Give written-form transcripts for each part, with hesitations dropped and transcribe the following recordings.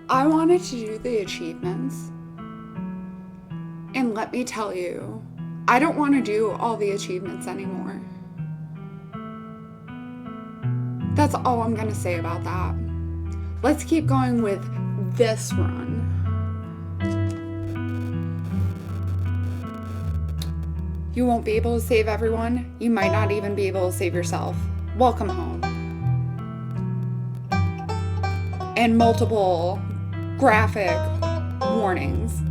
I wanted to do the achievements. And let me tell you, I don't want to do all the achievements anymore. That's all I'm going to say about that. Let's keep going with this run. You won't be able to save everyone. You might not even be able to save yourself. Welcome home. And multiple graphic warnings.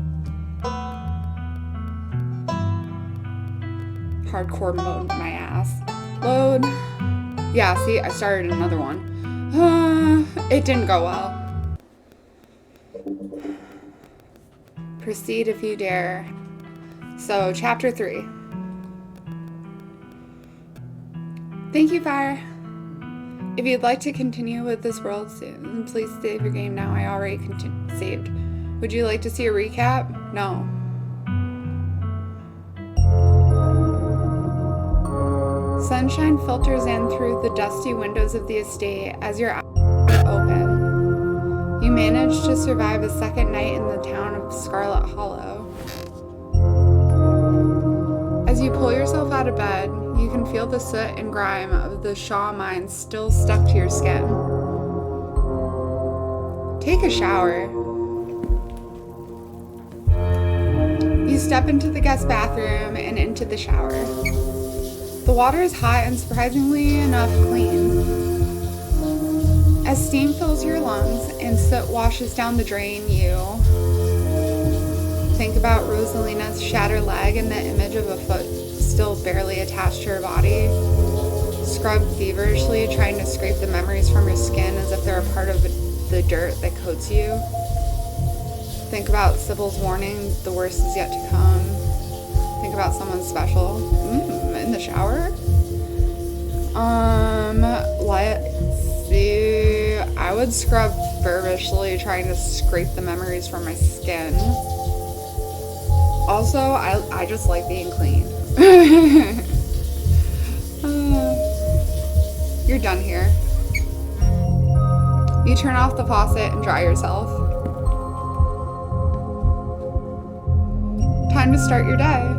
Hardcore mode my ass. Load. Yeah, see, I started another one. It didn't go well. Proceed if you dare. So, chapter 3. Thank you, Fire. If you'd like to continue with this world soon, please save your game now. I already saved. Would you like to see a recap? No. Sunshine filters in through the dusty windows of the estate as your eyes open. You manage to survive a second night in the town of Scarlet Hollow. As you pull yourself out of bed, you can feel the soot and grime of the Shaw mines still stuck to your skin. Take a shower. You step into the guest bathroom and into the shower. The water is hot and surprisingly enough clean. As steam fills your lungs and soot washes down the drain, you think about Rosalina's shattered leg and the image of a foot still barely attached to her body. Scrub feverishly, trying to scrape the memories from your skin as if they're a part of the dirt that coats you. Think about Sybil's warning, the worst is yet to come. Think about someone special. In the shower? Let's see. I would scrub feverishly, trying to scrape the memories from my skin. Also, I just like being clean. You're done here. You turn off the faucet and dry yourself. Time to start your day.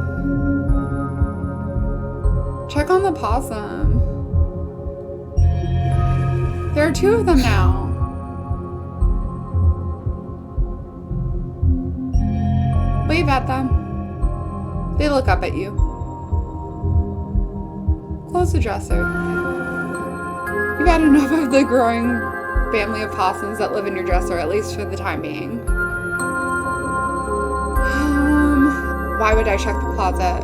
Check on the possum. There are 2 of them now. Wave at them. They look up at you. Close the dresser. You've had enough of the growing family of possums that live in your dresser, at least for the time being. Why would I check the closet?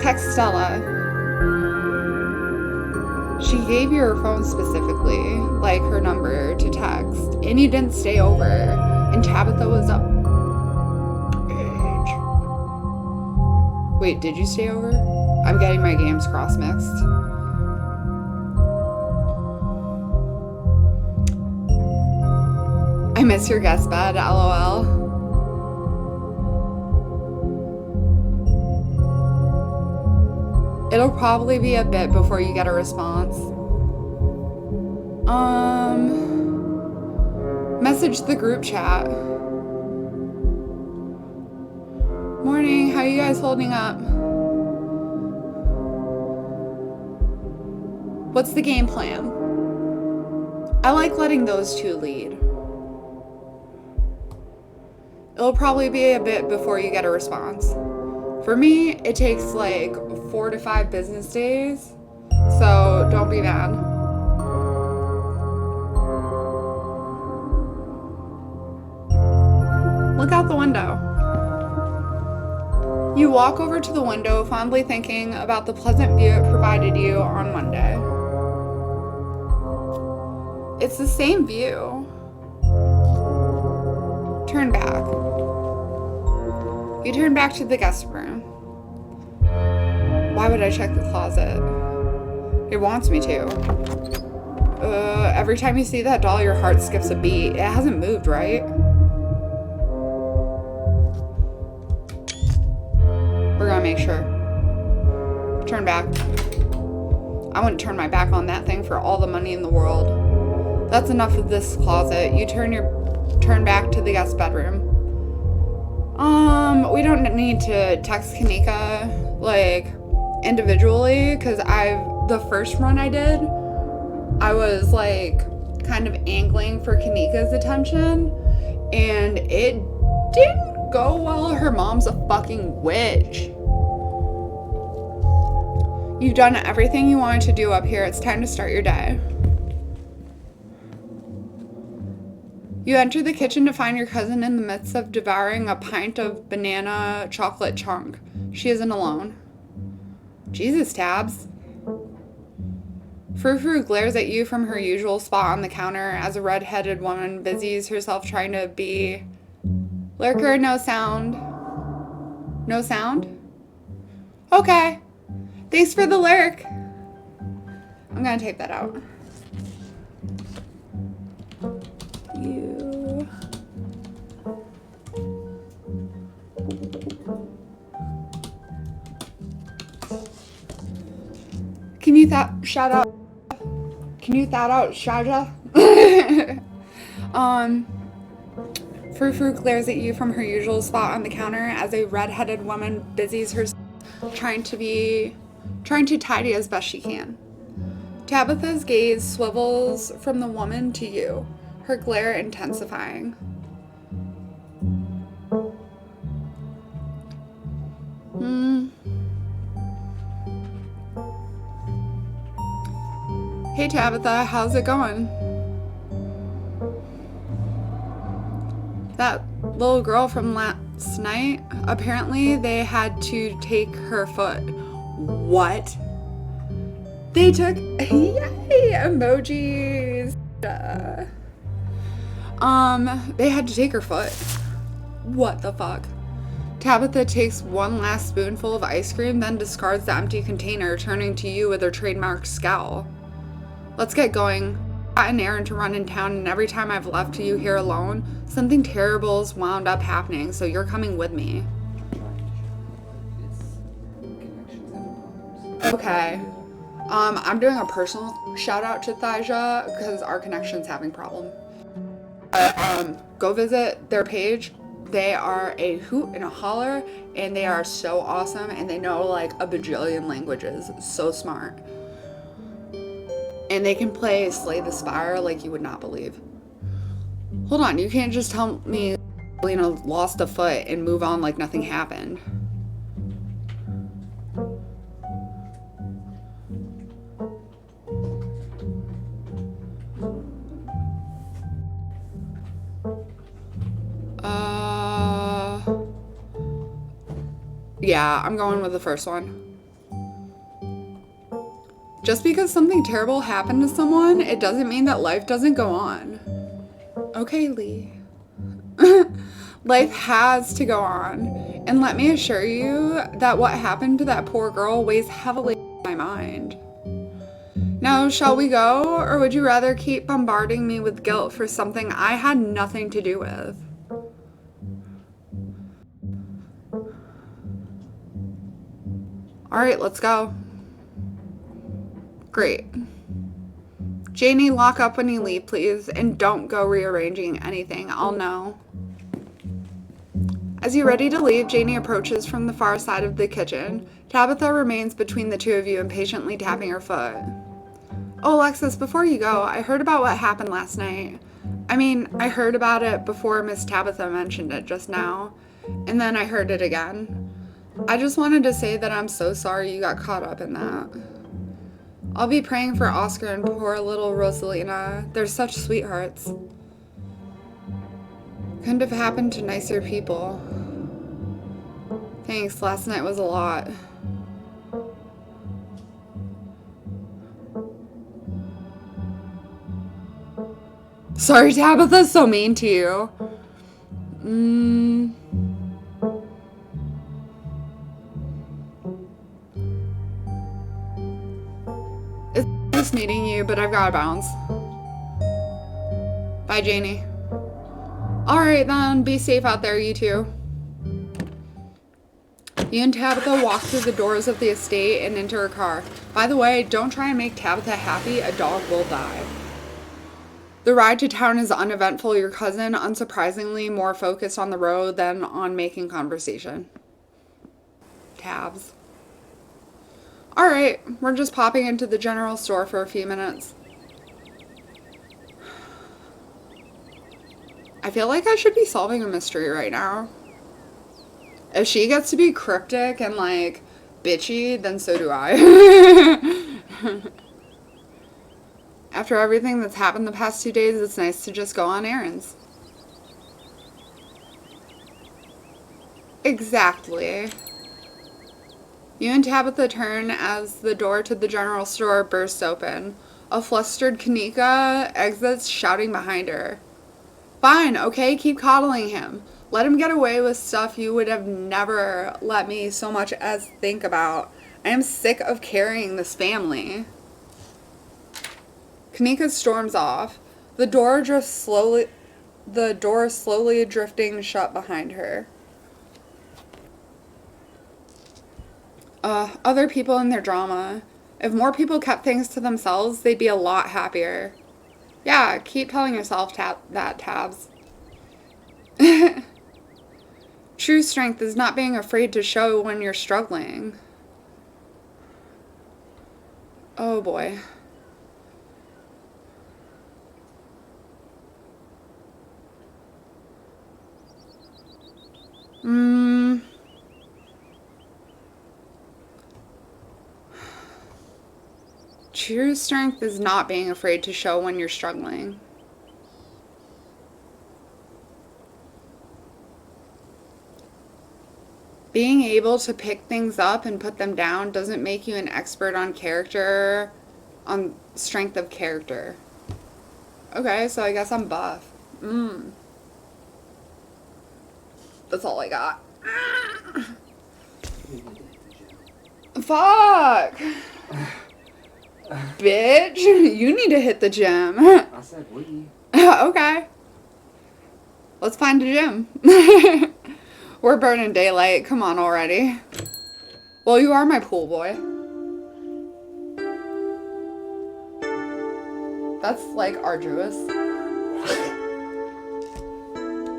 Text Stella. She gave you her phone specifically, like her number to text, and you didn't stay over, and Tabitha was up. Wait, did you stay over? I'm getting my games cross-mixed. I miss your guest bed, LOL. It'll probably be a bit before you get a response. Message the group chat. Morning, how you guys holding up? What's the game plan? I like letting those 2 lead. It'll probably be a bit before you get a response. For me, it takes like 4 to 5 business days, so don't be mad. Look out the window. You walk over to the window, fondly thinking about the pleasant view it provided you on Monday. It's the same view. Turn back. You turn back to the guest room. Why would I check the closet? It wants me to. Every time you see that doll, your heart skips a beat. It hasn't moved, right? We're gonna make sure. Turn back. I wouldn't turn my back on that thing for all the money in the world. That's enough of this closet. You turn back to the guest bedroom. We don't need to text Kanika, like, individually, because the first run I did, I was, like, kind of angling for Kanika's attention, and it didn't go well. Her mom's a fucking witch. You've done everything you wanted to do up here. It's time to start your day. You enter the kitchen to find your cousin in the midst of devouring a pint of banana chocolate chunk. She isn't alone. Jesus, Tabs. Frou-Frou glares at you from her usual spot on the counter as a red-headed woman busies herself trying to be... Lurker, no sound. No sound? Okay. Thanks for the lurk. I'm gonna take that out. You. Can you shout out? Can you shout out Shaja? Frou-Frou glares at you from her usual spot on the counter as a red-headed woman busies herself trying to tidy as best she can. Tabitha's gaze swivels from the woman to you, her glare intensifying. Hey Tabitha, how's it going? That little girl from last night, apparently they had to take her foot. What? They took, yay, emojis. They had to take her foot. What the fuck? Tabitha takes one last spoonful of ice cream, then discards the empty container, turning to you with her trademark scowl. Let's get going. I've got an errand to run in town, and every time I've left you here alone, something terrible's wound up happening, so you're coming with me. Okay. I'm doing a personal shout out to Thaija because our connection's having problems. Go visit their page. They are a hoot and a holler, and they are so awesome, and they know like a bajillion languages. So smart. And they can play Slay the Spire like you would not believe. Hold on, you can't just tell me Lena lost a foot and move on like nothing happened. Yeah, I'm going with the first one. Just because something terrible happened to someone, it doesn't mean that life doesn't go on. Okay, Lee. Life has to go on. And let me assure you that what happened to that poor girl weighs heavily on my mind. Now, shall we go, or would you rather keep bombarding me with guilt for something I had nothing to do with? Alright, let's go. Great. Janie, lock up when you leave, please, and don't go rearranging anything. I'll know. As you're ready to leave, Janie approaches from the far side of the kitchen. Tabitha remains between the two of you, impatiently tapping her foot. Oh, Alexis, before you go, I heard about what happened last night. I mean, I heard about it before Miss Tabitha mentioned it just now, and then I heard it again. I just wanted to say that I'm so sorry you got caught up in that. I'll be praying for Oscar and poor little Rosalina. They're such sweethearts. Couldn't have happened to nicer people. Thanks, last night was a lot. Sorry, Tabitha's so mean to you. It's nice meeting you, but I've got to bounce. Bye, Janie. Alright then, be safe out there, you two. You and Tabitha walk through the doors of the estate and into her car. By the way, don't try and make Tabitha happy. A dog will die. The ride to town is uneventful. Your cousin, unsurprisingly, more focused on the road than on making conversation. Tabs. Alright, we're just popping into the general store for a few minutes. I feel like I should be solving a mystery right now. If she gets to be cryptic and, like, bitchy, then so do I. After everything that's happened the past 2 days, it's nice to just go on errands. Exactly. You and Tabitha turn as the door to the general store bursts open. A flustered Kanika exits, shouting behind her. Fine, okay, keep coddling him. Let him get away with stuff you would have never let me so much as think about. I am sick of carrying this family. Kanika storms off. The door slowly drifting shut behind her. Other people and their drama. If more people kept things to themselves, they'd be a lot happier. Yeah, keep telling yourself that, Tabs. True strength is not being afraid to show when you're struggling. Oh boy. True strength is not being afraid to show when you're struggling. Being able to pick things up and put them down doesn't make you an expert on strength of character. Okay, so I guess I'm buff. That's all I got. Fuck! Bitch, you need to hit the gym. I said we. Okay. Let's find a gym. We're burning daylight. Come on already. Well, you are my pool boy. That's like arduous.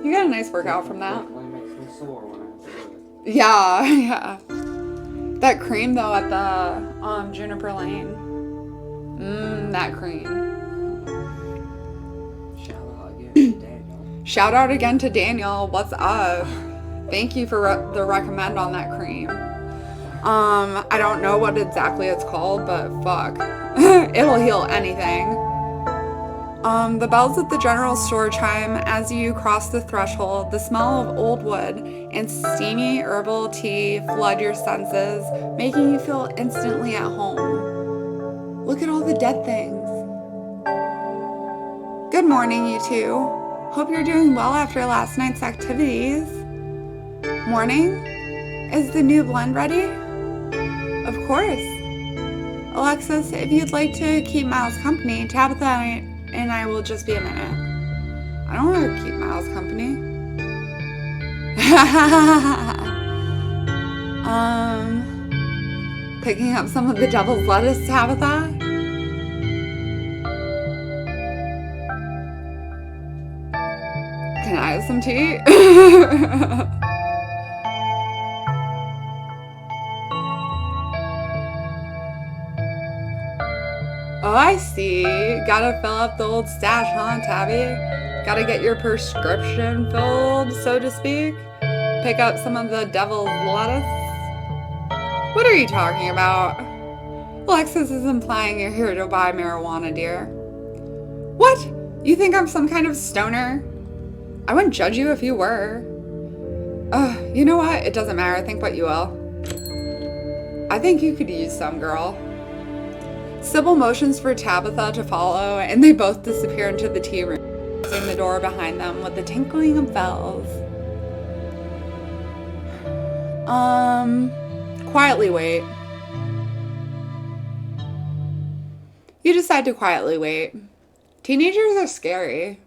You got a nice workout from that. Yeah, yeah. That cream though at the Juniper Lane. That cream. Shout out again to Daniel. What's up? Thank you for the recommend on that cream. I don't know what exactly it's called, but fuck. It'll heal anything. The bells at the general store chime as you cross the threshold. The smell of old wood and steamy herbal tea flood your senses, making you feel instantly at home. Look at all the dead things. Good morning, you two. Hope you're doing well after last night's activities. Morning? Is the new blend ready? Of course. Alexis, if you'd like to keep Miles company, Tabitha and I will just be a minute. I don't want to keep Miles company. Picking up some of the devil's lettuce, Tabitha? Can I have some tea? Oh, I see. Gotta fill up the old stash, huh, Tabby? Gotta get your prescription filled, so to speak? Pick up some of the devil's lettuce? What are you talking about? Alexis is implying you're here to buy marijuana, dear. What? You think I'm some kind of stoner? I wouldn't judge you if you were. You know what? It doesn't matter. Think what you will. I think you could use some, girl. Sybil motions for Tabitha to follow, and they both disappear into the tea room, closing the door behind them with the tinkling of bells. Quietly wait. You decide to quietly wait. Teenagers are scary.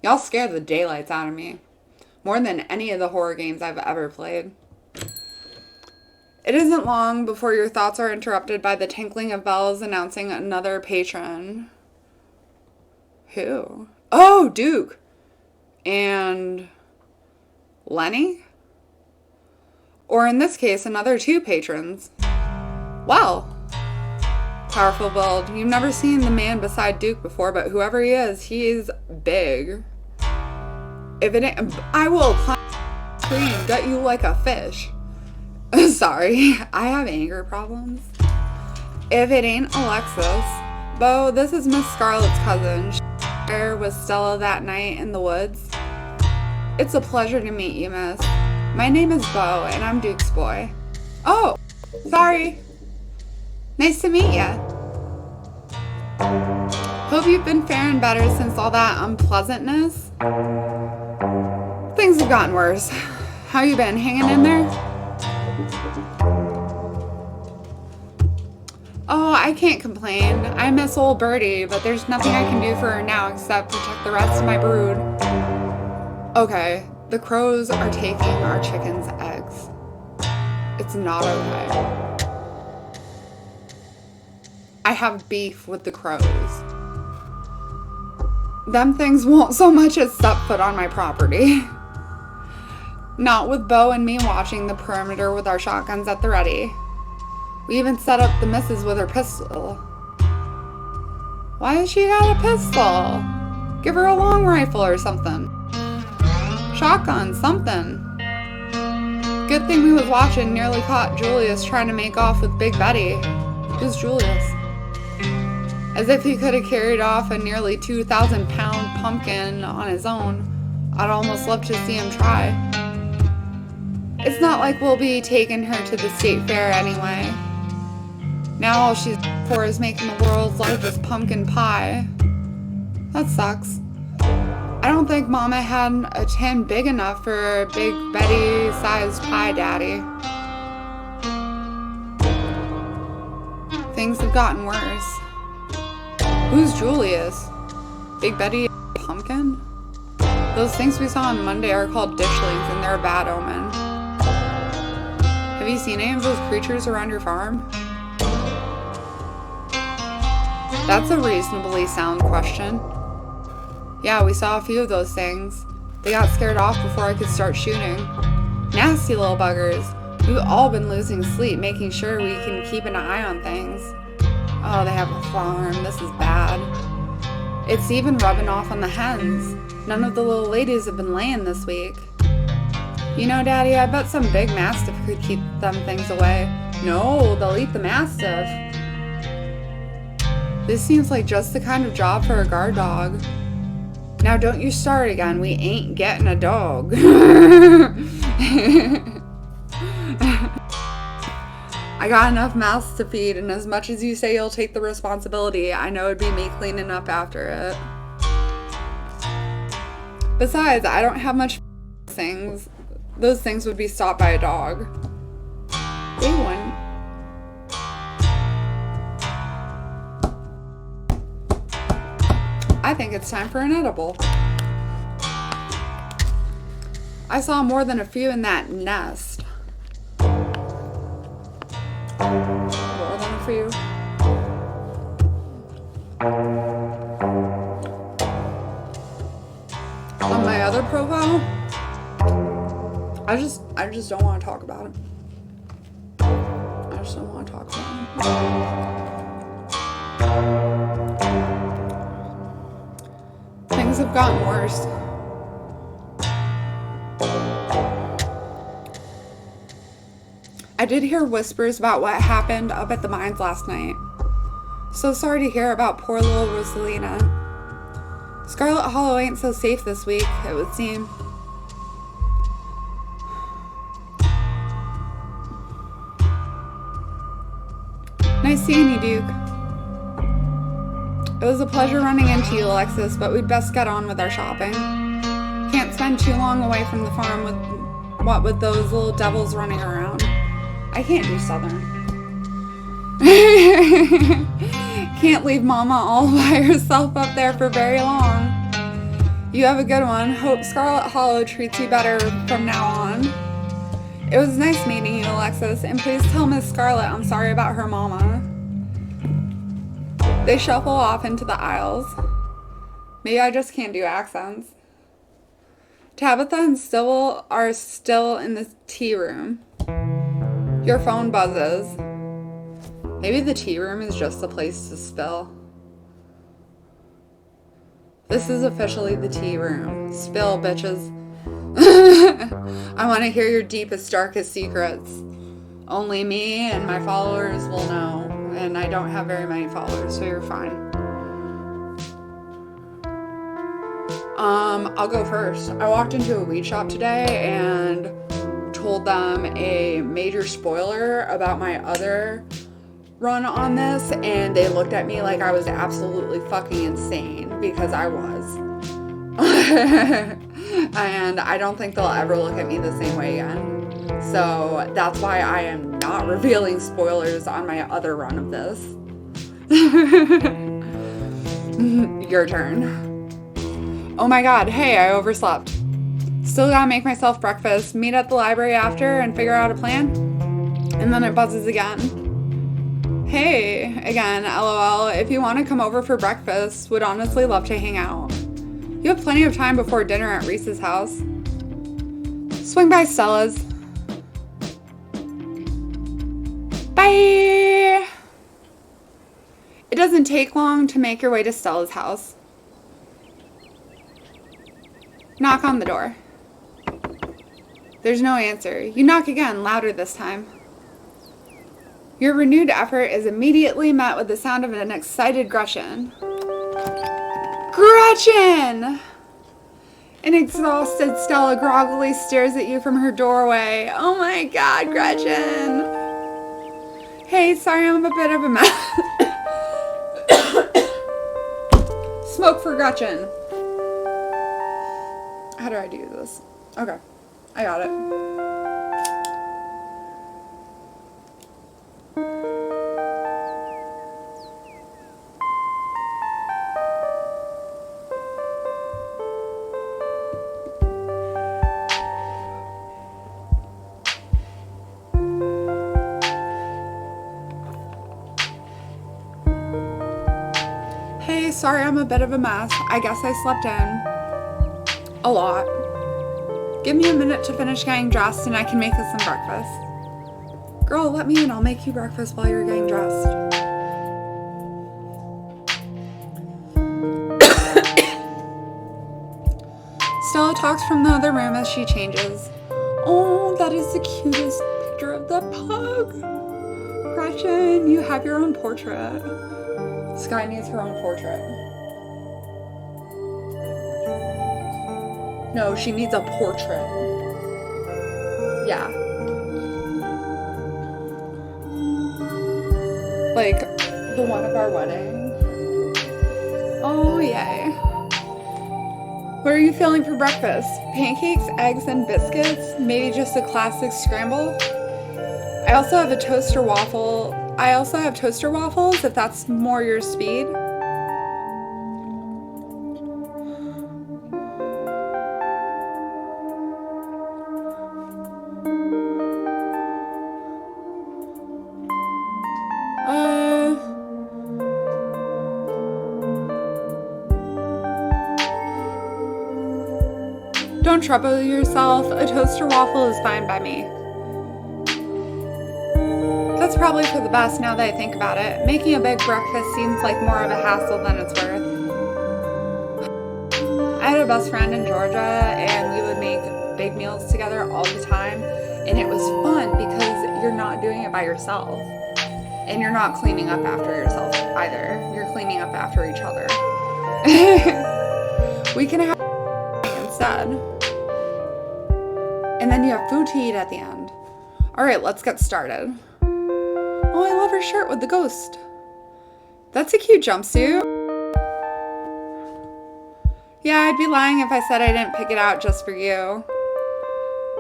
Y'all scare the daylights out of me. More than any of the horror games I've ever played. It isn't long before your thoughts are interrupted by the tinkling of bells announcing another patron. Who? Oh, Duke. And Lenny? Or in this case, another 2 patrons. Well, powerful build. You've never seen the man beside Duke before, but whoever he is, he's big. If it ain't, I will climb the tree and gut you like a fish. Sorry, I have anger problems. If it ain't Alexis. Bo, this is Miss Scarlet's cousin. She was with Stella that night in the woods. It's a pleasure to meet you, miss. My name is Bo, and I'm Duke's boy. Oh, sorry. Nice to meet ya. Hope you've been faring better since all that unpleasantness. Things have gotten worse. How you been, hanging in there? Oh, I can't complain. I miss old Birdie, but there's nothing I can do for her now except protect the rest of my brood. Okay, the crows are taking our chicken's eggs. It's not okay. I have beef with the crows. Them things won't so much as step foot on my property. Not with Bo and me watching the perimeter with our shotguns at the ready. We even set up the missus with her pistol. Why has she got a pistol? Give her a long rifle or something. Shotgun, something. Good thing we was watching nearly caught Julius trying to make off with Big Betty. Who's Julius? As if he could have carried off a nearly 2,000-pound pumpkin on his own. I'd almost love to see him try. It's not like we'll be taking her to the state fair anyway. Now all she's for is making the world's largest pumpkin pie. That sucks. I don't think Mama had a tin big enough for Big Betty-sized pie daddy. Things have gotten worse. Who's Julius? Big Betty pumpkin? Those things we saw on Monday are called ditchlings and they're a bad omen. Have you seen any of those creatures around your farm? That's a reasonably sound question. Yeah, we saw a few of those things. They got scared off before I could start shooting. Nasty little buggers. We've all been losing sleep, making sure we can keep an eye on things. Oh, they have a farm. This is bad. It's even rubbing off on the hens. None of the little ladies have been laying this week. You know, Daddy, I bet some big mastiff could keep them things away. No, they'll eat the mastiff. This seems like just the kind of job for a guard dog. Now don't you start again. We ain't getting a dog. I got enough mouths to feed, and as much as you say you'll take the responsibility, I know it'd be me cleaning up after it. Besides, I don't have much things. Those things would be stopped by a dog. They wouldn't. I think it's time for an edible. I saw more than a few in that nest. More than a few. On my other profile, I just don't want to talk about it. I just don't want to talk about it. Things have gotten worse. I did hear whispers about what happened up at the mines last night. So sorry to hear about poor little Rosalina. Scarlet Hollow ain't so safe this week, it would seem. Nice seeing you, Duke. It was a pleasure running into you, Alexis, but we'd best get on with our shopping. Can't spend too long away from the farm with those little devils running around. I can't do Southern. Can't leave Mama all by herself up there for very long. You have a good one. Hope Scarlet Hollow treats you better from now on. It was nice meeting you, Alexis, and please tell Miss Scarlet I'm sorry about her mama. They shuffle off into the aisles. Maybe I just can't do accents. Tabitha and Sybil are still in the tea room. Your phone buzzes. Maybe the tea room is just a place to spill. This is officially the tea room. Spill, bitches. I want to hear your deepest, darkest secrets. Only me and my followers will know. And I don't have very many followers, so you're fine. I'll go first. I walked into a weed shop today and told them a major spoiler about my other run on this, and they looked at me like I was absolutely fucking insane, because I was. And I don't think they'll ever look at me the same way again. So that's why I am not revealing spoilers on my other run of this. Your turn. Oh my god, hey, I overslept. Still gotta make myself breakfast, meet at the library after, and figure out a plan. And then it buzzes again. Hey, again, LOL, if you want to come over for breakfast, would honestly love to hang out. You have plenty of time before dinner at Reese's house. Swing by Stella's. Bye! It doesn't take long to make your way to Stella's house. Knock on the door. There's no answer. You knock again, louder this time. Your renewed effort is immediately met with the sound of an excited Gretchen. Gretchen! An exhausted Stella groggily stares at you from her doorway. Oh my god, Gretchen! Hey, sorry I'm a bit of a mess. Smoke for Gretchen. How do I do this? Okay, I got it. Hey, sorry I'm a bit of a mess. I guess I slept in. A lot. Give me a minute to finish getting dressed and I can make us some breakfast. Girl, let me in. I'll make you breakfast while you're getting dressed. Stella talks from the other room as she changes. Oh, that is the cutest picture of the pug. Gretchen, you have your own portrait. Sky needs her own portrait. No, she needs a portrait. Yeah. Like, the one of our wedding. Oh, yay. What are you feeling for breakfast? Pancakes, eggs, and biscuits? Maybe just a classic scramble? I also have toaster waffles if that's more your speed. Don't trouble yourself. A toaster waffle is fine by me. That's probably for the best now that I think about it. Making a big breakfast seems like more of a hassle than it's worth. I had a best friend in Georgia and we would make big meals together all the time. And it was fun because you're not doing it by yourself. And you're not cleaning up after yourself either. You're cleaning up after each other. We can have instead. And then you have food to eat at the end. Alright, let's get started. Oh, I love her shirt with the ghost. That's a cute jumpsuit. Yeah, I'd be lying if I said I didn't pick it out just for you.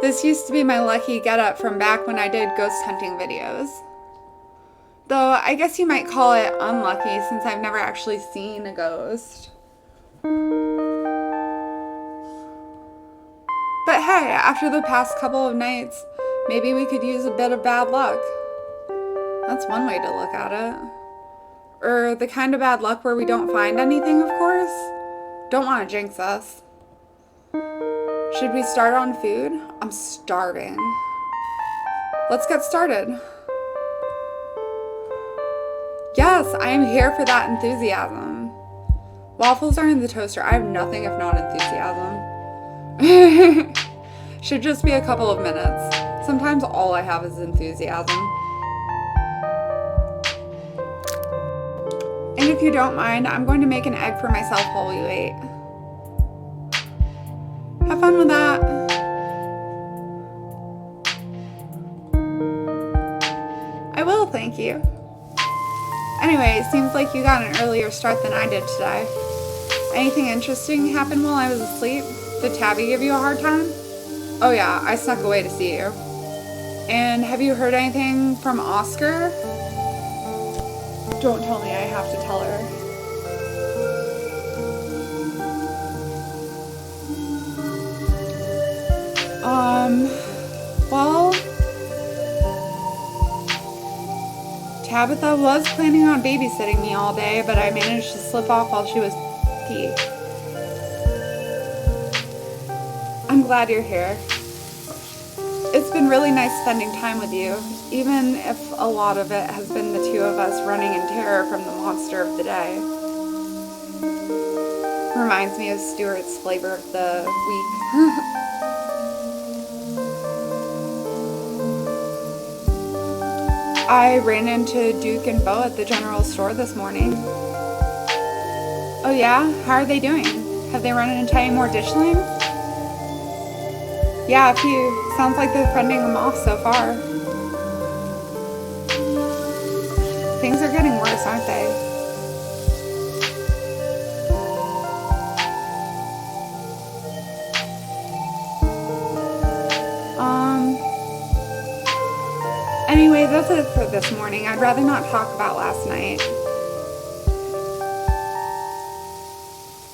This used to be my lucky getup from back when I did ghost hunting videos. Though, I guess you might call it unlucky since I've never actually seen a ghost. But hey, after the past couple of nights, Maybe we could use a bit of bad luck. That's one way to look at it. Or the kind of bad luck where we don't find anything, of course. Don't want to jinx us. Should we start on food? I'm starving. Let's get started. Yes, I am here for that enthusiasm. Waffles are in the toaster. I have nothing if not enthusiasm. Should just be a couple of minutes. Sometimes all I have is enthusiasm. And if you don't mind, I'm going to make an egg for myself while we wait. Have fun with that. I will, thank you. Anyway, it seems like you got an earlier start than I did today. Anything interesting happened while I was asleep? Did Tabby give you a hard time? Oh yeah, I snuck away to see you. And have you heard anything from Oscar? Don't tell me I have to tell her. Well, Tabitha was planning on babysitting me all day, but I managed to slip off while she was pee. I'm glad you're here. It's been really nice spending time with you, even if a lot of it has been the two of us running in terror from the monster of the day. Reminds me of Stuart's flavor of the week. I ran into Duke and Bo at the general store this morning. Oh yeah? How are they doing? Have they run into any more ditchlings? Yeah, a few. Sounds like they're fending them off so far. Things are getting worse, aren't they? Anyway, that's it for this morning. I'd rather not talk about last night.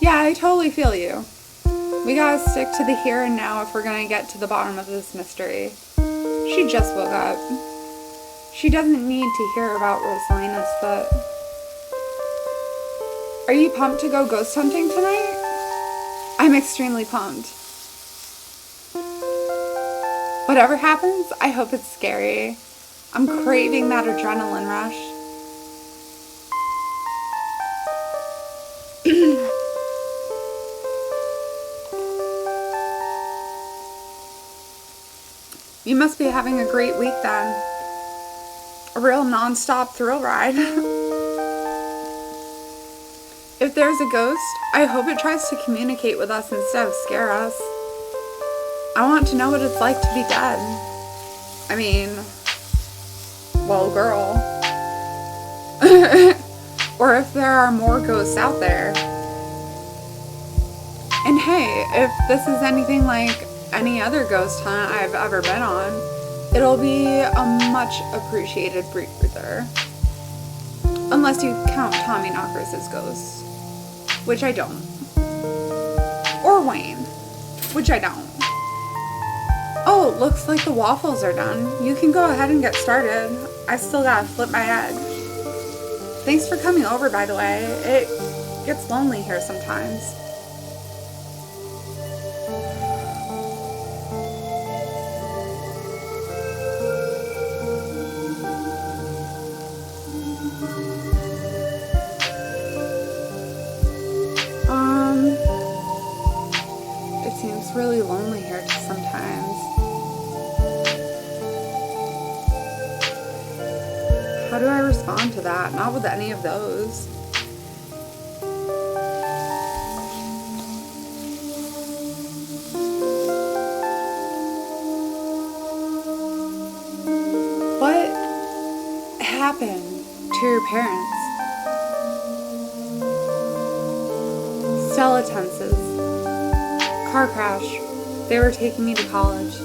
Yeah, I totally feel you. We gotta stick to the here and now if we're gonna get to the bottom of this mystery. She just woke up. She doesn't need to hear about Rosalina's foot. Are you pumped to go ghost hunting tonight? I'm extremely pumped. Whatever happens, I hope it's scary. I'm craving that adrenaline rush. You must be having a great week then. A real non-stop thrill ride. If there's a ghost, I hope it tries to communicate with us instead of scare us. I want to know what it's like to be dead. I mean, well, girl. Or if there are more ghosts out there. And hey, if this is anything like any other ghost hunt I've ever been on, it'll be a much appreciated breather. Unless you count Tommy Knockers as ghosts, which I don't. Or Wayne, which I don't. Oh, looks like the waffles are done. You can go ahead and get started. I still gotta flip my egg. Thanks for coming over, by the way. It gets lonely here sometimes. It seems really lonely here sometimes. How do I respond to that? Not with any of those. What happened to your parents? Stella tenses. Car crash. They were taking me to college.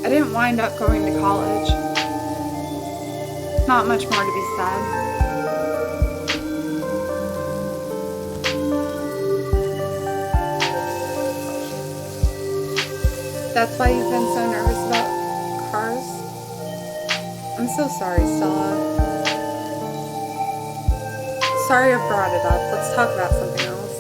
I didn't wind up going to college. Not much more to be said. That's why you've been so nervous about cars? I'm so sorry, Stella. Sorry I brought it up. Let's talk about something else.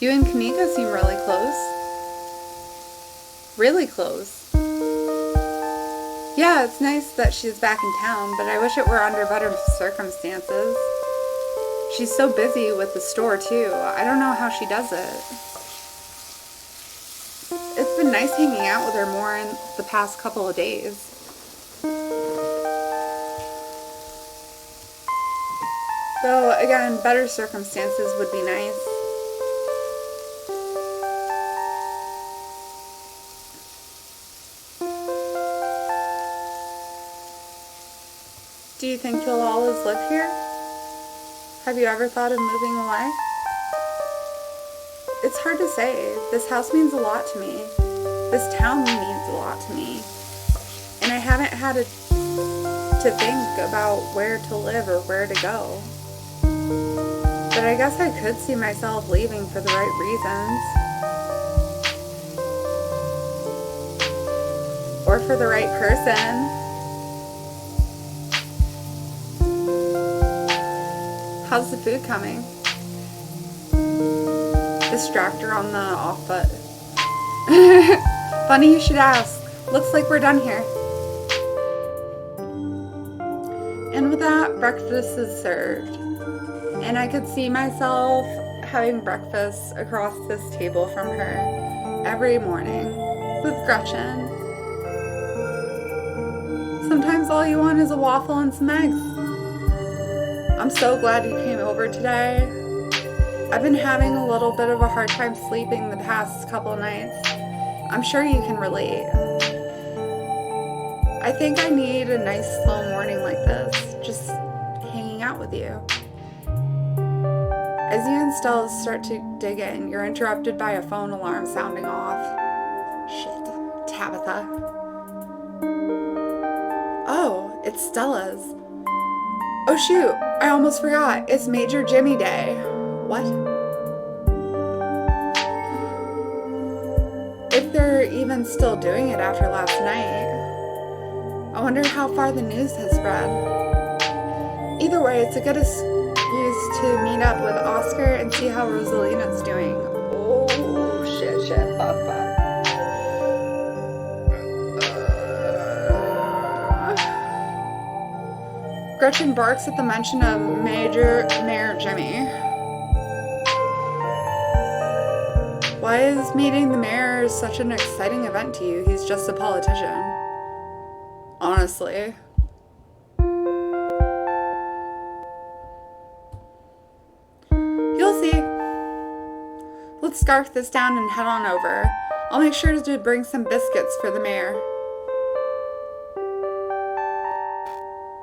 You and Kanika seem really close. Really close. Yeah, it's nice that she's back in town, but I wish it were under better circumstances. She's so busy with the store, too. I don't know how she does it. It's been nice hanging out with her more in the past couple of days. Though, again, better circumstances would be nice. Do you think you'll always live here? Have you ever thought of moving away? It's hard to say. This house means a lot to me. This town means a lot to me. And I haven't had to think about where to live or where to go. But I guess I could see myself leaving for the right reasons. Or for the right person. How's the food coming? Distractor on the off foot. Funny you should ask. Looks like we're done here. And with that, breakfast is served. And I could see myself having breakfast across this table from her every morning with Gretchen. Sometimes all you want is a waffle and some eggs. I'm so glad you came over today. I've been having a little bit of a hard time sleeping the past couple of nights. I'm sure you can relate. I think I need a nice slow morning like this, just hanging out with you. As you and Stella start to dig in, you're interrupted by a phone alarm sounding off. Shit, Tabitha. Oh, it's Stella's. Oh shoot, I almost forgot. It's Major Jimmy Day. What? If they're even still doing it after last night. I wonder how far the news has spread. Either way, it's a good excuse to meet up with Oscar and see how Rosalina's doing. Oh, shit, fuck. Gretchen barks at the mention of Mayor Jimmy. Why is meeting the mayor such an exciting event to you? He's just a politician. Honestly. You'll see. Let's scarf this down and head on over. I'll make sure to bring some biscuits for the mayor.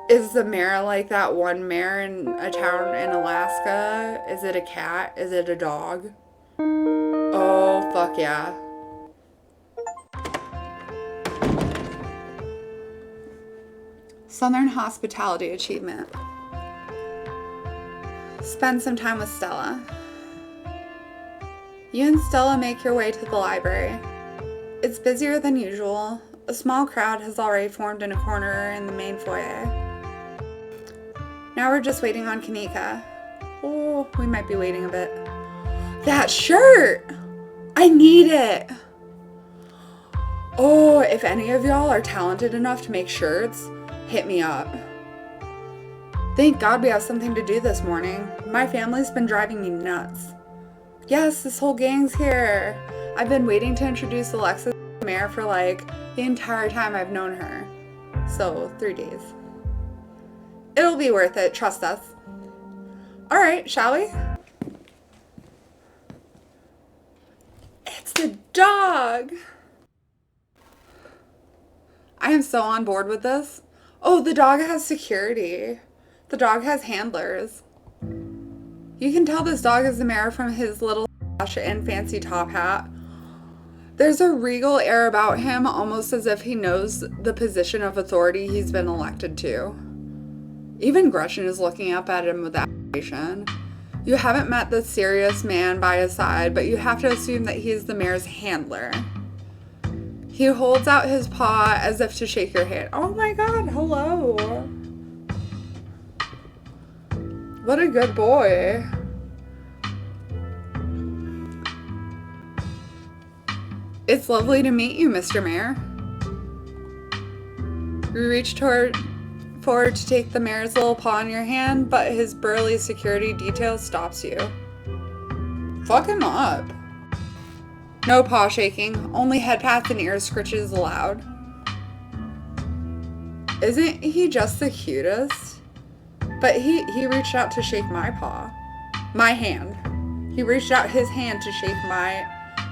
Is the mayor like that one mayor in a town in Alaska? Is it a cat? Is it a dog? Oh, fuck yeah. Southern Hospitality Achievement. Spend some time with Stella. You and Stella make your way to the library. It's busier than usual. A small crowd has already formed in a corner in the main foyer. Now we're just waiting on Kanika. Oh, we might be waiting a bit. That shirt! I need it! Oh, if any of y'all are talented enough to make shirts, hit me up. Thank God we have something to do this morning. My family's been driving me nuts. Yes, this whole gang's here. I've been waiting to introduce Alexis to the mayor for like the entire time I've known her. So, 3 days. It'll be worth it, trust us. Alright, shall we? It's the dog! I am so on board with this. Oh, the dog has security. The dog has handlers. You can tell this dog is the mayor from his little and fancy top hat. There's a regal air about him, almost as if he knows the position of authority he's been elected to. Even Gretchen is looking up at him with admiration. You haven't met the serious man by his side, but you have to assume that he is the mayor's handler. He holds out his paw as if to shake your hand. Oh my god, hello. What a good boy. It's lovely to meet you, Mr. Mayor. You reach forward to take the mayor's little paw in your hand, but his burly security detail stops you. Fuck him up. No paw shaking, only head pats and ear scritches allowed. Isn't he just the cutest? But he reached out to shake my paw. My hand. He reached out his hand to shake my...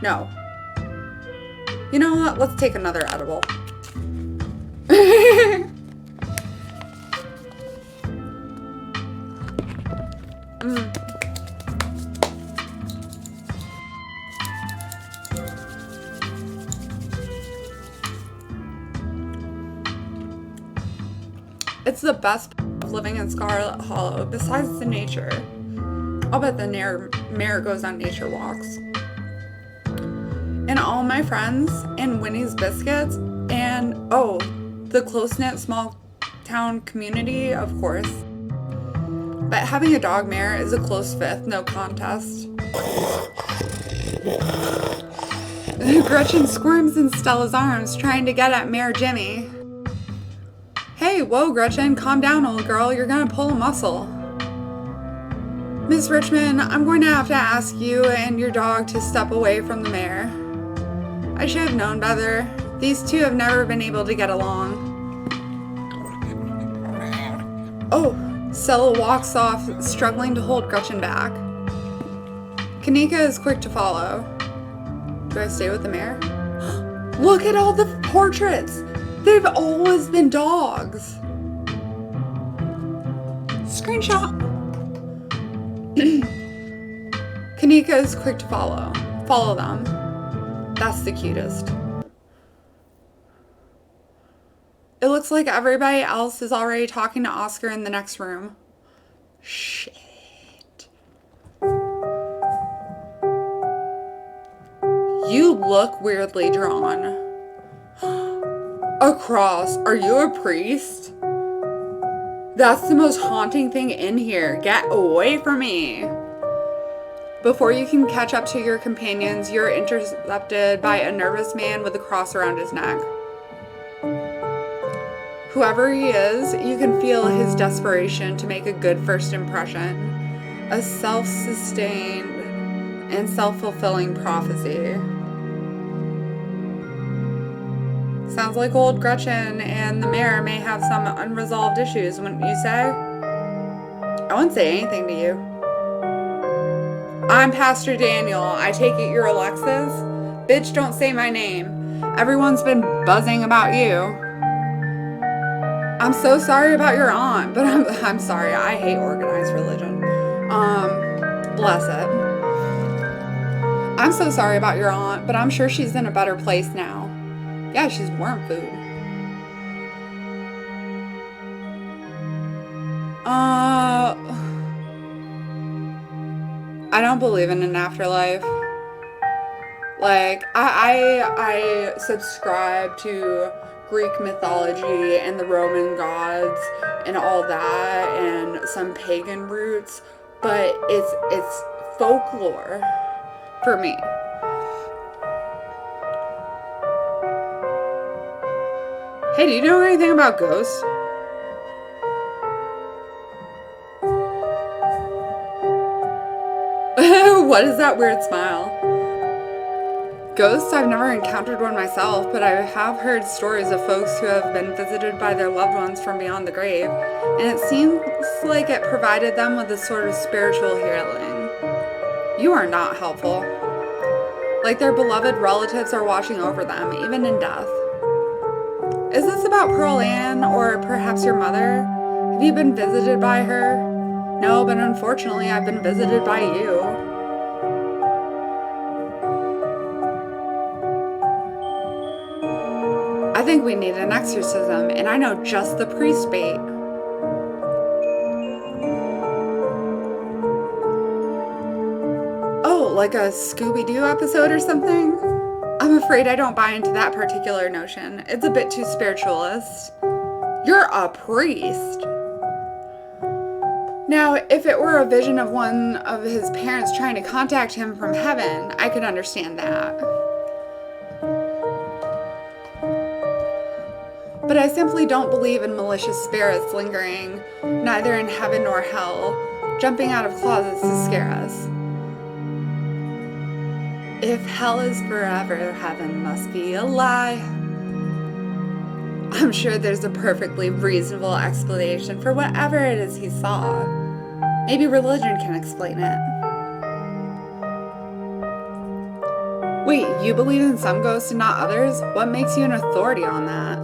No. You know what? Let's take another edible. It's the best of living in Scarlet Hollow, besides the nature. I'll bet the mayor goes on nature walks. And all my friends, and Winnie's Biscuits, and, oh, the close-knit small town community, of course. But having a dog mayor is a close fifth, no contest. Gretchen squirms in Stella's arms, trying to get at Mayor Jimmy. Hey, whoa, Gretchen, calm down, old girl. You're gonna pull a muscle. Miss Richmond, I'm going to have to ask you and your dog to step away from the mayor. I should have known better. These two have never been able to get along. Oh, Stella walks off, struggling to hold Gretchen back. Kanika is quick to follow. Do I stay with the mayor? Look at all the portraits! They've always been dogs. Screenshot. Kanika is quick to follow. Follow them. That's the cutest. It looks like everybody else is already talking to Oscar in the next room. Shit. You look weirdly drawn. A cross. Are you a priest? That's the most haunting thing in here. Get away from me. Before you can catch up to your companions, you're intercepted by a nervous man with a cross around his neck. Whoever he is, you can feel his desperation to make a good first impression. A self-sustained and self-fulfilling prophecy. Sounds like old Gretchen and the mayor may have some unresolved issues, wouldn't you say? I wouldn't say anything to you. I'm Pastor Daniel. I take it you're Alexis? Bitch, don't say my name. Everyone's been buzzing about you. I'm so sorry about your aunt, but I'm sorry. I hate organized religion. Bless it. I'm so sorry about your aunt, but I'm sure she's in a better place now. Yeah, she's worm food. I don't believe in an afterlife. Like, I subscribe to Greek mythology and the Roman gods and all that and some pagan roots, but it's folklore for me. Hey, do you know anything about ghosts? What is that weird smile? Ghosts, I've never encountered one myself, but I have heard stories of folks who have been visited by their loved ones from beyond the grave, and it seems like it provided them with a sort of spiritual healing. You are not helpful. Like their beloved relatives are watching over them, even in death. Is this about Pearl Ann, or perhaps your mother? Have you been visited by her? No, but unfortunately I've been visited by you. I think we need an exorcism, and I know just the priest bait. like a Scooby-Doo episode or something? I'm afraid I don't buy into that particular notion. It's a bit too spiritualist. You're a priest. Now, if it were a vision of one of his parents trying to contact him from heaven, I could understand that. But I simply don't believe in malicious spirits lingering, neither in heaven nor hell, jumping out of closets to scare us. If hell is forever, heaven must be a lie. I'm sure there's a perfectly reasonable explanation for whatever it is he saw. Maybe religion can explain it. Wait, you believe in some ghosts and not others? What makes you an authority on that?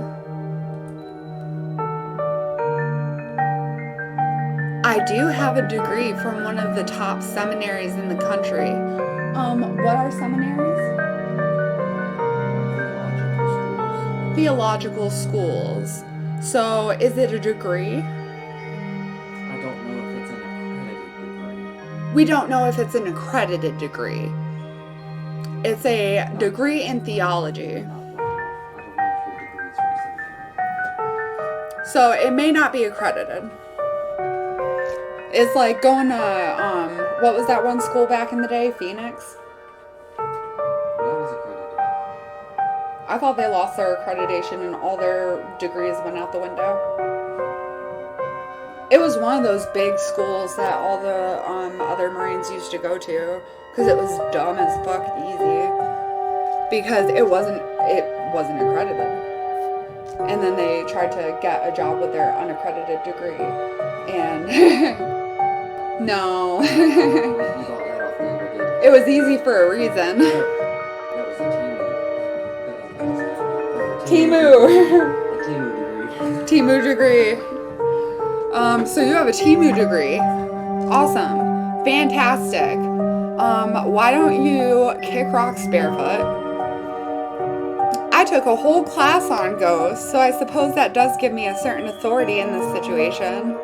I do have a degree from one of the top seminaries in the country. What are seminaries? Theological schools. So, is it a degree? I don't know if it's an accredited degree. We don't know if it's an accredited degree. It's a degree in theology. So, it may not be accredited. It's like going to, what was that one school back in the day? Phoenix? That was accredited. I thought they lost their accreditation and all their degrees went out the window. It was one of those big schools that all the other Marines used to go to because it was dumb as fuck easy because it wasn't accredited. And then they tried to get a job with their unaccredited degree and no. It was easy for a reason. Timu degree. So you have a Timu degree. Awesome. Fantastic. Why don't you kick rocks barefoot? I took a whole class on ghosts, so I suppose that does give me a certain authority in this situation.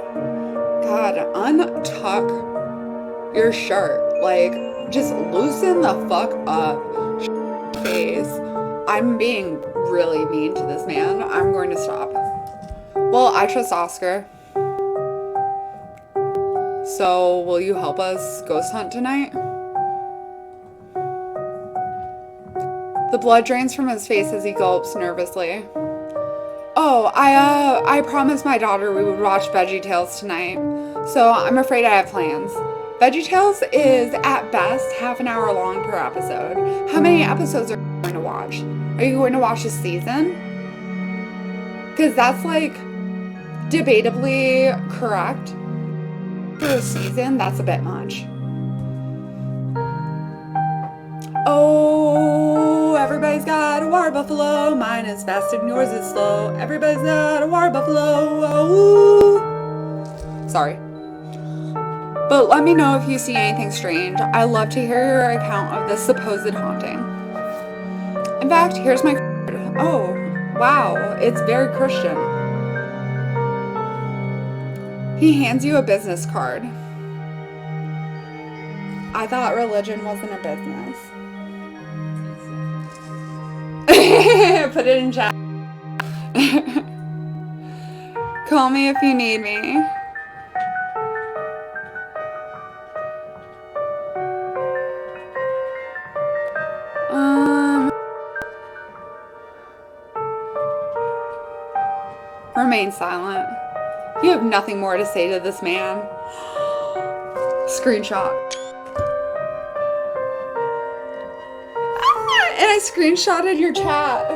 God, untuck your shirt. Like, just loosen the fuck up. Face. I'm being really mean to this man. I'm going to stop. Well, I trust Oscar. So, will you help us ghost hunt tonight? The blood drains from his face as he gulps nervously. Oh, I promised my daughter we would watch VeggieTales tonight, so I'm afraid I have plans. VeggieTales is, at best, half an hour long per episode. How many episodes are you going to watch? Are you going to watch a season? Because that's, like, debatably correct. For a season, that's a bit much. Oh, everybody's got a water buffalo. Mine is fast and yours is slow. Everybody's got a water buffalo. Oh. Sorry. But let me know if you see anything strange. I love to hear your account of this supposed haunting. In fact, here's my card. Oh, wow. It's very Christian. He hands you a business card. I thought religion wasn't a business. Put it in chat. Call me if you need me. Remain silent. You have nothing more to say to this man. Screenshot. And I screenshotted your chat.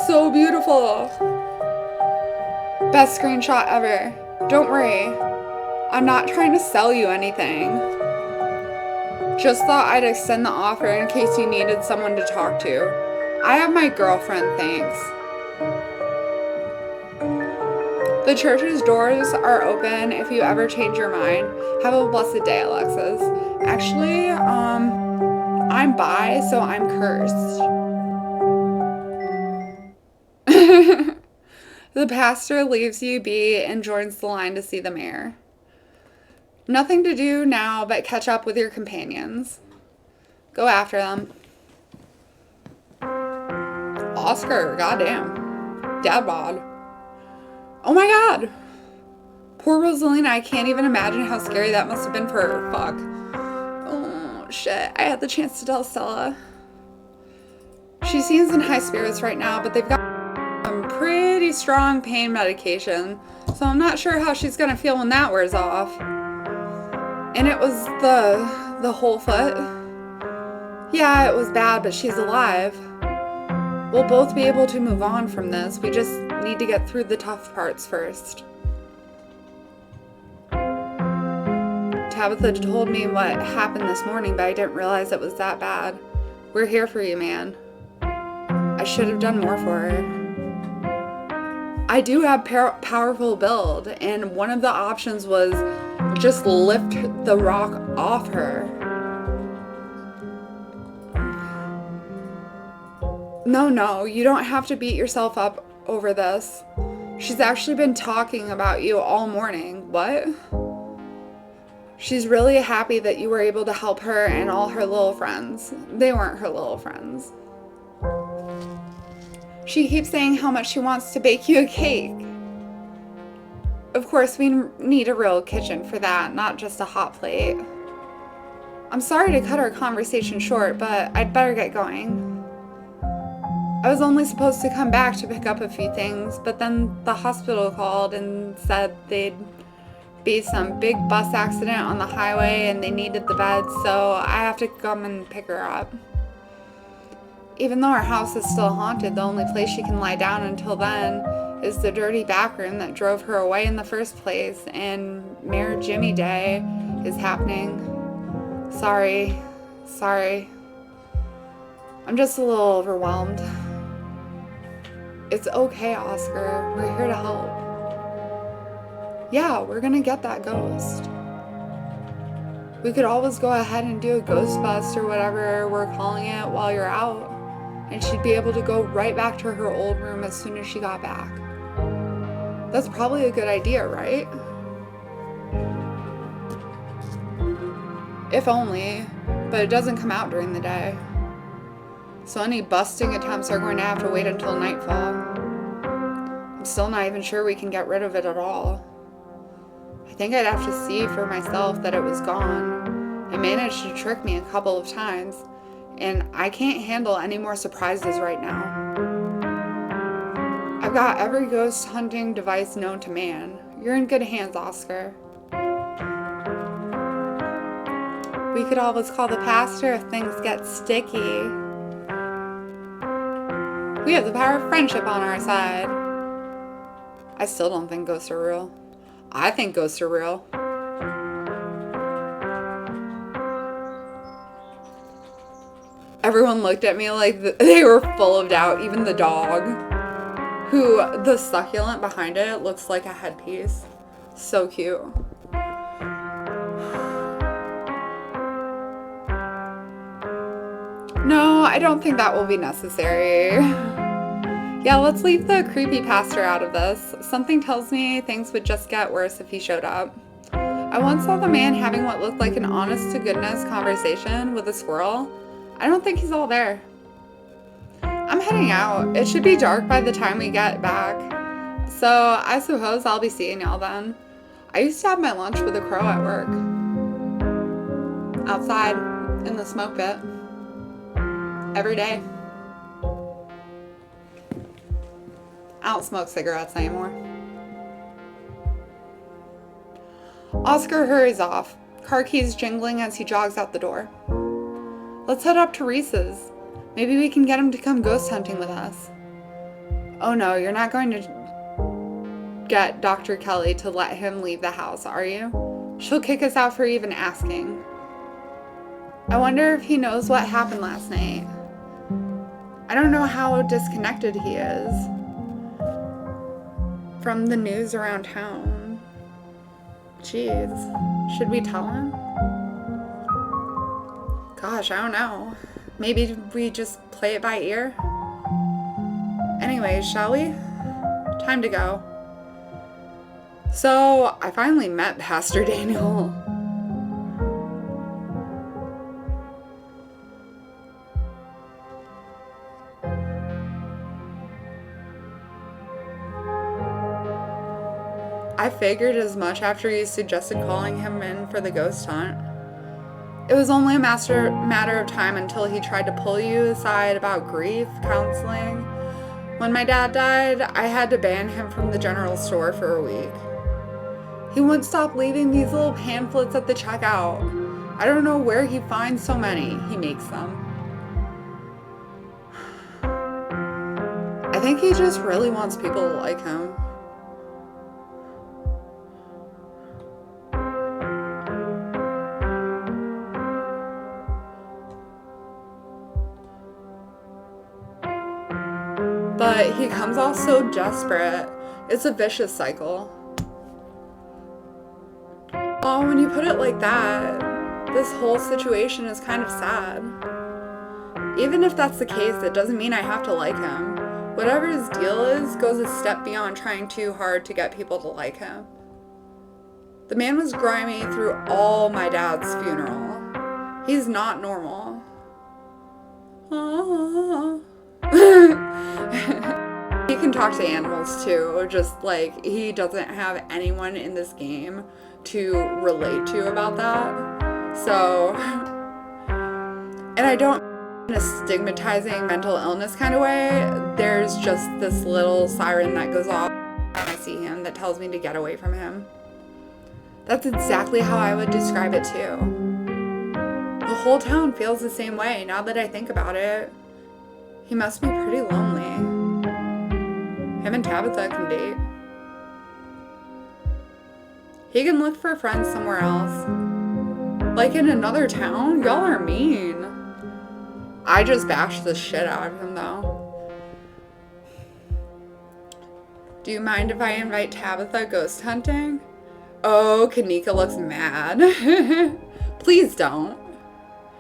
So beautiful. Best screenshot ever. Don't worry. I'm not trying to sell you anything. Just thought I'd extend the offer in case you needed someone to talk to. I have my girlfriend, thanks. The church's doors are open if you ever change your mind. Have a blessed day, Alexis. Actually, I'm bi, so I'm cursed. The pastor leaves you be and joins the line to see the mayor. Nothing to do now but catch up with your companions. Go after them. Oscar, goddamn. Dad bod. Oh my god! Poor Rosalina, I can't even imagine how scary that must have been for her. Fuck. Oh, shit. I had the chance to tell Stella. She seems in high spirits right now, but they've got some pretty strong pain medication, so I'm not sure how she's gonna feel when that wears off. And it was the whole foot. Yeah, it was bad, but she's alive. We'll both be able to move on from this. We just need to get through the tough parts first. Tabitha told me what happened this morning, but I didn't realize it was that bad. We're here for you, man. I should have done more for her. I do have powerful build, and one of the options was just lift the rock off her. No, you don't have to beat yourself up over this. She's actually been talking about you all morning. What? She's really happy that you were able to help her and all her little friends. They weren't her little friends. She keeps saying how much she wants to bake you a cake. Of course, we need a real kitchen for that, not just a hot plate. I'm sorry to cut our conversation short, but I'd better get going. I was only supposed to come back to pick up a few things, but then the hospital called and said they'd be some big bus accident on the highway and they needed the bed, so I have to come and pick her up. Even though our house is still haunted, the only place she can lie down until then is the dirty back room that drove her away in the first place, and Mayor Jimmy Day is happening. Sorry. I'm just a little overwhelmed. It's okay, Oscar. We're here to help. Yeah, we're gonna get that ghost. We could always go ahead and do a ghost bust or whatever we're calling it while you're out. And she'd be able to go right back to her old room as soon as she got back. That's probably a good idea, right? If only, but it doesn't come out during the day. So any busting attempts are going to have to wait until nightfall. I'm still not even sure we can get rid of it at all. I think I'd have to see for myself that it was gone. It managed to trick me a couple of times, and I can't handle any more surprises right now. I've got every ghost hunting device known to man. You're in good hands, Oscar. We could always call the pastor if things get sticky. We have the power of friendship on our side. I still don't think ghosts are real. I think ghosts are real. Everyone looked at me like they were full of doubt, even the dog, who the succulent behind it looks like a headpiece. So cute. No, I don't think that will be necessary. Yeah, let's leave the creepy pastor out of this. Something tells me things would just get worse if he showed up. I once saw the man having what looked like an honest-to-goodness conversation with a squirrel. I don't think he's all there. I'm heading out. It should be dark by the time we get back. So I suppose I'll be seeing y'all then. I used to have my lunch with a crow at work. Outside, in the smoke pit. Every day. I don't smoke cigarettes anymore. Oscar hurries off, car keys jingling as he jogs out the door. Let's head up to Reese's. Maybe we can get him to come ghost hunting with us. Oh no, you're not going to get Dr. Kelly to let him leave the house, are you? She'll kick us out for even asking. I wonder if he knows what happened last night. I don't know how disconnected he is from the news around town. Jeez, should we tell him? Gosh, I don't know. Maybe we just play it by ear? Anyways, shall we? Time to go. So, I finally met Pastor Daniel. I figured as much after you suggested calling him in for the ghost hunt. It was only a matter of time until he tried to pull you aside about grief counseling. When my dad died, I had to ban him from the general store for a week. He wouldn't stop leaving these little pamphlets at the checkout. I don't know where he finds so many. He makes them. I think he just really wants people to like him. But he comes off so desperate. It's a vicious cycle. Oh, when you put it like that, this whole situation is kind of sad. Even if that's the case, it doesn't mean I have to like him. Whatever his deal is goes a step beyond trying too hard to get people to like him. The man was grimy through all my dad's funeral. He's not normal. He can talk to animals too, just like he doesn't have anyone in this game to relate to about that. So, and I don't in a stigmatizing mental illness kind of way. There's just this little siren that goes off when I see him that tells me to get away from him. That's exactly how I would describe it too. The whole town feels the same way now that I think about it. He must be pretty lonely. Him and Tabitha can date. He can look for friends somewhere else. Like in another town? Y'all are mean. I just bashed the shit out of him though. Do you mind if I invite Tabitha ghost hunting? Oh, Kanika looks mad. Please don't.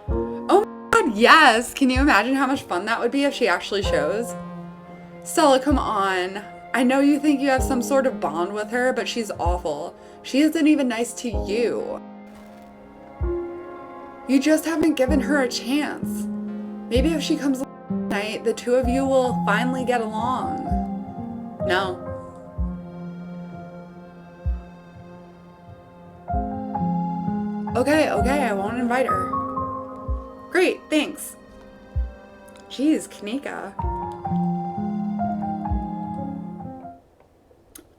Oh my god, yes! Can you imagine how much fun that would be if she actually shows? Stella, come on. I know you think you have some sort of bond with her, but she's awful. She isn't even nice to you. You just haven't given her a chance. Maybe if she comes tonight, the two of you will finally get along. No. Okay, I won't invite her. Great, thanks. Jeez, Kanika.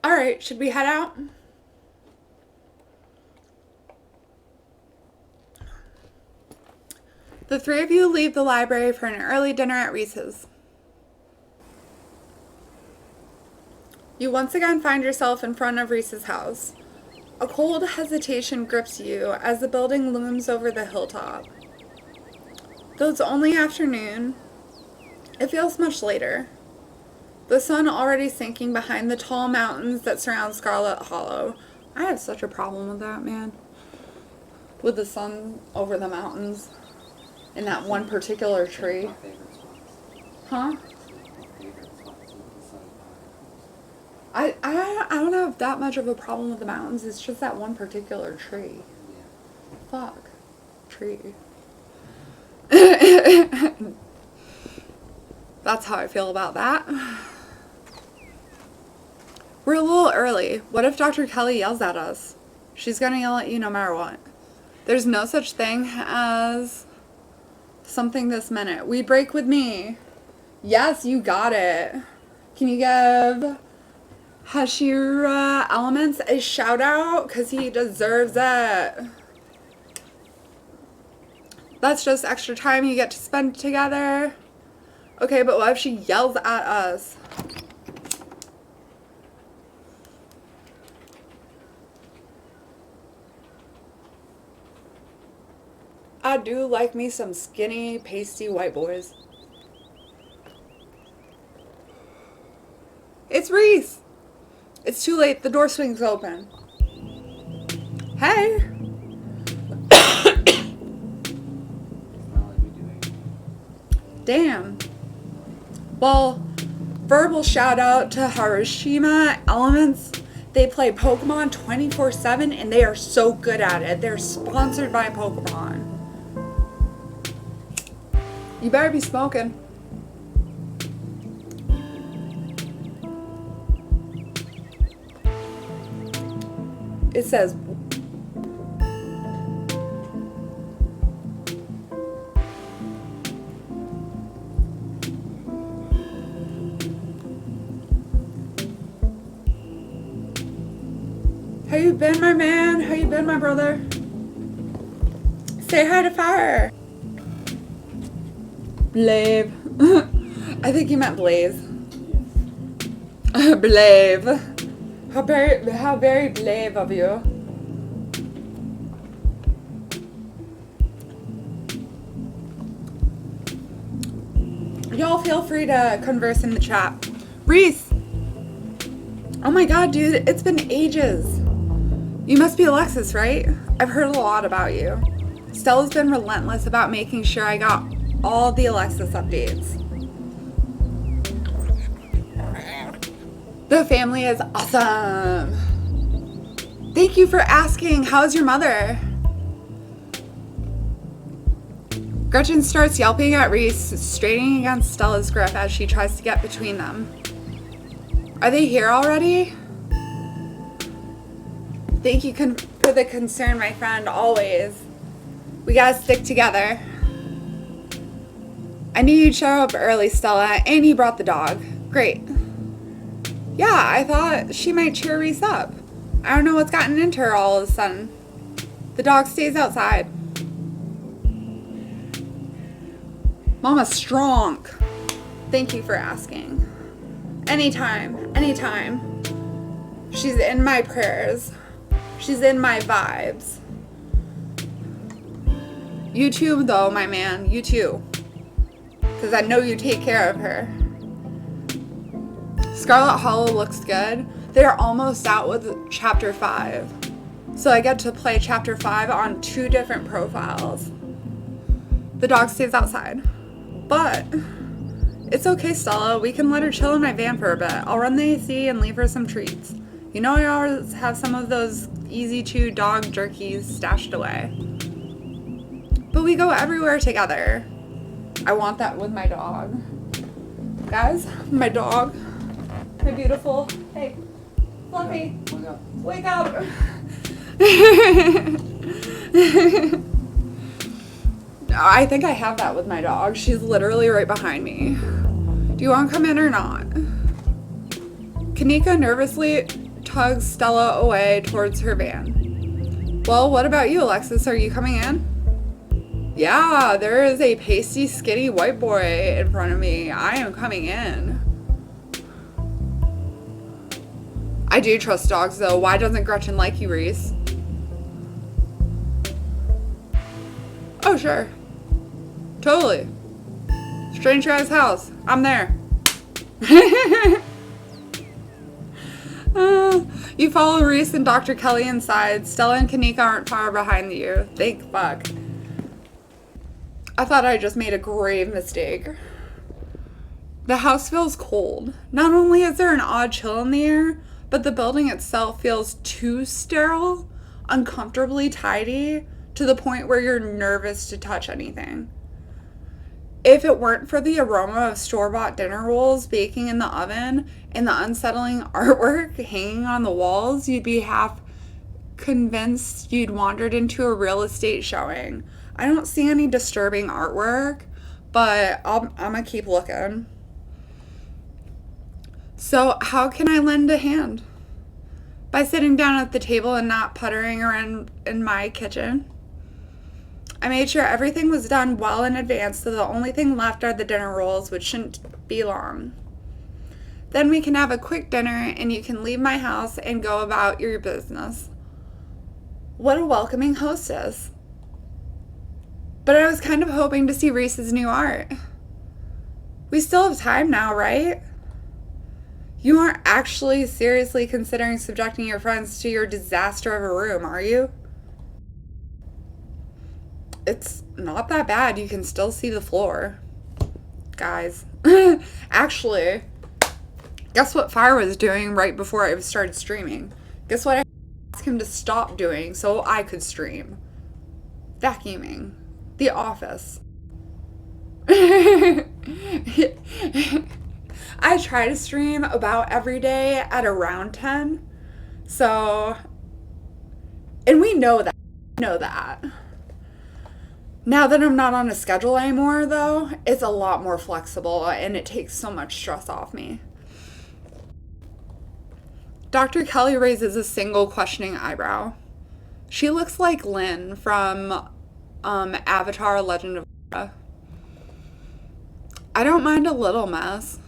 Alright, should we head out? The three of you leave the library for an early dinner at Reese's. You once again find yourself in front of Reese's house. A cold hesitation grips you as the building looms over the hilltop. Though it's only afternoon, it feels much later. The sun already sinking behind the tall mountains that surround Scarlet Hollow. I have such a problem with that, man. With the sun over the mountains. In that one particular tree. Huh? I don't have that much of a problem with the mountains. It's just that one particular tree. Fuck. Tree. That's how I feel about that. We're a little early. What if Dr. Kelly yells at us? She's gonna yell at you no matter what. There's no such thing as something this minute. We break with me. Yes, you got it. Can you give Hashira Elements a shout out? Because he deserves it. That's just extra time you get to spend together. Okay, but what if she yells at us? I do like me some skinny, pasty white boys. It's Reese! It's too late, the door swings open. Hey! Damn. Well, verbal shout out to Hiroshima Elements. They play Pokemon 24/7 and they are so good at it. They're sponsored by Pokemon. You better be smoking. It says, how you been, my man? How you been, my brother? Say hi to Fire. Blave. I think you meant Blaze. Blave. How very blave of you. Y'all feel free to converse in the chat. Reese. Oh my god, dude, it's been ages. You must be Alexis, right? I've heard a lot about you. Stella's been relentless about making sure I got all the Alexis updates. The family is awesome. Thank you for asking. How's your mother? Gretchen starts yelping at Reese, straining against Stella's grip as she tries to get between them. Are they here already? Thank you for the concern, my friend, always. We gotta stick together. I knew you'd show up early, Stella, and you brought the dog. Great. Yeah, I thought she might cheer Reese up. I don't know what's gotten into her all of a sudden. The dog stays outside. Mama's strong. Thank you for asking. Anytime, anytime. She's in my prayers. She's in my vibes. You too, though, my man. You too. Because I know you take care of her. Scarlet Hollow looks good. They're almost out with Chapter 5. So I get to play Chapter 5 on 2 different profiles. The dog stays outside. But it's okay, Stella. We can let her chill in my van for a bit. I'll run the AC and leave her some treats. You know I always have some of those easy-chew dog jerkies stashed away. But we go everywhere together. I want that with my dog. Guys, my dog. My beautiful... Hey, Fluffy. Wake up. I think I have that with my dog. She's literally right behind me. Do you want to come in or not? Kanika nervously tugs Stella away towards her van. Well, what about you, Alexis? Are you coming in? Yeah, there is a pasty, skinny white boy in front of me. I am coming in. I do trust dogs, though. Why doesn't Gretchen like you, Reese? Oh, sure. Totally. Stranger at his house. I'm there. You follow Reese and Dr. Kelly inside. Stella and Kanika aren't far behind you. Thank fuck. I thought I just made a grave mistake. The house feels cold. Not only is there an odd chill in the air, but the building itself feels too sterile, uncomfortably tidy, to the point where you're nervous to touch anything. If it weren't for the aroma of store-bought dinner rolls baking in the oven and the unsettling artwork hanging on the walls, you'd be half convinced you'd wandered into a real estate showing. I don't see any disturbing artwork, but I'm gonna keep looking. So how can I lend a hand? By sitting down at the table and not puttering around in my kitchen. I made sure everything was done well in advance, so the only thing left are the dinner rolls, which shouldn't be long. Then we can have a quick dinner and you can leave my house and go about your business. What a welcoming hostess. But I was kind of hoping to see Reese's new art. We still have time now, right? You aren't actually seriously considering subjecting your friends to your disaster of a room, are you? It's not that bad. You can still see the floor. Guys. Actually, guess what Fire was doing right before I started streaming? Guess what I asked him to stop doing so I could stream? Vacuuming. The office. I try to stream about every day at around 10. So And we know that. Know that. Now that I'm not on a schedule anymore, though, it's a lot more flexible and it takes so much stress off me. Dr. Kelly raises a single questioning eyebrow. She looks like Lynn from Avatar: Legend of Korra. I don't mind a little mess.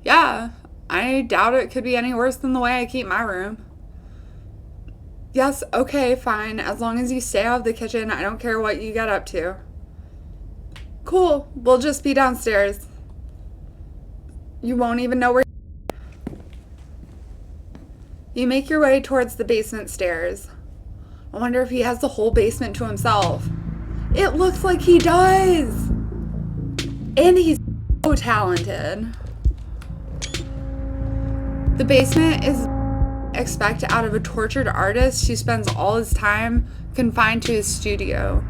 Yeah, I doubt it could be any worse than the way I keep my room. Yes, okay, fine. As long as you stay out of the kitchen, I don't care what you get up to. Cool, we'll just be downstairs. You won't even know where. You make your way towards the basement stairs. I wonder if he has the whole basement to himself. It looks like he does! And he's so talented. The basement is expect out of a tortured artist who spends all his time confined to his studio.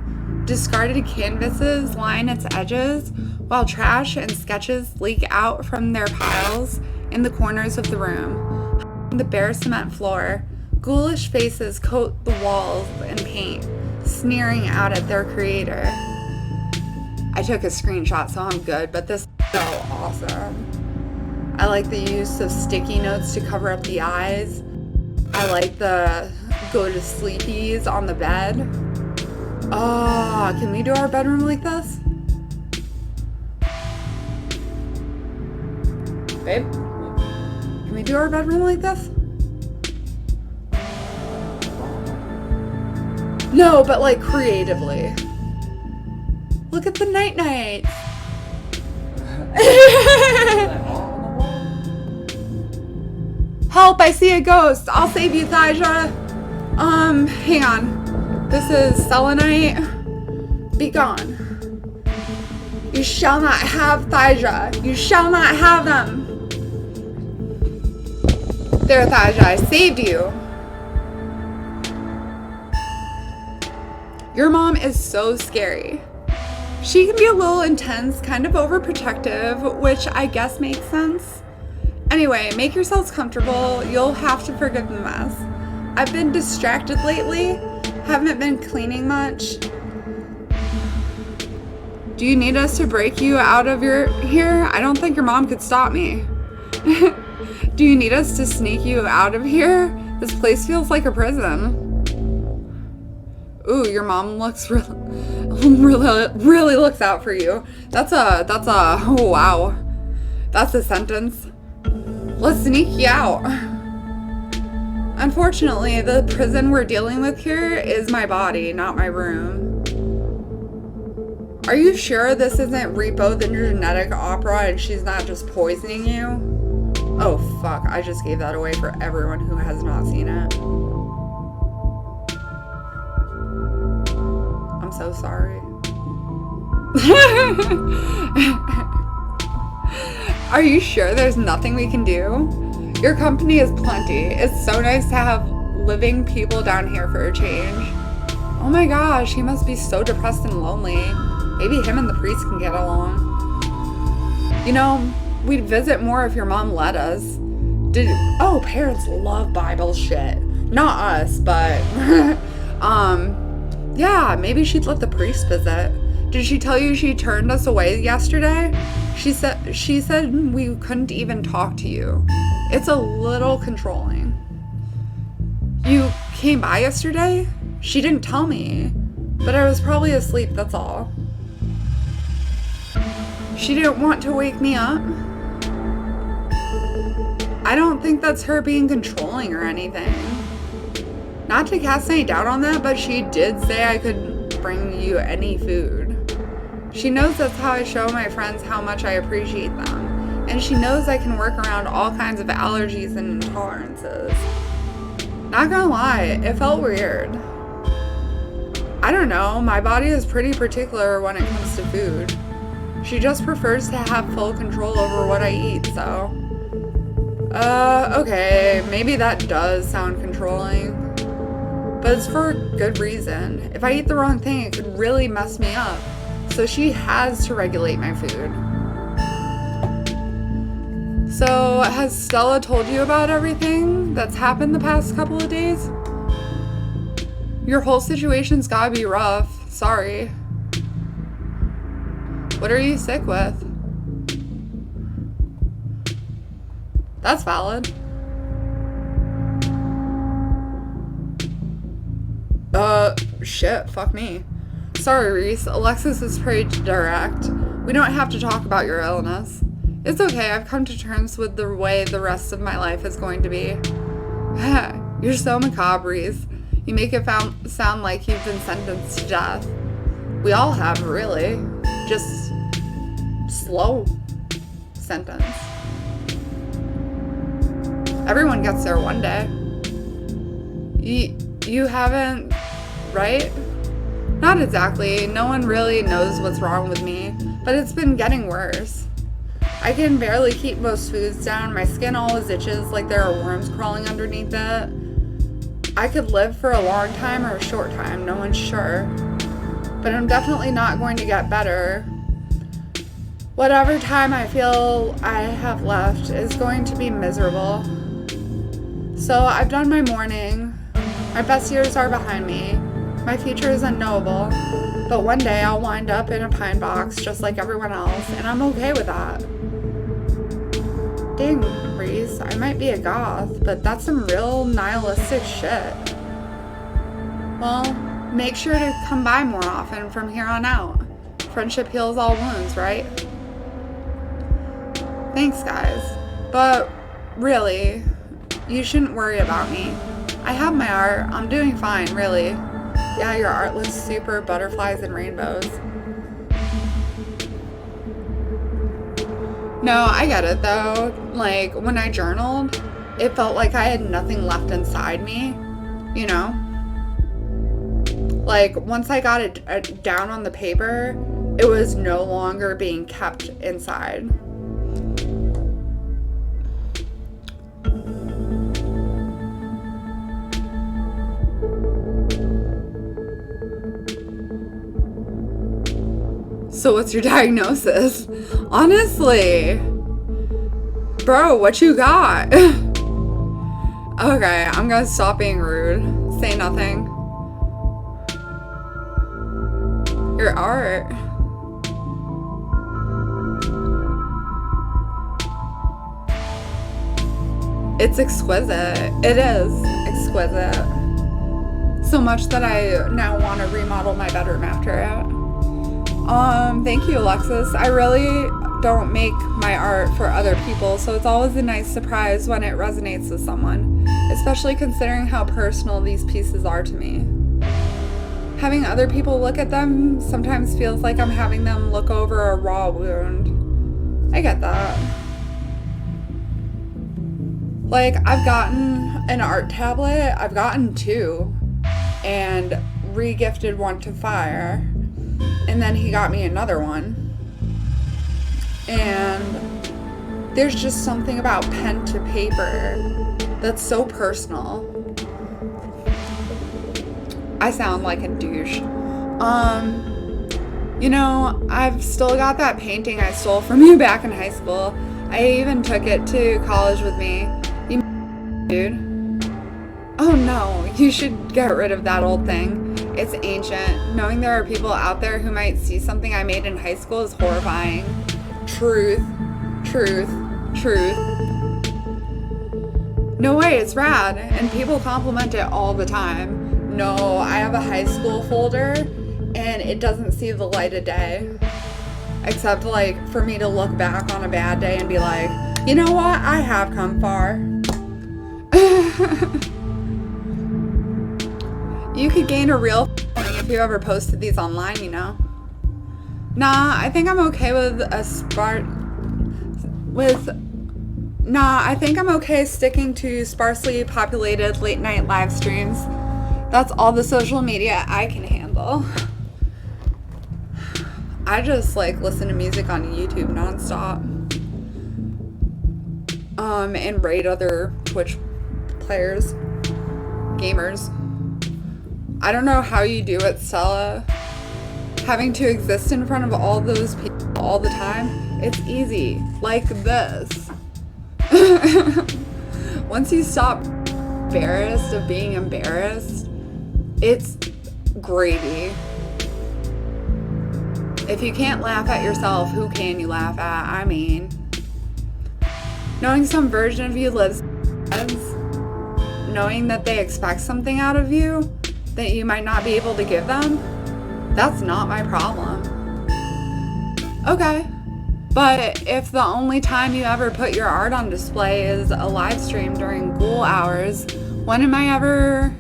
Discarded canvases line its edges, while trash and sketches leak out from their piles in the corners of the room. On the bare cement floor, ghoulish faces coat the walls in paint, sneering out at their creator. I took a screenshot, so I'm good, but this is so awesome. I like the use of sticky notes to cover up the eyes. I like the go to sleepies on the bed. Oh, can we do our bedroom like this? Babe? Can we do our bedroom like this? No, but like creatively. Look at the night nights. Help, I see a ghost. I'll save you, Thyja. Hang on. This is selenite. Be gone. You shall not have Thyja. You shall not have them. There, Thyja, I saved you. Your mom is so scary. She can be a little intense, kind of overprotective, which I guess makes sense. Anyway, make yourselves comfortable. You'll have to forgive the mess. I've been distracted lately. Haven't been cleaning much. Do you need us to break you out of here? I don't think your mom could stop me. Do you need us to sneak you out of here? This place feels like a prison. Ooh, your mom looks really looks out for you. That's a oh, wow. That's a sentence. Let's sneak you out. Unfortunately, the prison we're dealing with here is my body, not my room. Are you sure this isn't Repo the Genetic Opera and she's not just poisoning you? Oh fuck, I just gave that away for everyone who has not seen it. I'm so sorry. Are you sure there's nothing we can do? Your company is plenty. It's so nice to have living people down here for a change. Oh my gosh, he must be so depressed and lonely. Maybe him and the priest can get along. You know, we'd visit more if your mom let us. Oh, parents love Bible shit. Not us, but yeah, maybe she'd let the priest visit. Did she tell you she turned us away yesterday? She said we couldn't even talk to you. It's a little controlling. You came by yesterday? She didn't tell me, but I was probably asleep, that's all. She didn't want to wake me up? I don't think that's her being controlling or anything. Not to cast any doubt on that, but she did say I could bring you any food. She knows that's how I show my friends how much I appreciate them. And she knows I can work around all kinds of allergies and intolerances. Not gonna lie, it felt weird. I don't know, my body is pretty particular when it comes to food. She just prefers to have full control over what I eat, so. Okay, maybe that does sound controlling. But it's for a good reason. If I eat the wrong thing, it could really mess me up. So she has to regulate my food. So, has Stella told you about everything that's happened the past couple of days? Your whole situation's gotta be rough. Sorry. What are you sick with? That's valid. Shit, fuck me. Sorry, Reese. Alexis is pretty direct. We don't have to talk about your illness. It's okay, I've come to terms with the way the rest of my life is going to be. You're so macabre, Reese. You make it sound like you've been sentenced to death. We all have, really. Just slow sentence. Everyone gets there one day. You haven't, right? Not exactly. No one really knows what's wrong with me, but it's been getting worse. I can barely keep most foods down. My skin always itches like there are worms crawling underneath it. I could live for a long time or a short time, no one's sure. But I'm definitely not going to get better. Whatever time I feel I have left is going to be miserable. So I've done my mourning. My best years are behind me. My future is unknowable. But one day I'll wind up in a pine box just like everyone else, and I'm okay with that. Dang, Reese, I might be a goth, but that's some real nihilistic shit. Well, make sure to come by more often from here on out. Friendship heals all wounds, right? Thanks, guys. But really, you shouldn't worry about me. I have my art. I'm doing fine, really. Yeah, your art looks super butterflies and rainbows. No, I get it though. Like, when I journaled, it felt like I had nothing left inside me, you know? Like, once I got it down on the paper, it was no longer being kept inside. So what's your diagnosis? Honestly. Bro, what you got? Okay, I'm gonna stop being rude. Say nothing. Your art. It's exquisite. It is exquisite. So much that I now want to remodel my bedroom after it. Thank you, Alexis. I really don't make my art for other people, so it's always a nice surprise when it resonates with someone, especially considering how personal these pieces are to me. Having other people look at them sometimes feels like I'm having them look over a raw wound. I get that. Like, I've gotten an art tablet, I've gotten 2, and re-gifted one to Fire. And then he got me another one. And there's just something about pen to paper that's so personal. I sound like a douche. You know, I've still got that painting I stole from you back in high school. I even took it to college with me. You dude. Oh no, you should get rid of that old thing. It's ancient. Knowing there are people out there who might see something I made in high school is horrifying. Truth. Truth. Truth. No way, it's rad. And people compliment it all the time. No, I have a high school folder and it doesn't see the light of day. Except like for me to look back on a bad day and be like, you know what? I have come far. You could gain a real following if you ever posted these online, you know? Nah, I think I'm okay I think I'm okay sticking to sparsely populated late night live streams. That's all the social media I can handle. I just like listen to music on YouTube nonstop. And raid other Twitch players, gamers. I don't know how you do it, Stella. Having to exist in front of all those people all the time, it's easy. Like this. Once you stop embarrassed of being embarrassed, It's gravy. If you can't laugh at yourself, who can you laugh at? I mean, knowing some version of you lives, knowing that they expect something out of you that you might not be able to give them, that's not my problem. Okay, but if the only time you ever put your art on display is a live stream during school hours, when am I ever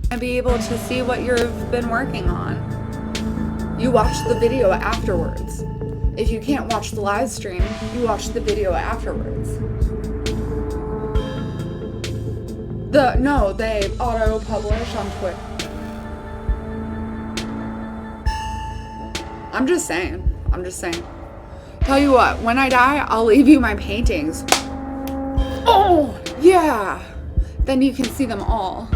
gonna be able to see what you've been working on? You watch the video afterwards. If you can't watch the live stream, you watch the video afterwards. No, they auto-publish on Twitter. I'm just saying. Tell you what, when I die, I'll leave you my paintings. Oh, yeah. Then you can see them all.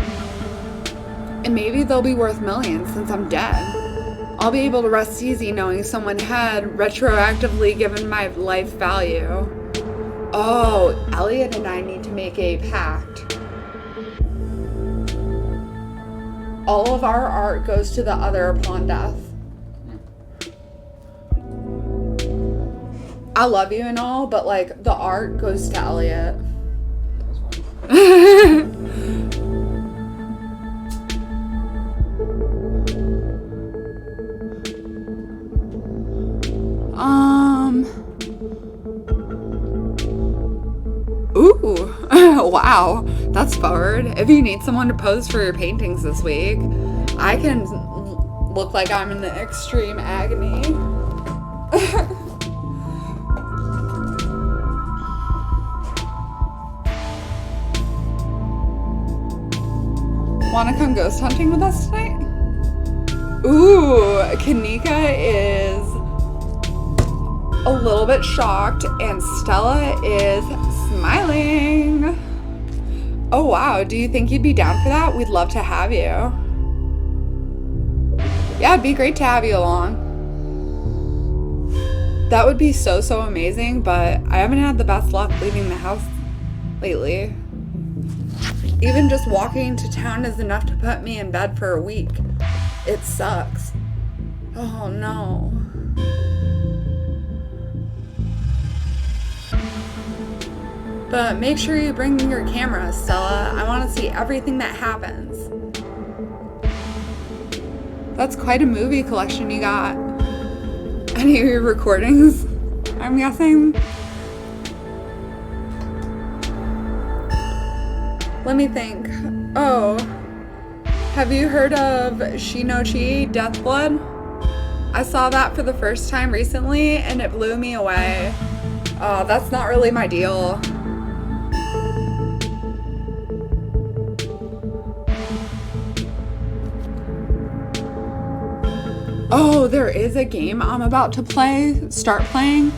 And maybe they'll be worth millions since I'm dead. I'll be able to rest easy knowing someone had retroactively given my life value. Oh, Elliot and I need to make a pact. All of our art goes to the other upon death. I love you and all, but like the art goes to Elliot. Ooh, wow, that's forward. If you need someone to pose for your paintings this week, I can look like I'm in extreme agony. Wanna come ghost hunting with us tonight? Ooh, Kanika is a little bit shocked and Stella is smiling. Oh wow, do you think you'd be down for that? We'd love to have you. Yeah, it'd be great to have you along. That would be so amazing, but I haven't had the best luck leaving the house lately. Even just walking to town is enough to put me in bed for a week. It sucks. Oh no. But make sure you bring your camera, Stella. I want to see everything that happens. That's quite a movie collection you got. Any of your recordings, I'm guessing? Let me think. Oh, have you heard of Shinochi Death Blood? I saw that for the first time recently and it blew me away. Oh, that's not really my deal. Oh, there is a game I'm about to start playing,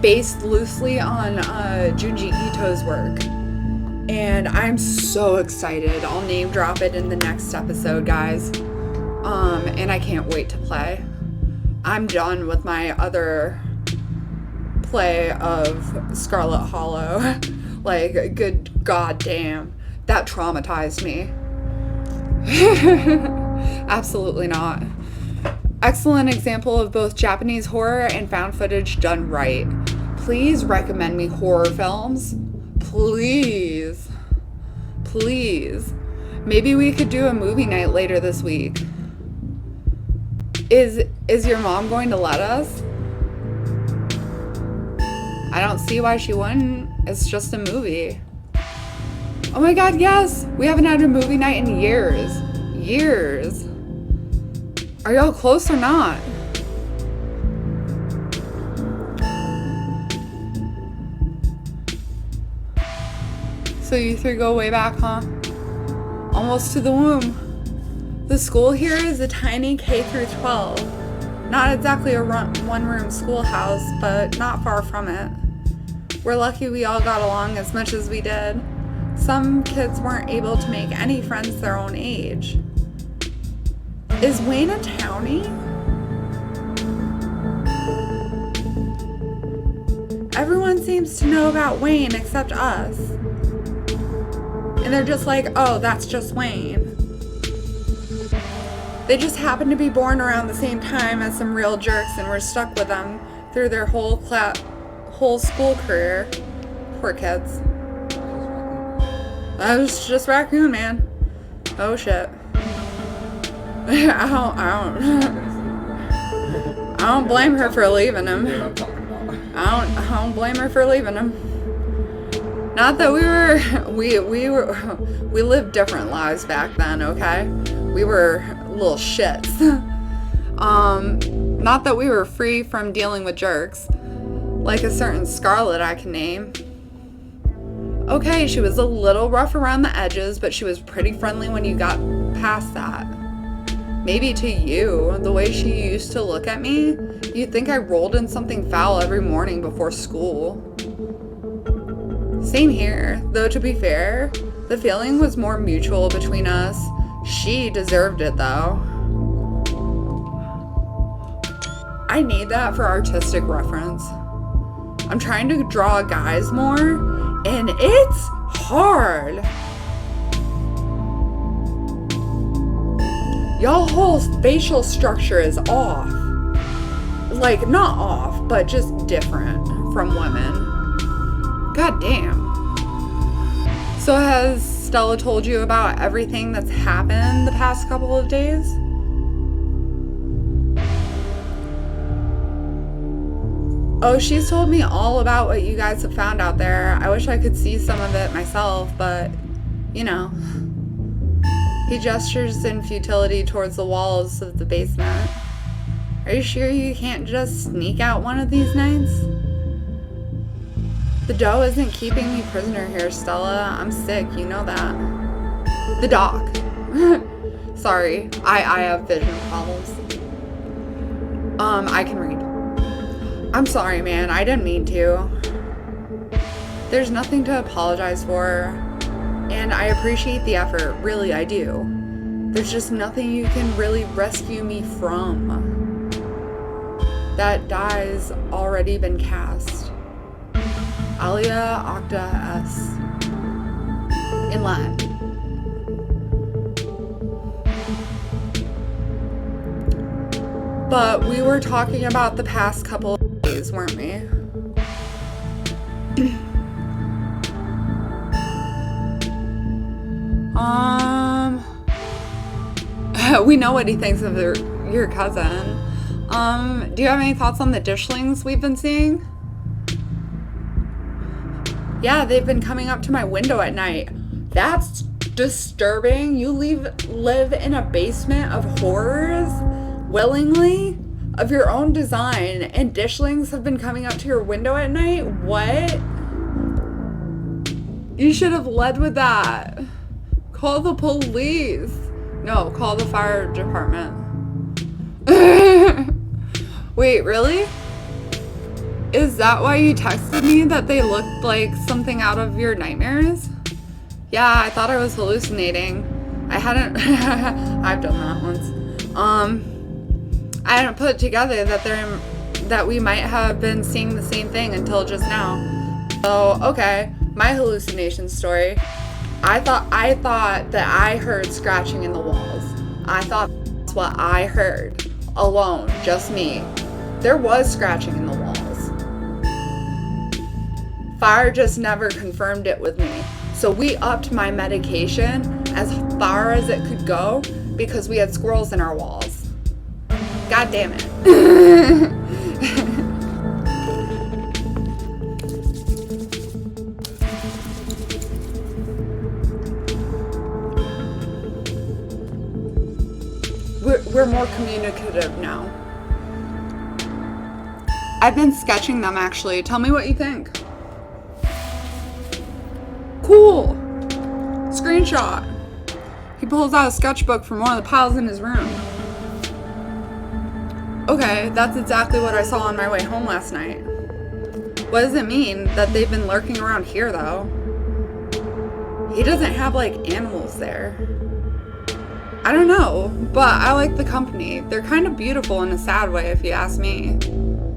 based loosely on Junji Ito's work. And I'm so excited. I'll name drop it in the next episode, guys. And I can't wait to play. I'm done with my other play of Scarlet Hollow. Like, good goddamn. That traumatized me. Absolutely not. Excellent example of both Japanese horror and found footage done right. Please recommend me horror films. Please. Please. Maybe we could do a movie night later this week. Is your mom going to let us? I don't see why she wouldn't. It's just a movie. Oh my god, yes! We haven't had a movie night in years. Years. Are y'all close or not? So you three go way back, huh? Almost to the womb. The school here is a tiny K through 12. Not exactly a one-room schoolhouse, but not far from it. We're lucky we all got along as much as we did. Some kids weren't able to make any friends their own age. Is Wayne a townie? Everyone seems to know about Wayne except us. And they're just like, oh, that's just Wayne. They just happened to be born around the same time as some real jerks and were stuck with them through their whole school career. Poor kids. That was just Raccoon, man. Oh shit. I don't blame her for leaving him. I don't blame her for leaving him. Not that we lived different lives back then, okay? We were little shits. Not that we were free from dealing with jerks, like a certain Scarlet I can name. Okay, she was a little rough around the edges, but she was pretty friendly when you got past that. Maybe to you, the way she used to look at me, you'd think I rolled in something foul every morning before school. Same here, though to be fair, the feeling was more mutual between us. She deserved it though. I need that for artistic reference. I'm trying to draw guys more, and it's hard. Y'all whole facial structure is off. Like, not off, but just different from women. God damn. So has Stella told you about everything that's happened the past couple of days? Oh, she's told me all about what you guys have found out there. I wish I could see some of it myself, but, you know. He gestures in futility towards the walls of the basement. Are you sure you can't just sneak out one of these nights? The dough isn't keeping me prisoner here, Stella. I'm sick, you know that. The doc. Sorry, I have vision problems. I can read. I'm sorry, man. I didn't mean to. There's nothing to apologize for, and I appreciate the effort. Really, I do. There's just nothing you can really rescue me from. That die's already been cast. Alia Octa S. In Latin. But we were talking about the past couple of days, weren't we? We know what he thinks of your cousin. Do you have any thoughts on the dishlings we've been seeing? Yeah, they've been coming up to my window at night. That's disturbing. You live in a basement of horrors willingly of your own design, and dishlings have been coming up to your window at night? What? You should have led with that. Call the police. No, call the fire department. Wait, really? Is that why you texted me that they looked like something out of your nightmares? Yeah, I thought I was hallucinating. I hadn't I've done that once. I hadn't put together that we might have been seeing the same thing until just now. Oh, okay. My hallucination story. I thought that I heard scratching in the walls. I thought that's what I heard. Alone, just me. There was scratching in the walls. Fire just never confirmed it with me. So we upped my medication as far as it could go because we had squirrels in our walls. God damn it. We're more communicative now. I've been sketching them actually. Tell me what you think. Cool. Screenshot. He pulls out a sketchbook from one of the piles in his room. Okay, that's exactly what I saw on my way home last night. What does it mean that they've been lurking around here though? He doesn't have like animals there. I don't know, but I like the company. They're kind of beautiful in a sad way if you ask me.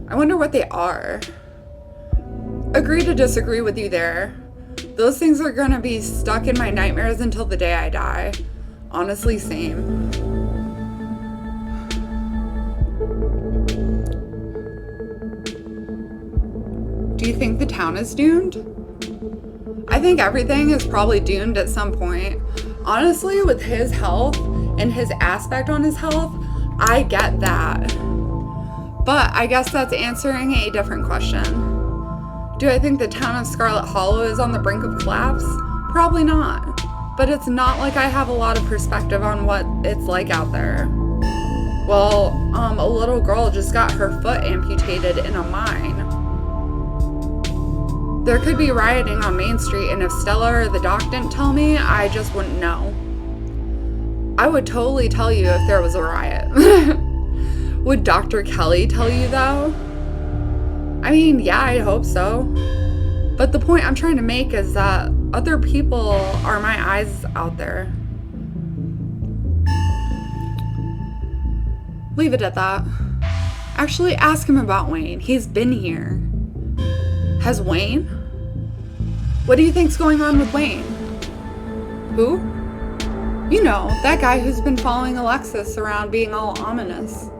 I wonder what they are. Agree to disagree with you there. Those things are gonna be stuck in my nightmares until the day I die. Honestly, same. think the town is doomed? I think everything is probably doomed at some point. Honestly, with his health and his aspect on his health, I get that. But I guess that's answering a different question. Do I think the town of Scarlet Hollow is on the brink of collapse? Probably not. But it's not like I have a lot of perspective on what it's like out there. Well, a little girl just got her foot amputated in a mine. There could be rioting on Main Street, and if Stella or the doc didn't tell me, I just wouldn't know. I would totally tell you if there was a riot. Would Dr. Kelly tell you though? I mean, yeah, I hope so. But the point I'm trying to make is that other people are my eyes out there. Leave it at that. Actually, ask him about Wayne. He's been here. Has Wayne? What do you think's going on with Wayne? Who? You know, that guy who's been following Alexis around being all ominous.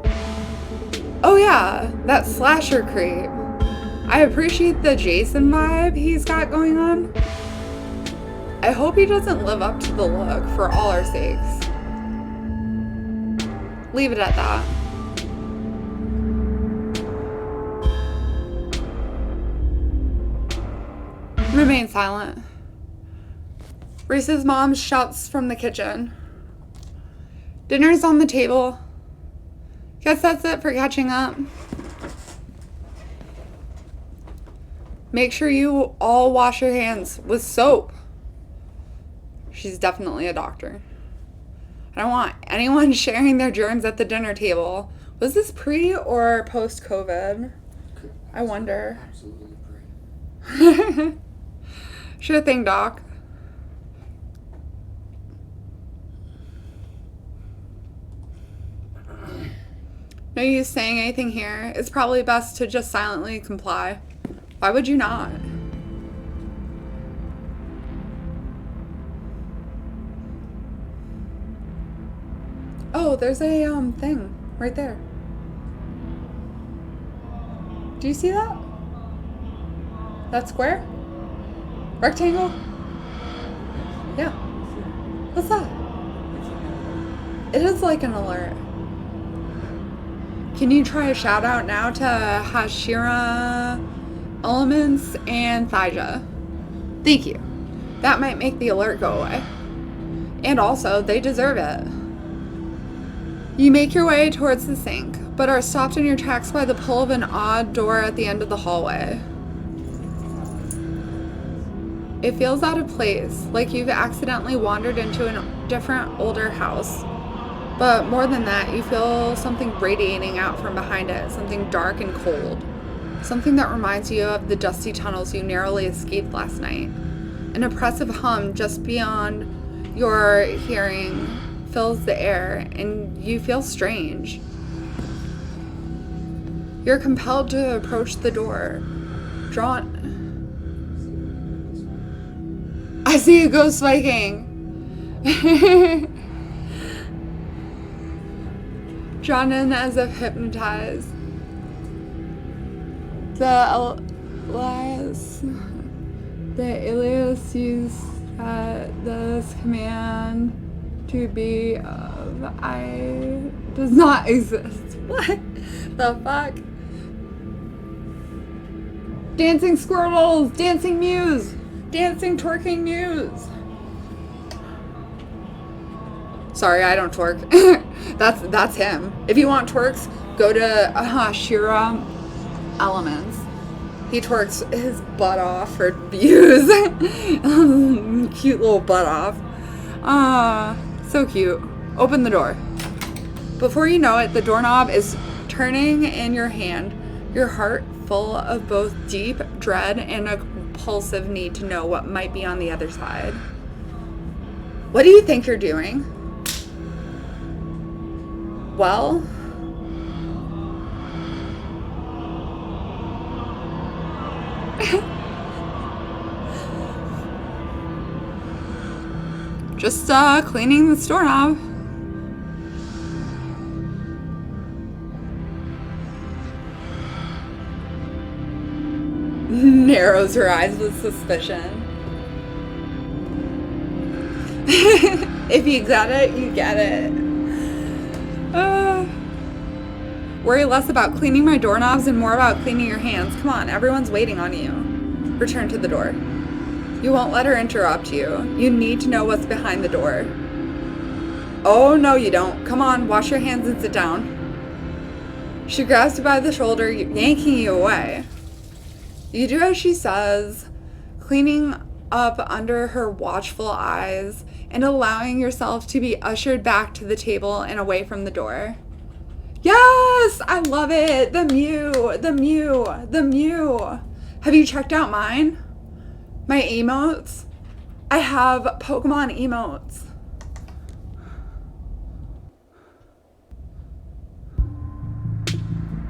Oh yeah, that slasher creep. I appreciate the Jason vibe he's got going on. I hope he doesn't live up to the look for all our sakes. Leave it at that. Remain silent. Reese's mom shouts from the kitchen. Dinner's on the table. Guess that's it for catching up. Make sure you all wash your hands with soap. She's definitely a doctor. I don't want anyone sharing their germs at the dinner table. Was this pre or post-COVID? I wonder. Absolutely pre. Sure thing, Doc. No use saying anything here. It's probably best to just silently comply. Why would you not? Oh, there's a thing right there. Do you see that? That square? Rectangle? Yeah. What's that? It is like an alert. Can you try a shout out now to Hashira, Elements, and Thaija? Thank you. That might make the alert go away. And also, they deserve it. You make your way towards the sink, but are stopped in your tracks by the pull of an odd door at the end of the hallway. It feels out of place, like you've accidentally wandered into a different, older house. But more than that, you feel something radiating out from behind it, something dark and cold. Something that reminds you of the dusty tunnels you narrowly escaped last night. An oppressive hum just beyond your hearing fills the air, and you feel strange. You're compelled to approach the door. I see a ghost Viking! Drawn in as if hypnotized. The alias used at this command to be of I does not exist. What the fuck? Dancing squirrels, dancing muse, dancing twerking muse. Sorry, I don't twerk. That's him. If you want twerks, go to Shira Elements. He twerks his butt off for views. Cute little butt off. So cute. Open the door. Before you know it, the doorknob is turning in your hand, your heart full of both deep dread and a compulsive need to know what might be on the other side. What do you think you're doing? Well, just cleaning the doorknob. narrows her eyes with suspicion. If you get it, you get it. Worry less about cleaning my doorknobs and more about cleaning your hands. Come on, everyone's waiting on you. Return to the door. You won't let her interrupt you. You need to know what's behind the door. Oh, no, you don't. Come on, wash your hands and sit down. She grabs you by the shoulder, yanking you away. You do as she says, cleaning up under her watchful eyes and allowing yourself to be ushered back to the table and away from the door. Yes! I love it! The Mew! The Mew! The Mew! Have you checked out mine? My emotes? I have Pokemon emotes.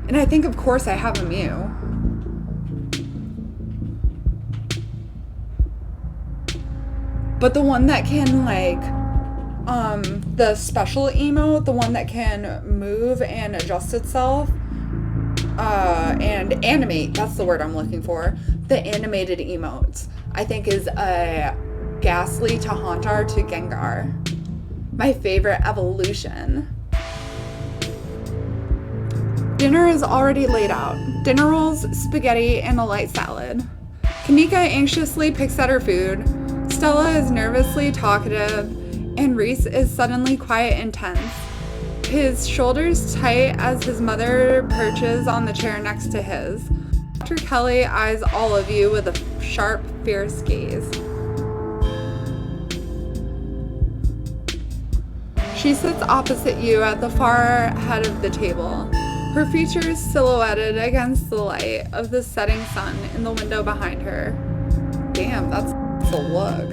And I think, of course, I have a Mew. But the one that can, like, the special emote, the one that can move and adjust itself, and animate, that's the word I'm looking for, the animated emotes, I think is a Ghastly to Haunter to Gengar. My favorite evolution. Dinner is already laid out. Dinner rolls, spaghetti, and a light salad. Kanika anxiously picks at her food. Stella is nervously talkative, and Reese is suddenly quiet and tense. His shoulders tight as his mother perches on the chair next to his. Dr. Kelly eyes all of you with a sharp, fierce gaze. She sits opposite you at the far head of the table. Her features silhouetted against the light of the setting sun in the window behind her. Damn, that's a look.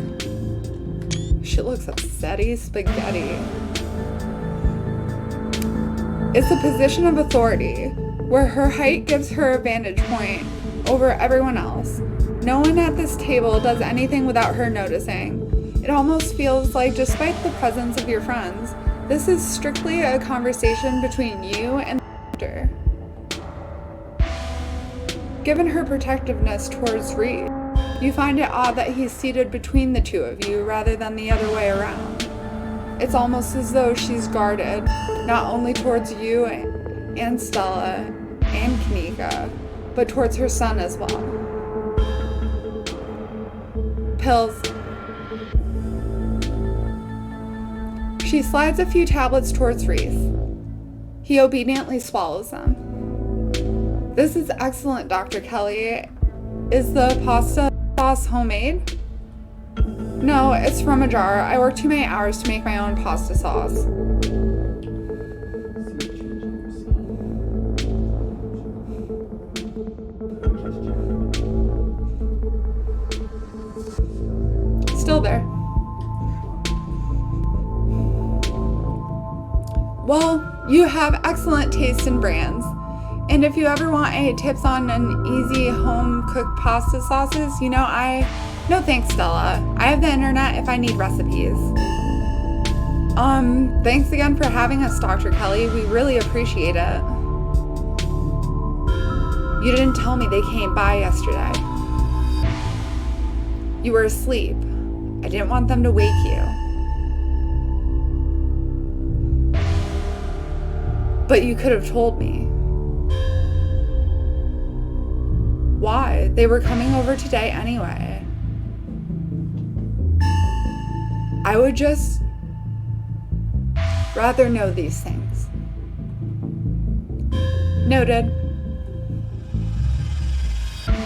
She looks upsetty spaghetti. It's a position of authority, where her height gives her a vantage point over everyone else. No one at this table does anything without her noticing. It almost feels like, despite the presence of your friends, this is strictly a conversation between you and the doctor. Given her protectiveness towards Reed, you find it odd that he's seated between the two of you rather than the other way around. It's almost as though she's guarded, not only towards you and Stella and Kanika, but towards her son as well. Pills. She slides a few tablets towards Reese. He obediently swallows them. This is excellent, Dr. Kelly. Is the pasta sauce homemade? No, it's from a jar. I work too many hours to make my own pasta sauce. Still there. Well, you have excellent taste in brands. And if you ever want any tips on an easy home-cooked pasta sauces, you know, no thanks, Stella. I have the internet if I need recipes. Thanks again for having us, Dr. Kelly. We really appreciate it. You didn't tell me they came by yesterday. You were asleep. I didn't want them to wake you. But you could have told me. Why? They were coming over today anyway. I would just rather know these things. Noted.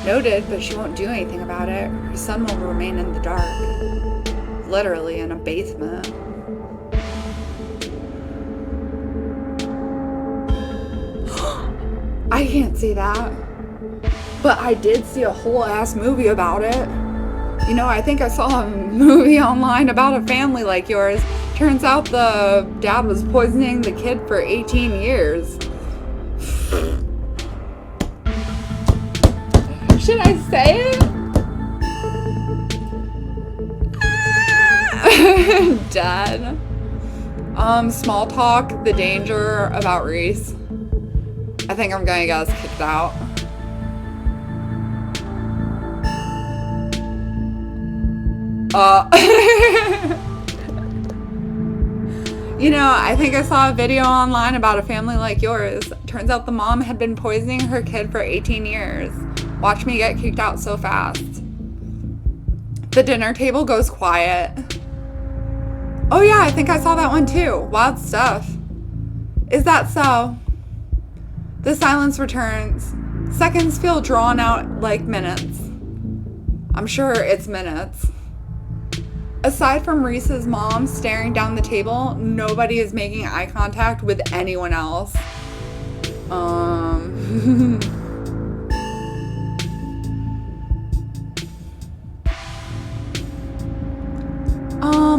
Noted, but she won't do anything about it. Her son will remain in the dark. Literally in a basement. I can't see that. But I did see a whole ass movie about it. You know, I think I saw a movie online about a family like yours. Turns out the dad was poisoning the kid for 18 years. Should I say it? Dead. Small talk, the danger about Reese. I think I'm gonna get us kicked out. You know, I think I saw a video online about a family like yours. Turns out the mom had been poisoning her kid for 18 years. Watch me get kicked out so fast. The dinner table goes quiet. Oh yeah, I think I saw that one too. Wild stuff. Is that so? The silence returns. Seconds feel drawn out like minutes. I'm sure it's minutes. Aside from Reese's mom staring down the table, nobody is making eye contact with anyone else.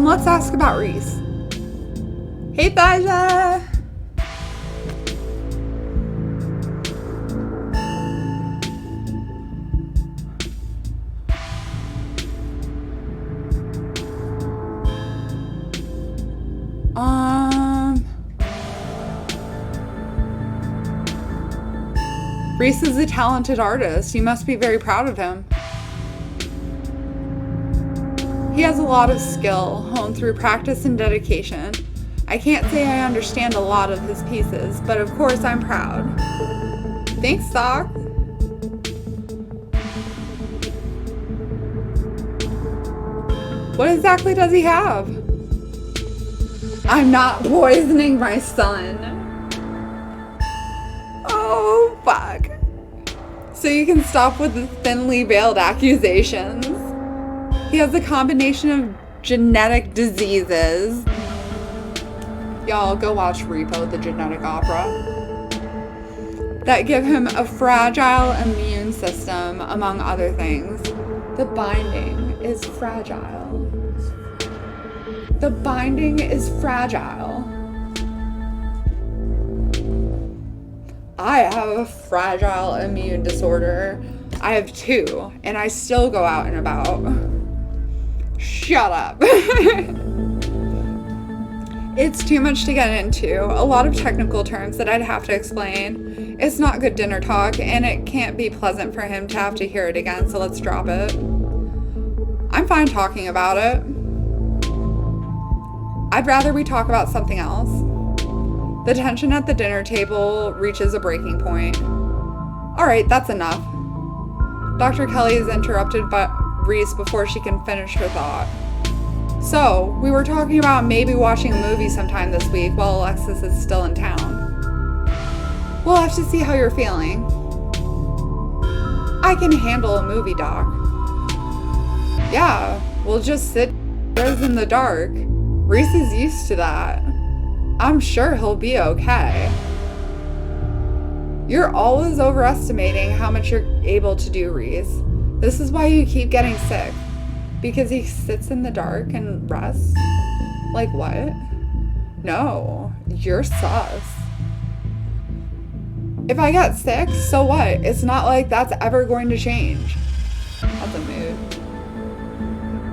Let's ask about Reese. Hey, Thaja! Reese is a talented artist. You must be very proud of him. He has a lot of skill, honed through practice and dedication. I can't say I understand a lot of his pieces, but of course I'm proud. Thanks, Doc. What exactly does he have? I'm not poisoning my son. Oh, fuck. So you can stop with the thinly veiled accusations. He has a combination of genetic diseases. Y'all, go watch Repo, the genetic opera. That give him a fragile immune system, among other things. The binding is fragile. The binding is fragile. I have a fragile immune disorder. I have 2, and I still go out and about. Shut up. It's too much to get into. A lot of technical terms that I'd have to explain. It's not good dinner talk, and it can't be pleasant for him to have to hear it again, so let's drop it. I'm fine talking about it. I'd rather we talk about something else. The tension at the dinner table reaches a breaking point. Alright, that's enough. Dr. Kelly is interrupted by Reese before she can finish her thought. So, we were talking about maybe watching a movie sometime this week while Alexis is still in town. We'll have to see how you're feeling. I can handle a movie, Doc. Yeah, we'll just sit in the dark. Reese is used to that. I'm sure he'll be okay. You're always overestimating how much you're able to do, Reese. This is why you keep getting sick. Because he sits in the dark and rests? Like what? No, you're sus. If I get sick, so what? It's not like that's ever going to change. That's a mood.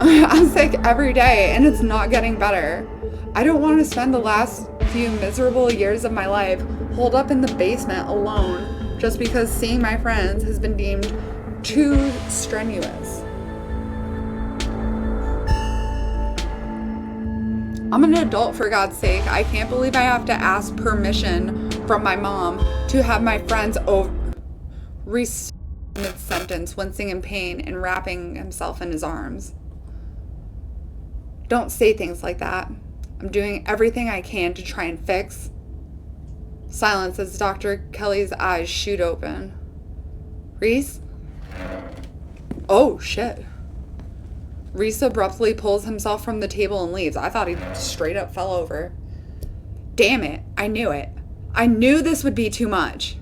I'm sick every day and it's not getting better. I don't want to spend the last few miserable years of my life holed up in the basement alone just because seeing my friends has been deemed too strenuous. I'm an adult, for God's sake. I can't believe I have to ask permission from my mom to have my friends over. Reese mid-sentence, wincing in pain and wrapping himself in his arms. Don't say things like that. I'm doing everything I can to try and fix. Silence as Dr. Kelly's eyes shoot open. Reese? Oh, shit. Reese abruptly pulls himself from the table and leaves. I thought he straight up fell over. Damn it. I knew it. I knew this would be too much.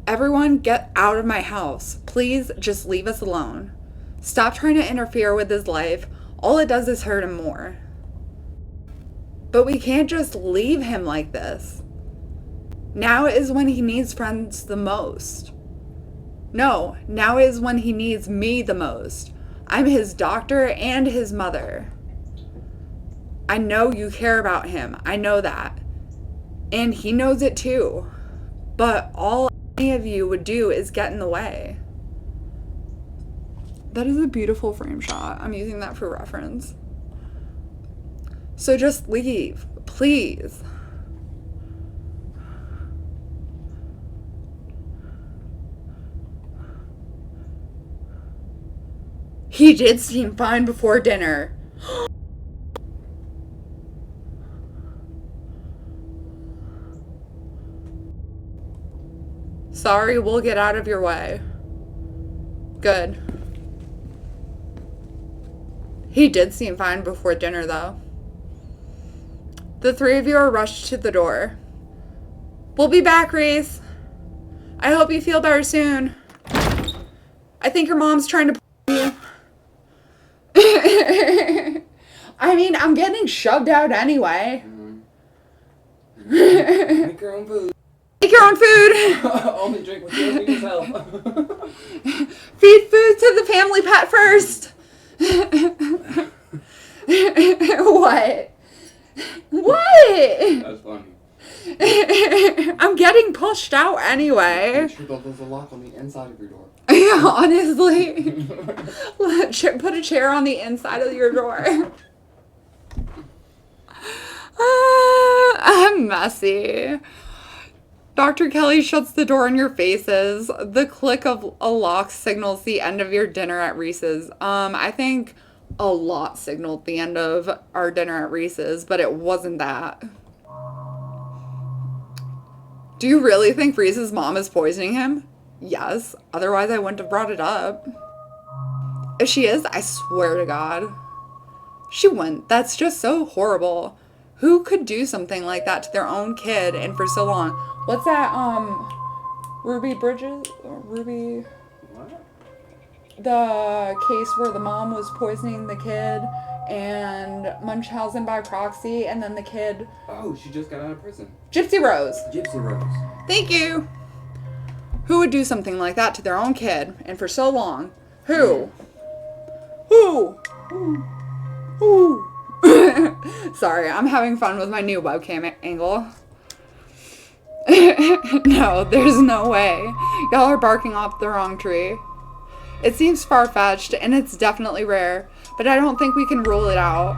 Everyone get out of my house. Please just leave us alone. Stop trying to interfere with his life. All it does is hurt him more. But we can't just leave him like this. Now is when he needs friends the most. No, now is when he needs me the most. I'm his doctor and his mother. I know you care about him. I know that. And he knows it too. But all any of you would do is get in the way. That is a beautiful frame shot. I'm using that for reference. So just leave, please. He did seem fine before dinner. Sorry, we'll get out of your way. Good. He did seem fine before dinner, though. The three of you are rushed to the door. We'll be back, Reese. I hope you feel better soon. I think your mom's trying to you. I mean, I'm getting shoved out anyway. Make your own food. Make your own food. Only drink what you drink yourself. Feed food to the family pet first. What? What? That's funny. I'm getting pushed out anyway. Make sure there's a lock on the inside of your door. Yeah, honestly. Put a chair on the inside of your door. I'm messy. Dr. Kelly shuts the door in your faces. The click of a lock signals the end of your dinner at Reese's. I think a lot signaled the end of our dinner at Reese's, but it wasn't that. Do you really think Reese's mom is poisoning him? Yes, otherwise I wouldn't have brought it up. If she is, I swear to God. She wouldn't. That's just so horrible. Who could do something like that to their own kid and for so long? What's that, Ruby Bridges? Ruby... What? The case where the mom was poisoning the kid and Munchausen by proxy, and then the kid... Oh, she just got out of prison. Gypsy Rose. Gypsy Rose. Thank you. Who would do something like that to their own kid and for so long? Who? Who? Who? Sorry, I'm having fun with my new webcam angle. No, there's no way. Y'all are barking up the wrong tree. It seems far-fetched, and it's definitely rare, but I don't think we can rule it out.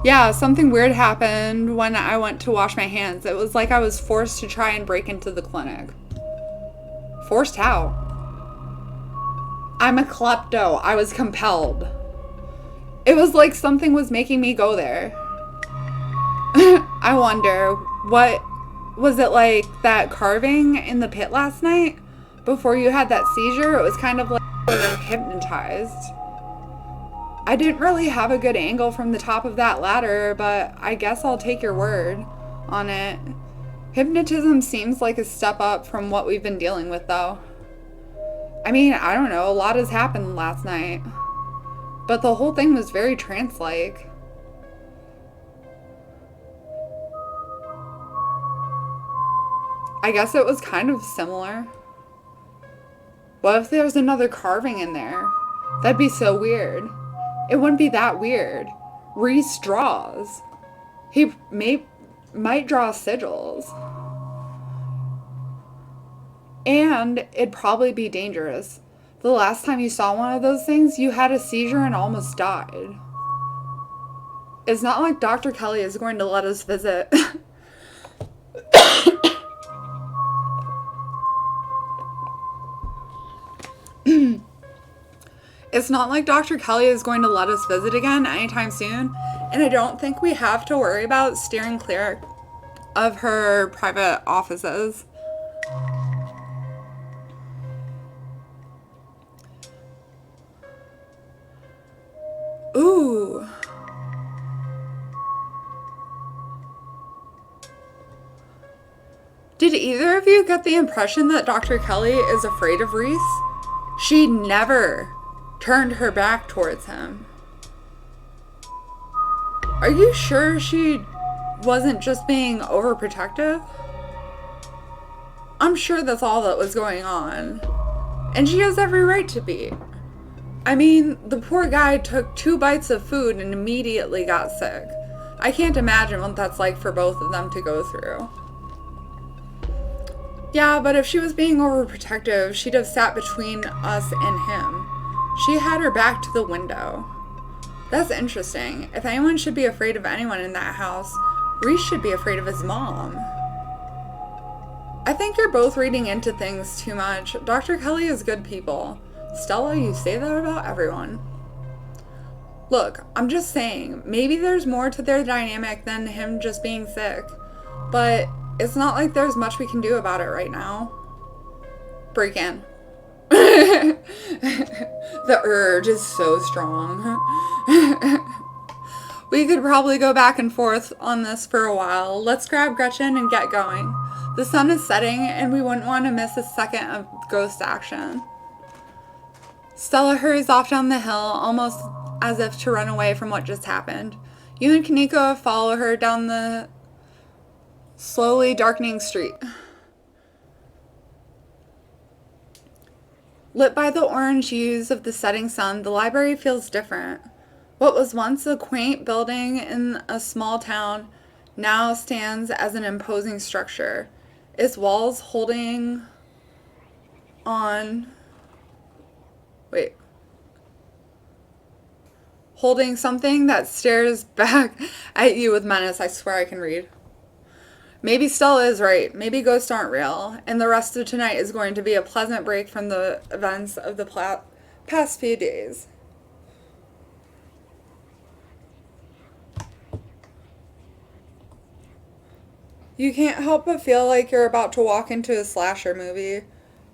Yeah, something weird happened when I went to wash my hands. It was like I was forced to try and break into the clinic. Forced how? I'm a klepto. I was compelled. It was like something was making me go there. I wonder, what was it like that carving in the pit last night? Before you had that seizure, it was kind of like you were hypnotized. I didn't really have a good angle from the top of that ladder, but I guess I'll take your word on it. Hypnotism seems like a step up from what we've been dealing with, though. I mean, I don't know, a lot has happened last night. But the whole thing was very trance-like. I guess it was kind of similar. What if there was another carving in there? That'd be so weird. It wouldn't be that weird. Reese draws. He might draw sigils. And it'd probably be dangerous. The last time you saw one of those things, you had a seizure and almost died. It's not like Dr. Kelly is going to let us visit. It's not like Dr. Kelly is going to let us visit again anytime soon, and I don't think we have to worry about steering clear of her private offices. Ooh. Did either of you get the impression that Dr. Kelly is afraid of Reese? She never turned her back towards him. Are you sure she wasn't just being overprotective? I'm sure that's all that was going on. And she has every right to be. I mean, the poor guy took 2 bites of food and immediately got sick. I can't imagine what that's like for both of them to go through. Yeah, but if she was being overprotective, she'd have sat between us and him. She had her back to the window. That's interesting. If anyone should be afraid of anyone in that house, Reese should be afraid of his mom. I think you're both reading into things too much. Dr. Kelly is good people. Stella, you say that about everyone. Look, I'm just saying, maybe there's more to their dynamic than him just being sick. But it's not like there's much we can do about it right now. Break in. The urge is so strong. We could probably go back and forth on this for a while. Let's grab Gretchen and get going. The sun is setting and we wouldn't want to miss a second of ghost action. Stella hurries off down the hill, almost as if to run away from what just happened. You and Kaneko follow her down the slowly darkening street. Lit by the orange hues of the setting sun, the library feels different. What was once a quaint building in a small town now stands as an imposing structure, its walls holding something that stares back at you with menace. I swear I can read. Maybe Stella is right. Maybe ghosts aren't real, and the rest of tonight is going to be a pleasant break from the events of the past few days. You can't help but feel like you're about to walk into a slasher movie.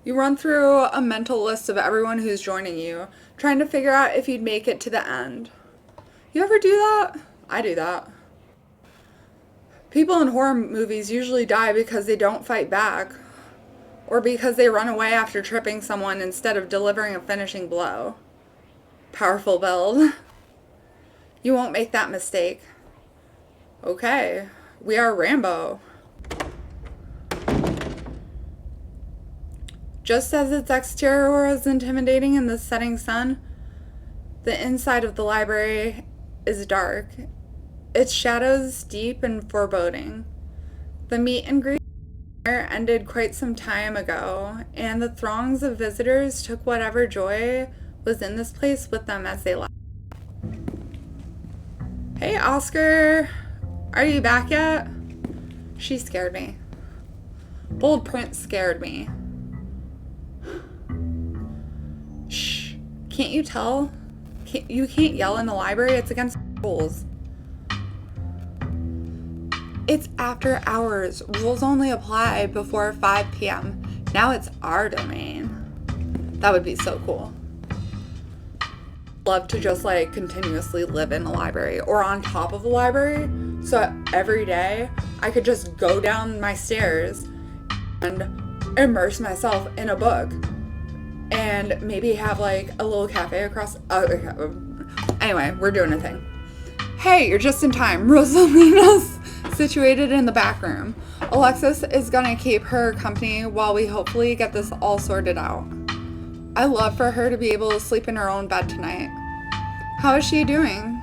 You run through a mental list of everyone who's joining you, trying to figure out if you'd make it to the end. You ever do that? I do that. People in horror movies usually die because they don't fight back, or because they run away after tripping someone instead of delivering a finishing blow. Powerful build. You won't make that mistake. Okay, we are Rambo. Just as its exterior was intimidating in the setting sun, the inside of the library is dark, its shadows deep and foreboding. The meet and greet ended quite some time ago, and the throngs of visitors took whatever joy was in this place with them as they left. Hey, Oscar! Are you back yet? She scared me. Bold print scared me. Shh. Can't you tell? You can't yell in the library. It's against rules. It's after hours. Rules only apply before 5 p.m. Now it's our domain. That would be so cool. Love to just like continuously live in the library or on top of the library. So every day I could just go down my stairs and immerse myself in a book. And maybe have like a little cafe across. Anyway, we're doing a thing. Hey, you're just in time. Rosalina's situated in the back room. Alexis is gonna keep her company while we hopefully get this all sorted out. I love for her to be able to sleep in her own bed tonight. How is she doing?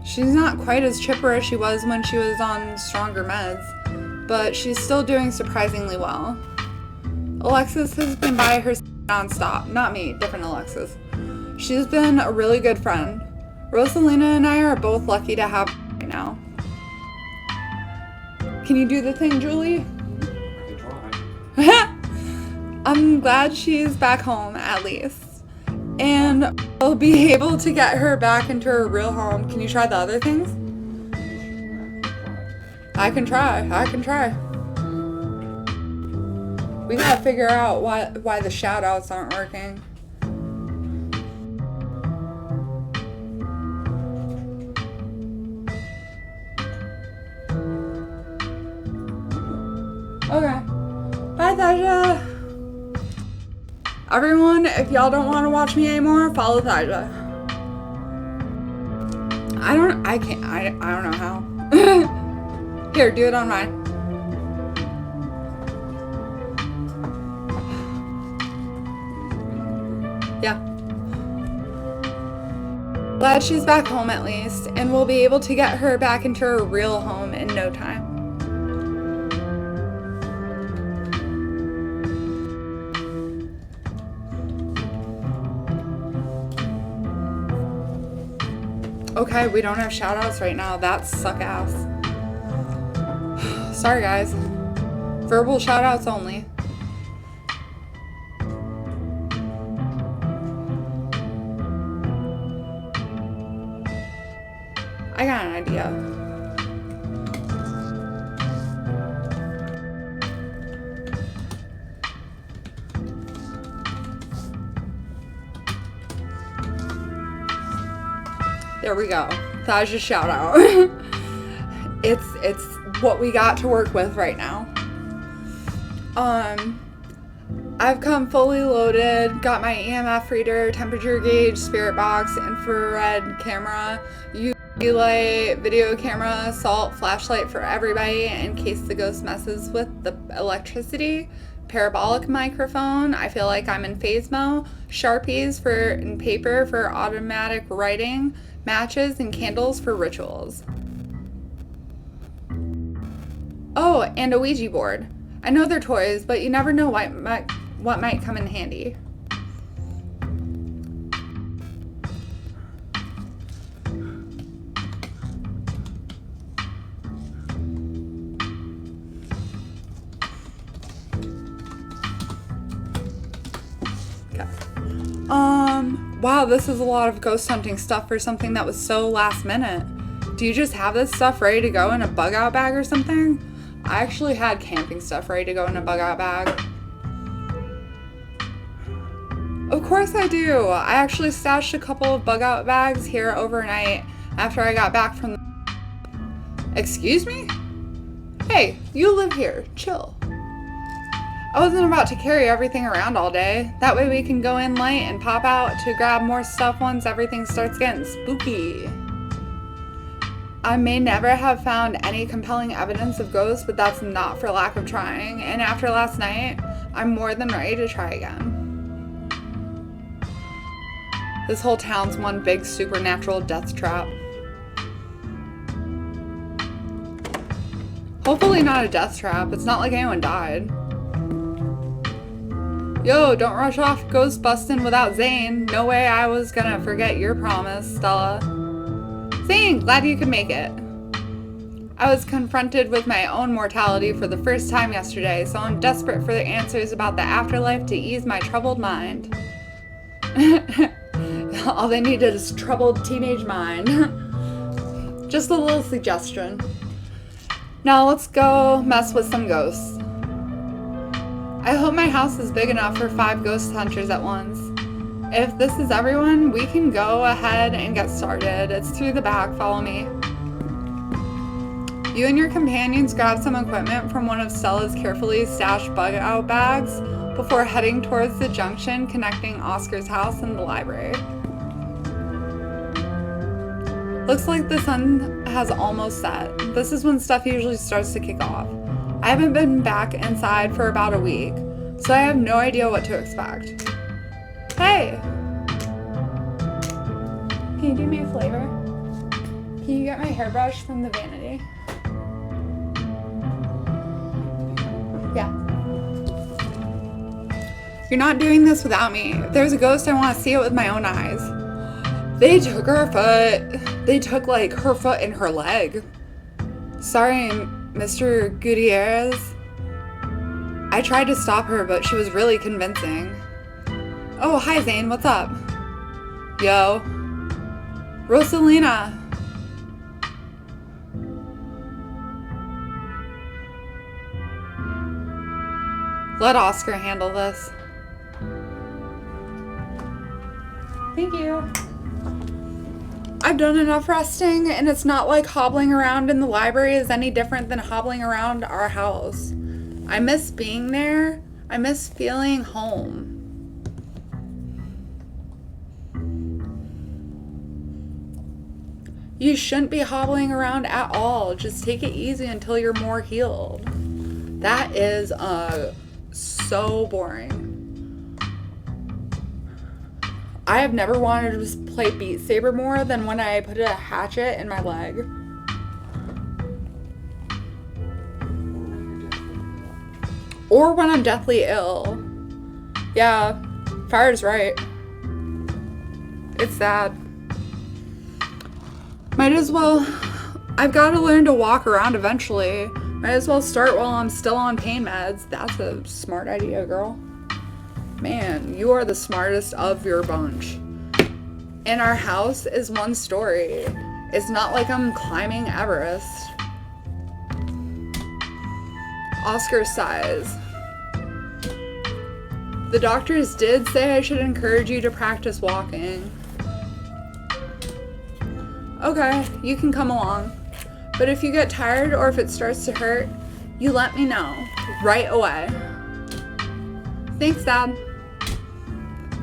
She's not quite as chipper as she was when she was on stronger meds, but she's still doing surprisingly well. Alexis has been by her nonstop. Not me, different Alexis. She's been a really good friend. Rosalina and I are both lucky to have her right now. Can you do the thing, Julie? I can try. I'm glad she's back home, at least. And we'll be able to get her back into her real home. Can you try the other things? I can try. We gotta figure out why the shout-outs aren't working. Okay. Bye, Thaja. Everyone, if y'all don't want to watch me anymore, follow Thaja. I don't know how. Here, do it on mine. Yeah. Glad she's back home at least, and we'll be able to get her back into her real home in no time. Okay, we don't have shout outs right now. That's suck ass. Sorry, guys. Verbal shout outs only. I got an idea. There we go. That was just shout out. It's what we got to work with right now. I've come fully loaded, got my EMF reader, temperature gauge, spirit box, infrared camera, UV light, video camera, salt, flashlight for everybody in case the ghost messes with the electricity, parabolic microphone, I feel like I'm in Phasmo, Sharpies and paper for automatic writing, matches and candles for rituals. Oh, and a Ouija board. I know they're toys, but you never know what might come in handy. Okay. Wow, this is a lot of ghost hunting stuff for something that was so last minute. Do you just have this stuff ready to go in a bug out bag or something? I actually had camping stuff ready to go in a bug out bag. Of course I do. I actually stashed a couple of bug out bags here overnight after I got back from the... Excuse me? Hey, you live here. Chill. I wasn't about to carry everything around all day. That way we can go in light and pop out to grab more stuff once everything starts getting spooky. I may never have found any compelling evidence of ghosts, but that's not for lack of trying. And after last night, I'm more than ready to try again. This whole town's one big supernatural death trap. Hopefully not a death trap. It's not like anyone died. Yo, don't rush off ghost busting without Zane. No way I was gonna forget your promise, Stella. Zane, glad you could make it. I was confronted with my own mortality for the first time yesterday, so I'm desperate for the answers about the afterlife to ease my troubled mind. All they need is troubled teenage mind. Just a little suggestion. Now let's go mess with some ghosts. I hope my house is big enough for 5 ghost hunters at once. If this is everyone, we can go ahead and get started. It's through the back, follow me. You and your companions grab some equipment from one of Stella's carefully stashed bug out bags before heading towards the junction connecting Oscar's house and the library. Looks like the sun has almost set. This is when stuff usually starts to kick off. I haven't been back inside for about a week, so I have no idea what to expect. Hey! Can you do me a favor? Can you get my hairbrush from the vanity? Yeah. You're not doing this without me. If there's a ghost, I want to see it with my own eyes. They took her foot. They took, like, her foot and her leg. Sorry, Mr. Gutierrez. I tried to stop her, but she was really convincing. Oh, hi Zane, what's up? Yo. Rosalina. Let Oscar handle this. Thank you. I've done enough resting, and it's not like hobbling around in the library is any different than hobbling around our house. I miss being there. I miss feeling home. You shouldn't be hobbling around at all. Just take it easy until you're more healed. That is so boring. I have never wanted to just play Beat Saber more than when I put a hatchet in my leg. Or when I'm deathly ill. Yeah, Fire's right. It's sad. Might as well, I've got to learn to walk around eventually. Might as well start while I'm still on pain meds. That's a smart idea, girl. Man, you are the smartest of your bunch. And our house is 1 story. It's not like I'm climbing Everest. Oscar sighs. The doctors did say I should encourage you to practice walking. Okay, you can come along. But if you get tired or if it starts to hurt, you let me know right away. Thanks, Dad.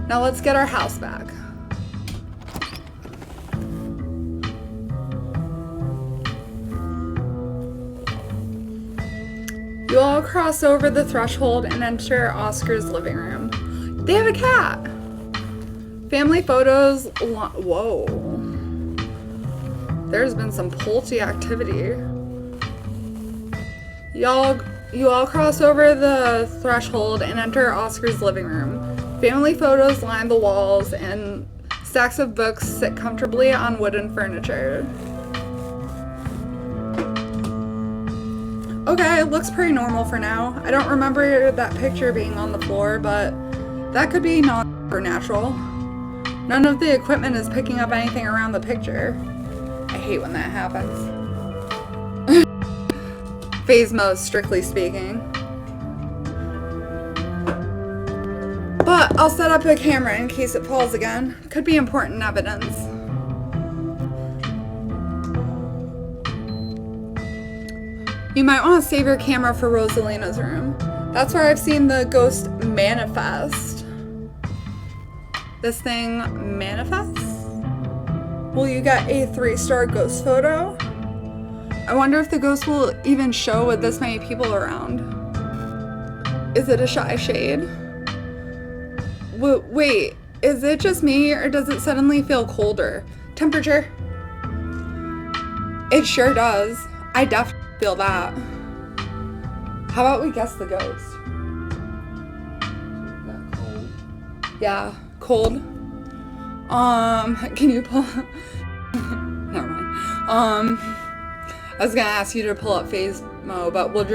Now let's get our house back. You all cross over the threshold and enter Oscar's living room. They have a cat. Family photos. Whoa. There's been some pulty activity. You all cross over the threshold and enter Oscar's living room. Family photos line the walls and stacks of books sit comfortably on wooden furniture. Okay, it looks pretty normal for now. I don't remember that picture being on the floor, but that could be non-supernatural. None of the equipment is picking up anything around the picture. I hate when that happens. Phase mode, strictly speaking. But I'll set up a camera in case it falls again. Could be important evidence. You might want to save your camera for Rosalina's room. That's where I've seen the ghost manifest. This thing manifests? Will you get a 3-star ghost photo? I wonder if the ghost will even show with this many people around. Is it a shy shade? Wait, is it just me or does it suddenly feel colder? Temperature? It sure does. I definitely feel that. How about we guess the ghost? Not cold. Yeah, cold. Can you pull? Never mind. I was gonna ask you to pull up phase mode, but we'll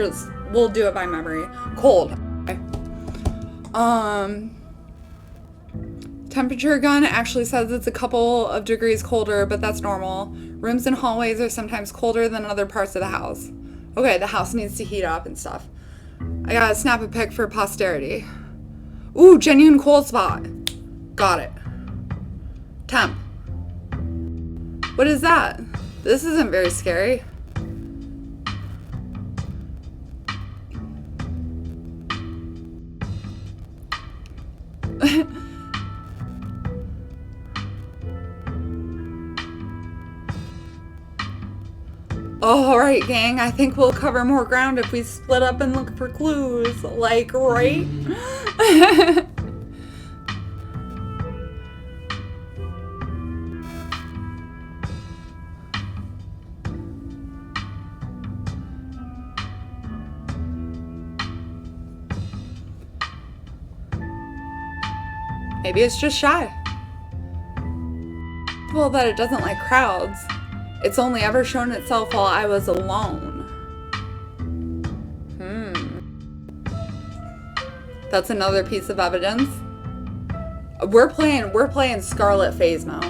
do it by memory. Cold. Okay. Temperature gun actually says it's a couple of degrees colder, but that's normal. Rooms and hallways are sometimes colder than other parts of the house. Okay, the house needs to heat up and stuff. I gotta snap a pic for posterity. Ooh, genuine cold spot. Got it. Temp. What is that? This isn't very scary. Alright, gang, I think we'll cover more ground if we split up and look for clues. Like, right? Maybe it's just shy. Well, that it doesn't like crowds. It's only ever shown itself while I was alone. That's another piece of evidence. We're playing Scarlet phase now.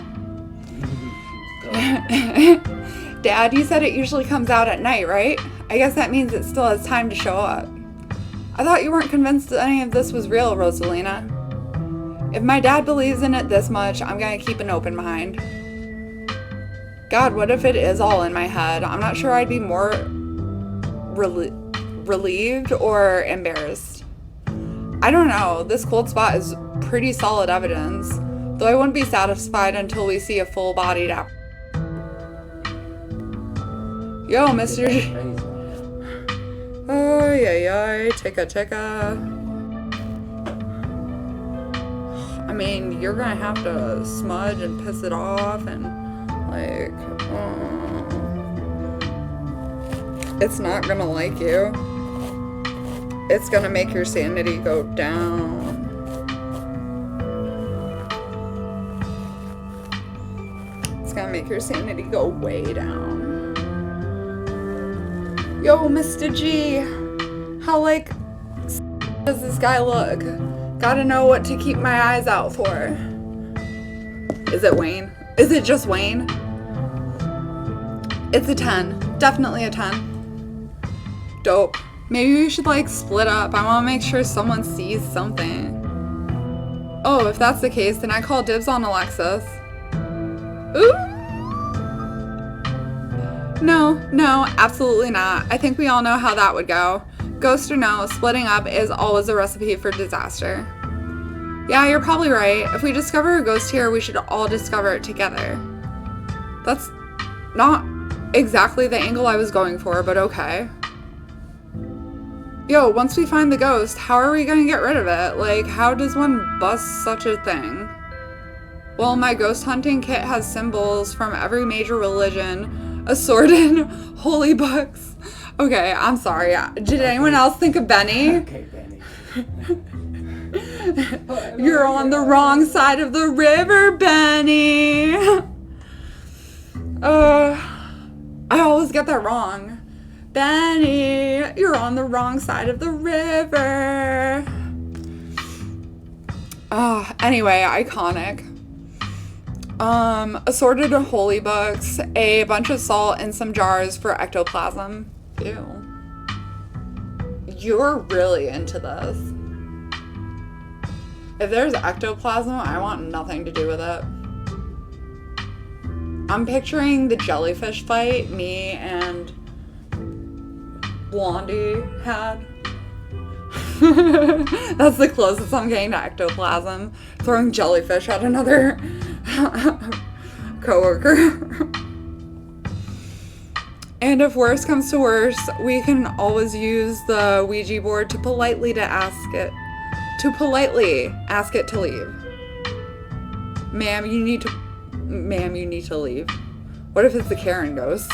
Dad, you said it usually comes out at night, right? I guess that means it still has time to show up. I thought you weren't convinced that any of this was real, Rosalina. If my dad believes in it this much, I'm gonna keep an open mind. God, what if it is all in my head? I'm not sure I'd be more relieved or embarrassed. I don't know. This cold spot is pretty solid evidence, though I wouldn't be satisfied until we see a full-bodied app. Yo, Mr. Oh, yeah, ticka. I mean, you're gonna have to smudge and piss it off and, like, it's not gonna like you. It's gonna make your sanity go down. It's gonna make your sanity go way down. Yo, Mr. G, how like does this guy look? Gotta know what to keep my eyes out for. Is it Wayne? Is it just Wayne? It's a 10. Definitely a 10. Dope. Maybe we should like split up. I want to make sure someone sees something. Oh, if that's the case, then I call dibs on Alexis. Ooh. No, absolutely not. I think we all know how that would go. Ghost or no, splitting up is always a recipe for disaster. Yeah, you're probably right. If we discover a ghost here, we should all discover it together. That's not exactly the angle I was going for, but okay. Yo, once we find the ghost, how are we gonna get rid of it? Like, how does one bust such a thing? Well, my ghost hunting kit has symbols from every major religion, assorted holy books. Okay, I'm sorry. Did anyone else think of Benny? Okay, Benny. You're on the wrong side of the river, Benny. I always get that wrong. Benny, you're on the wrong side of the river. Anyway, iconic. Assorted holy books, a bunch of salt, and some jars for ectoplasm. Ew. You're really into this. If there's ectoplasm, I want nothing to do with it. I'm picturing the jellyfish fight me and Blondie had. That's the closest I'm getting to ectoplasm. Throwing jellyfish at another coworker. And if worse comes to worse, we can always use the Ouija board to politely ask it to leave. Ma'am, you need to leave. What if it's the Karen ghost?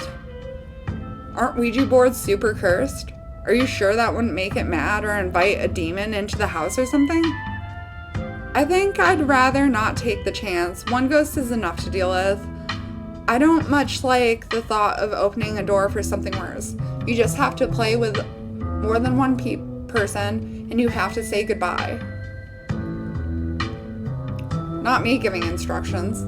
Aren't Ouija boards super cursed? Are you sure that wouldn't make it mad or invite a demon into the house or something? I think I'd rather not take the chance. One ghost is enough to deal with. I don't much like the thought of opening a door for something worse. You just have to play with more than one person and you have to say goodbye. Not me giving instructions.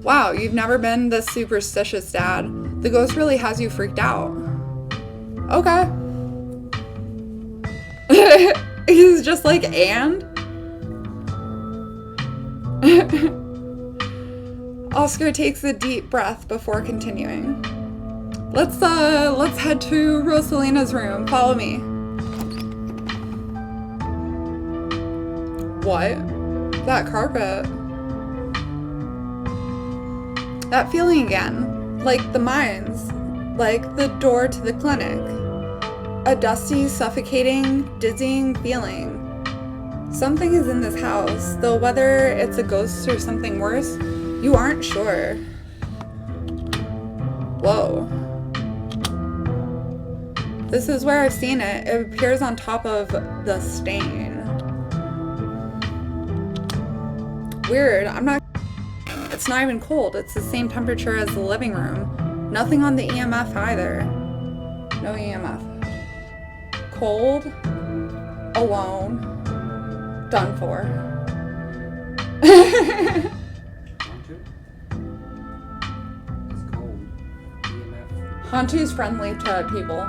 Wow, you've never been this superstitious, Dad. The ghost really has you freaked out. Okay. He's just like, and? Oscar takes a deep breath before continuing. Let's head to Rosalina's room. Follow me. What? That carpet. That feeling again. Like the mines. Like the door to the clinic. A dusty, suffocating, dizzying feeling. Something is in this house, though whether it's a ghost or something worse, you aren't sure. Whoa. This is where I've seen it. It appears on top of the stain. Weird. It's not even cold. It's the same temperature as the living room. Nothing on the EMF either. No EMF. Cold. Alone. Done for. It's cold. EMF. Hantu's friendly to people.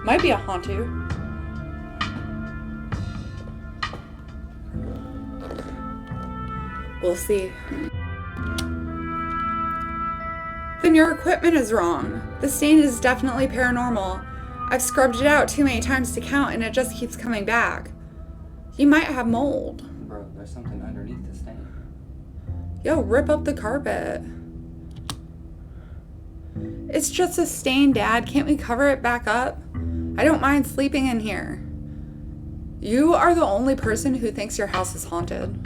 Might be a Hantu. We'll see. Then your equipment is wrong. The stain is definitely paranormal. I've scrubbed it out too many times to count and it just keeps coming back. You might have mold. Bro, there's something underneath the stain. Yo, rip up the carpet. It's just a stain, Dad. Can't we cover it back up? I don't mind sleeping in here. You are the only person who thinks your house is haunted.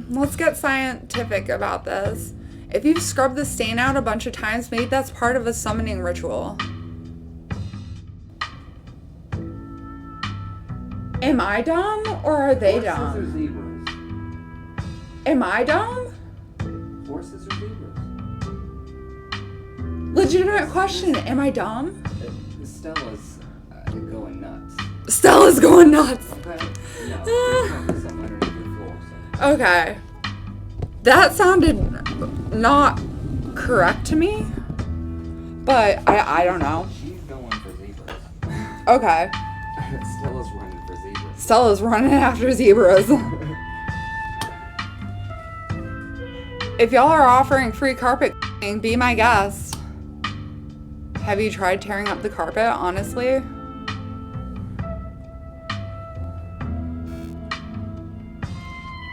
Let's get scientific about this. If you've scrubbed the stain out a bunch of times, maybe that's part of a summoning ritual. Am I dumb or are they Horses dumb? or zebras? Am I dumb? Horses or zebras? Legitimate question. Am I dumb? Stella's going nuts. Stella's going nuts. Okay. No, there's something underneath the floor. So. Okay. That sounded not correct to me, but I don't know. She's going for zebras. Okay. Stella's running for zebras. Stella's running after zebras. If y'all are offering free carpet cleaning, be my guest. Have you tried tearing up the carpet, honestly?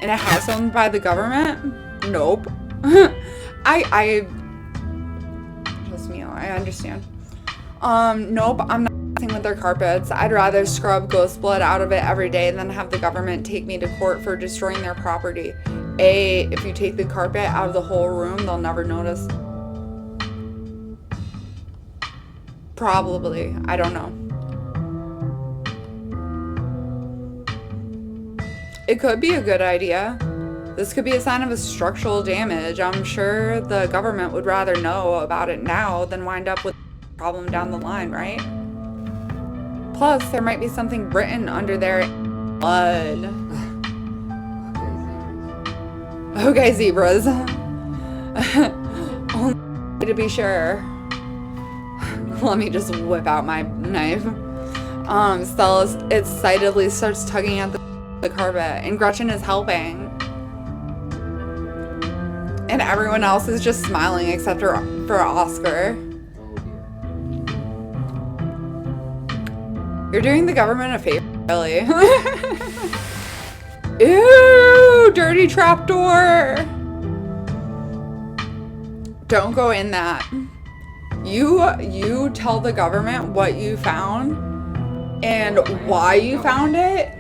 In a house owned by the government? Nope. I just me, I understand. Nope, I'm not messing with their carpets. I'd rather scrub ghost blood out of it every day than have the government take me to court for destroying their property. If you take the carpet out of the whole room, they'll never notice. Probably. I don't know. It could be a good idea. This could be a sign of a structural damage. I'm sure the government would rather know about it now than wind up with a problem down the line, right? Plus, there might be something written under their blood. Okay, zebras. Only to be sure. Let me just whip out my knife. Stella excitedly starts tugging at the carpet, and Gretchen is helping. And everyone else is just smiling except for Oscar. You're doing the government a favor, really. Ew, dirty trapdoor. Don't go in that. You tell the government what you found and why you found it,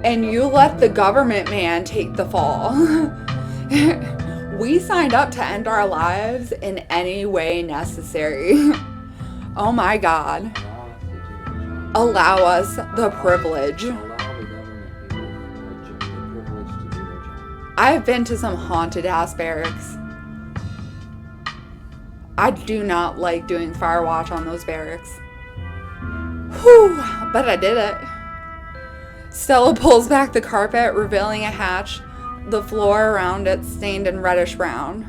and you let the government man take the fall. We signed up to end our lives in any way necessary. Oh my God. Allow us the privilege. I've been to some haunted ass barracks. I do not like doing fire watch on those barracks. Whew, but I did it. Stella pulls back the carpet, revealing a hatch, the floor around it stained in reddish brown.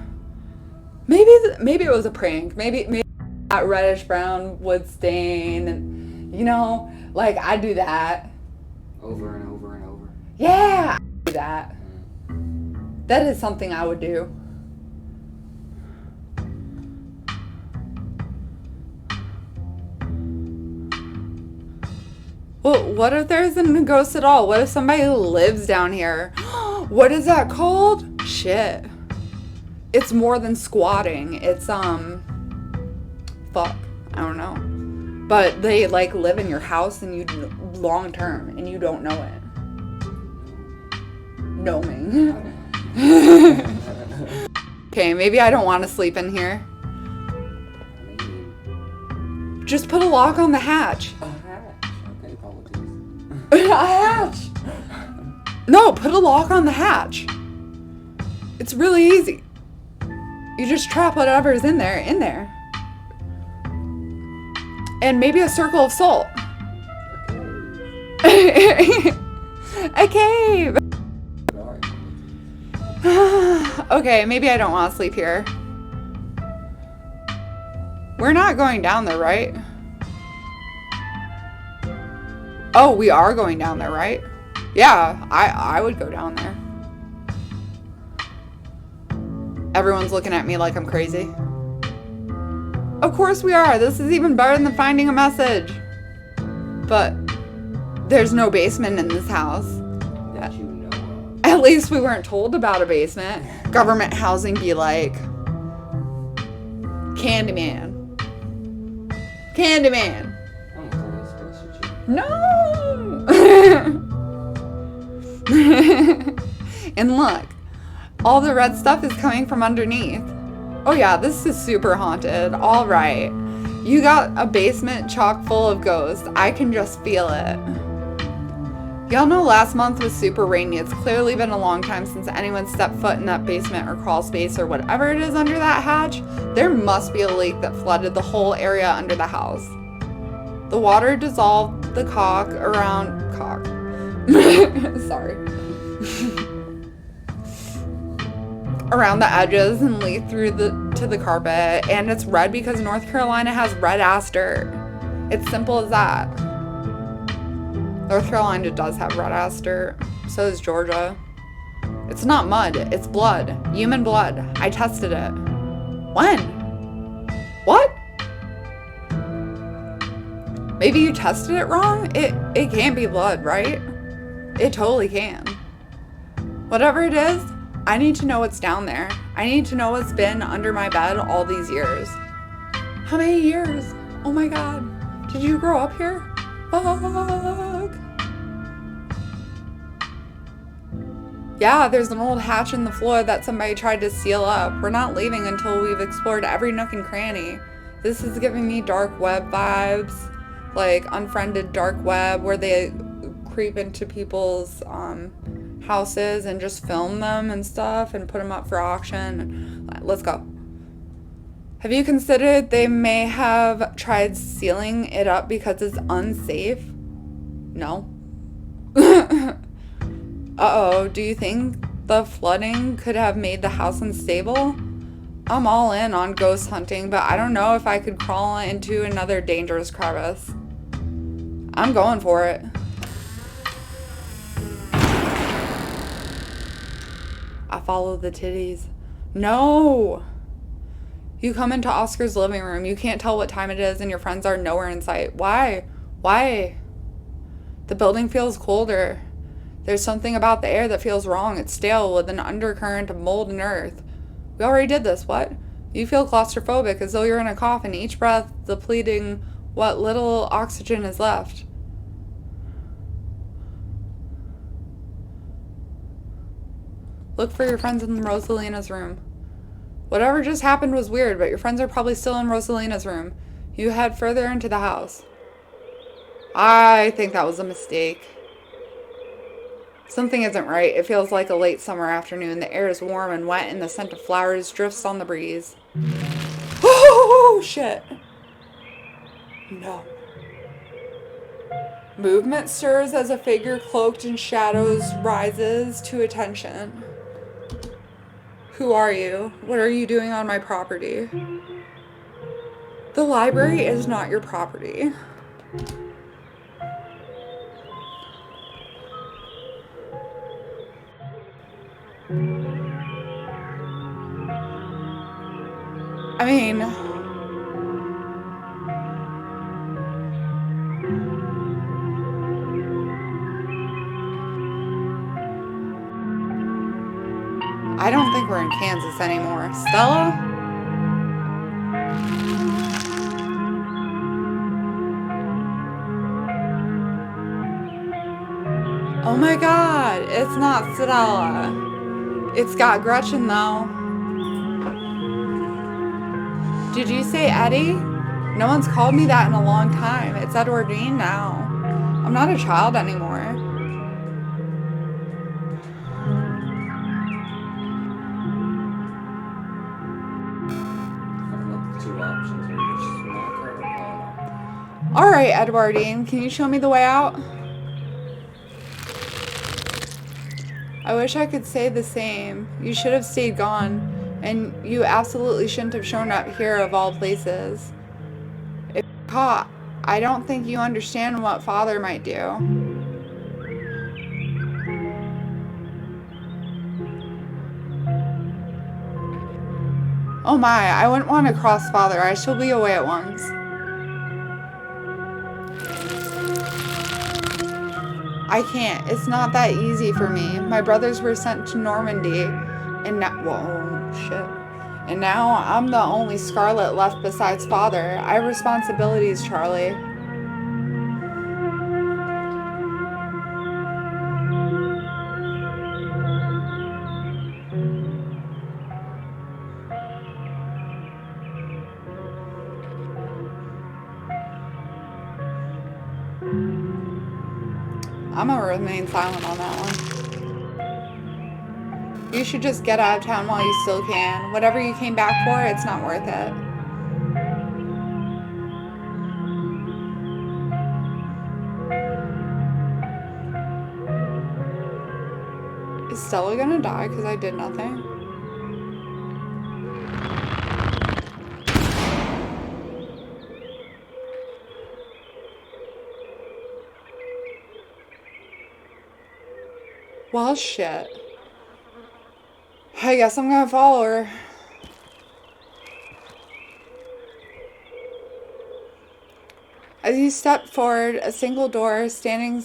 Maybe it was a prank. Maybe that reddish brown would stain, and you know, like I do that. Over and over and over. Yeah, I do that. That is something I would do. Well, what if there isn't a ghost at all? What if somebody lives down here? What is that called? Shit. It's more than squatting. It's, fuck. I don't know. But they, like, live in your house and you, long term, and you don't know it. Gnoming. Okay, maybe I don't want to sleep in here. Just put a lock on the hatch. A hatch. No, put a lock on the hatch. It's really easy. You just trap whatever is in there. And maybe a circle of salt. A cave. Okay, maybe I don't want to sleep here. We're not going down there, right? Oh, we are going down there, right? Yeah, I would go down there. Everyone's looking at me like I'm crazy. Of course we are. This is even better than finding a message. But there's no basement in this house. That you know of. At least we weren't told about a basement. Government housing be like Candyman. Candyman. I'm totally supposed to cheat. No. And look, all the red stuff is coming from underneath. Oh yeah, this is super haunted. All right. You got a basement chock full of ghosts. I can just feel it. Y'all know last month was super rainy. It's clearly been a long time since anyone stepped foot in that basement or crawl space or whatever it is under that hatch. There must be a lake that flooded the whole area under the house. The water dissolved the caulk around sorry. around the edges and leaked through to the carpet, and it's red because North Carolina has red ass dirt. It's simple as that. North Carolina does have red ass dirt. So does Georgia. It's not mud, it's blood. Human blood. I tested it. When? What? Maybe you tested it wrong? It can't be blood, right? It totally can. Whatever it is, I need to know what's down there. I need to know what's been under my bed all these years. How many years? Oh my god. Did you grow up here? Fuck. Yeah, there's an old hatch in the floor that somebody tried to seal up. We're not leaving until we've explored every nook and cranny. This is giving me dark web vibes. Like unfriended dark web where they creep into people's houses and just film them and stuff and put them up for auction. Let's go. Have you considered they may have tried sealing it up because it's unsafe? No. Uh-oh, do you think the flooding could have made the house unstable? I'm all in on ghost hunting, but I don't know if I could crawl into another dangerous crevice. I'm going for it. I follow the titties. No! You come into Oscar's living room. You can't tell what time it is and your friends are nowhere in sight. Why? Why? The building feels colder. There's something about the air that feels wrong. It's stale with an undercurrent of mold and earth. We already did this. What? You feel claustrophobic as though you're in a coffin, each breath depleting what little oxygen is left. Look for your friends in Rosalina's room. Whatever just happened was weird, but your friends are probably still in Rosalina's room. You head further into the house. I think that was a mistake. Something isn't right. It feels like a late summer afternoon. The air is warm and wet and the scent of flowers drifts on the breeze. Oh, shit. No. Movement stirs as a figure cloaked in shadows rises to attention. Who are you? What are you doing on my property? The library is not your property. I mean, I don't think we're in Kansas anymore. Stella? Oh my god, it's not Stella. It's got Gretchen though. Did you say Eddie? No one's called me that in a long time. It's Edwardine now. I'm not a child anymore. Two options are just smoke her or call. Alright, Edwardine, can you show me the way out? I wish I could say the same. You should have stayed gone. And you absolutely shouldn't have shown up here of all places. If you're caught, I don't think you understand what Father might do. Oh my, I wouldn't want to cross Father. I shall be away at once. I can't. It's not that easy for me. My brothers were sent to Normandy, and now, whoa, shit. And now I'm the only Scarlet left besides Father. I have responsibilities, Charlie. I'm gonna remain silent on that one. You should just get out of town while you still can. Whatever you came back for, it's not worth it. Is Stella gonna die because I did nothing? Well, shit. I guess I'm gonna follow her. As you step forward, a single door standing...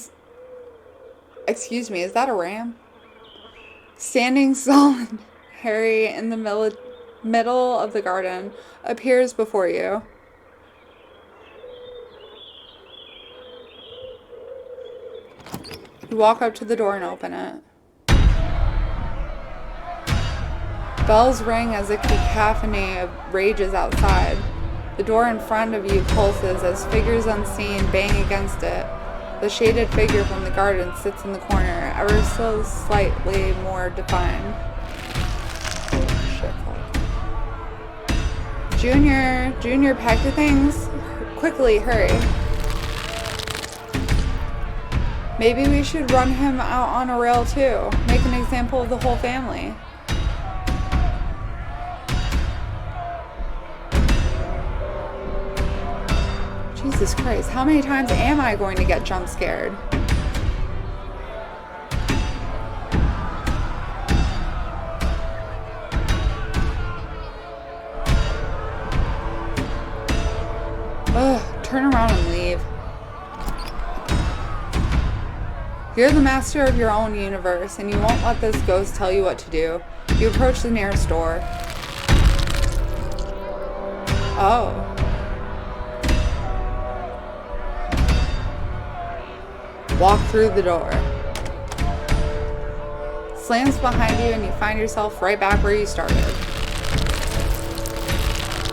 Excuse me, is that a ram? Standing solitary in the middle of the garden appears before you. You walk up to the door and open it. Bells ring as a cacophony rages outside. The door in front of you pulses as figures unseen bang against it. The shaded figure from the garden sits in the corner, ever so slightly more defined. Junior, pack your things. Quickly, hurry. Maybe we should run him out on a rail too. Make an example of the whole family. Jesus Christ, how many times am I going to get jump scared? Ugh, turn around and leave. You're the master of your own universe, and you won't let this ghost tell you what to do. You approach the nearest door. Oh. Walk through the door. Slams behind you and you find yourself right back where you started.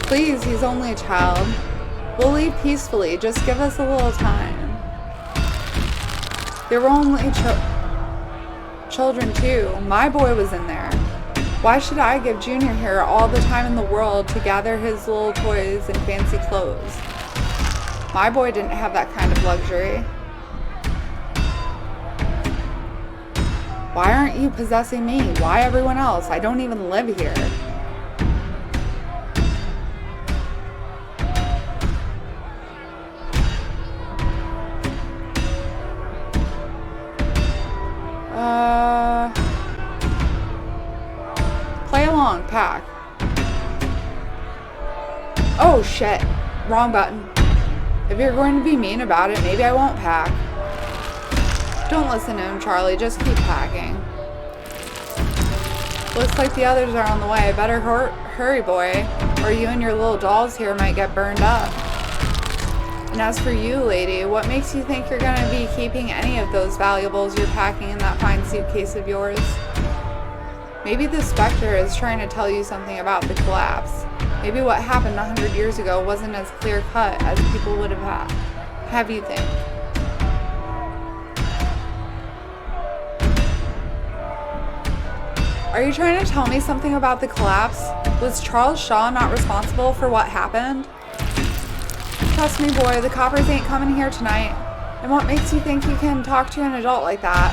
Please, he's only a child. We'll leave peacefully. Just give us a little time. There were only children too. My boy was in there. Why should I give Junior here all the time in the world to gather his little toys and fancy clothes? My boy didn't have that kind of luxury. Why aren't you possessing me? Why everyone else? I don't even live here. Play along, pack. Oh shit, wrong button. If you're going to be mean about it, maybe I won't pack. Don't listen to him, Charlie. Just keep packing. Looks like the others are on the way. Better hurry, boy, or you and your little dolls here might get burned up. And as for you, lady, what makes you think you're going to be keeping any of those valuables you're packing in that fine suitcase of yours? Maybe the Spectre is trying to tell you something about the collapse. Maybe what happened 100 years ago wasn't as clear-cut as people would have you think. Are you trying to tell me something about the collapse? Was Charles Shaw not responsible for what happened? Trust me, boy, the coppers ain't coming here tonight. And what makes you think you can talk to an adult like that?